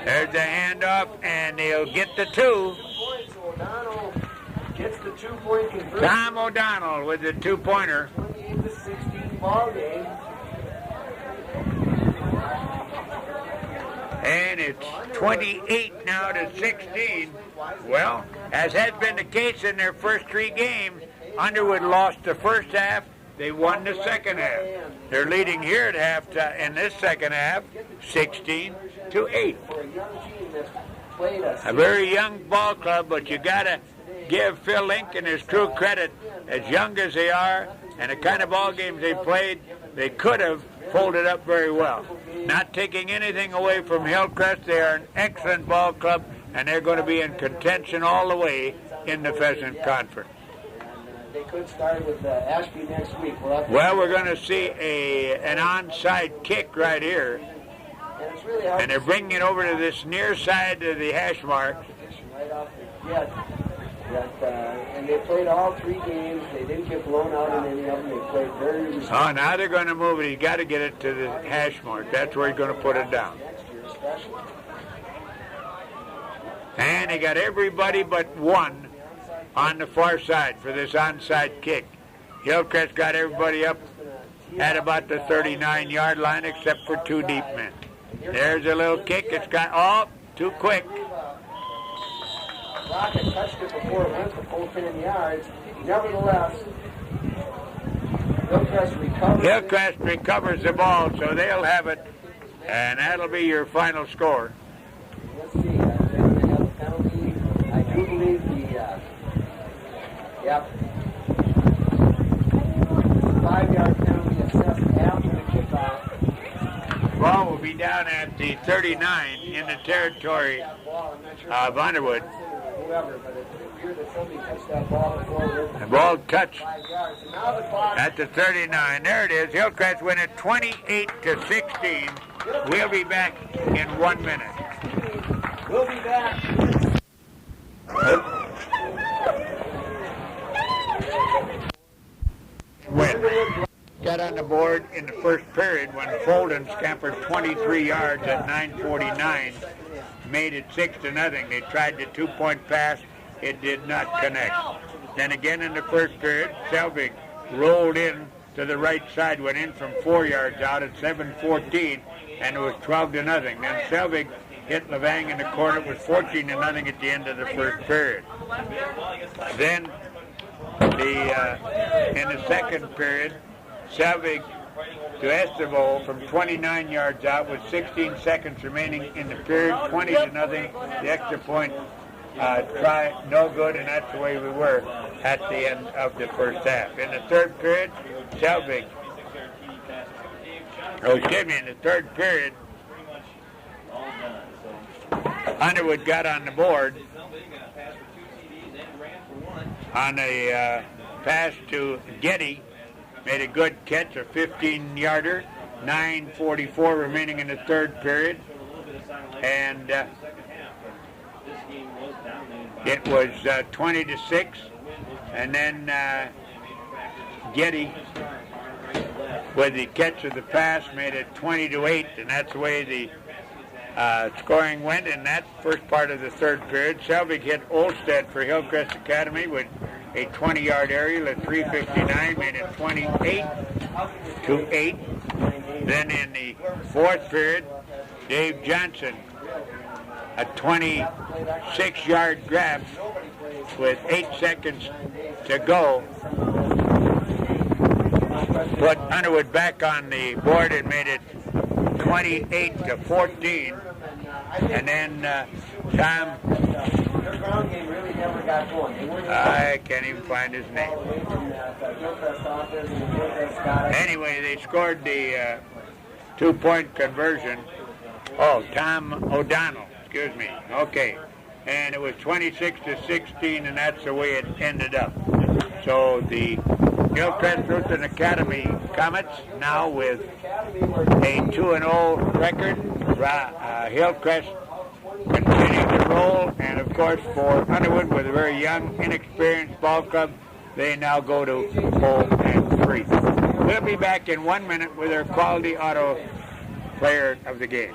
There's the handoff, and they'll get the 2. O'Donnell gets the 2-point conversion. Tom O'Donnell with the 2-pointer. 28-16 ball game. And it's 28 now to 16. Well, as has been the case in their first 3 games, Underwood lost the first half. They won the second half. They're leading here at halftime in this second half, 16-8. A very young ball club, but you got to give Phil Link and his crew credit. As young as they are and the kind of ball games they played, they could have folded up very well. Not taking anything away from Hillcrest, they are an excellent ball club, and they're going to be in contention all the way in the Pheasant Conference. They could start with Ashby next week. Well, we're going to see an onside kick right here. And they're bringing it over to this near side of the hash mark. Right off the jet. And they played all 3 games. They didn't get blown out in any of them. They played very respectful. Oh, now they're going to move it. He's got to get it to the hash mark. That's where he's going to put it down. Next year especially. And they got everybody but 1 on the far side for this onside kick. Hillcrest got everybody up at about the 39-yard line except for 2 deep men. There's a little kick. It's got, too quick. Rocket touched it before it went the full 10 yards. Nevertheless, Hillcrest recovers the ball, so they'll have it, and that'll be your final score. Let's see. They have a penalty. I do believe Yep. 5-yard penalty assessed after the kickoff. Ball will be down at the 39 in the territory of Underwood. The ball touched at the 39. There it is. Hillcrest win it 28-16. We'll be back in 1 minute. We'll be back. Win. got on the board in the first period when Folden scampered 23 yards at 9:49, made it 6-0. They tried the 2-point pass. It did not connect. Then again in the first period, Selvig rolled in to the right side, went in from 4 yards out at 7:14, and it was 12-0. Then Selvig hit Levang in the corner. It was 14-0 at the end of the first period. Then in the second period, Selvig to Estevo from 29 yards out with 16 seconds remaining in the period, 20-0. The extra point try no good, and that's the way we were at the end of the first half. In the third period, Selvig. In the third period, Underwood got on the board on a pass to Getty, made a good catch, a 15-yarder, 9:44 remaining in the third period, and it was 20-6, and then Getty, with the catch of the pass, made it 20-8, and that's the way the scoring went in that first part of the third period. Selvig hit Olstead for Hillcrest Academy with a 20-yard aerial at 3:59, made it 28-8. Then in the fourth period, Dave Johnson, a 26-yard grab with 8 seconds to go, put Underwood back on the board and made it 28-14. And then Tom, I can't even find his name. Anyway, they scored the 2-point conversion. Oh, Tom O'Donnell, excuse me. Okay. And it was 26-16, and that's the way it ended up. So the Hillcrest Lutheran Academy Comets now with a 2-0 record. Hillcrest continuing to roll, and of course for Underwood, with a very young, inexperienced ball club, they now go to 0-3. We'll be back in 1 minute with our quality auto player of the game.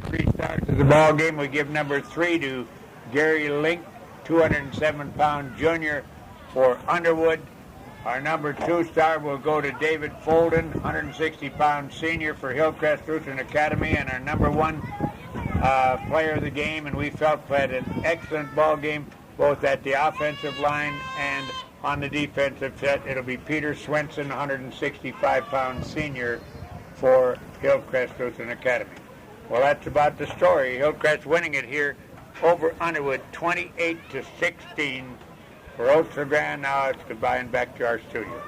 3 stars of the ball game. We give number 3 to Gary Link, 207-pound junior for Underwood. Our number 2 star will go to David Folden, 160-pound senior for Hillcrest Lutheran Academy, and our number 1 player of the game, and we felt played an excellent ball game both at the offensive line and on the defensive set. It'll be Peter Swenson, 165-pound senior for Hillcrest Lutheran Academy. Well, that's about the story. Hillcrest winning it here over Underwood, 28-16. For Oats LeGrand, now it's goodbye and back to our studio.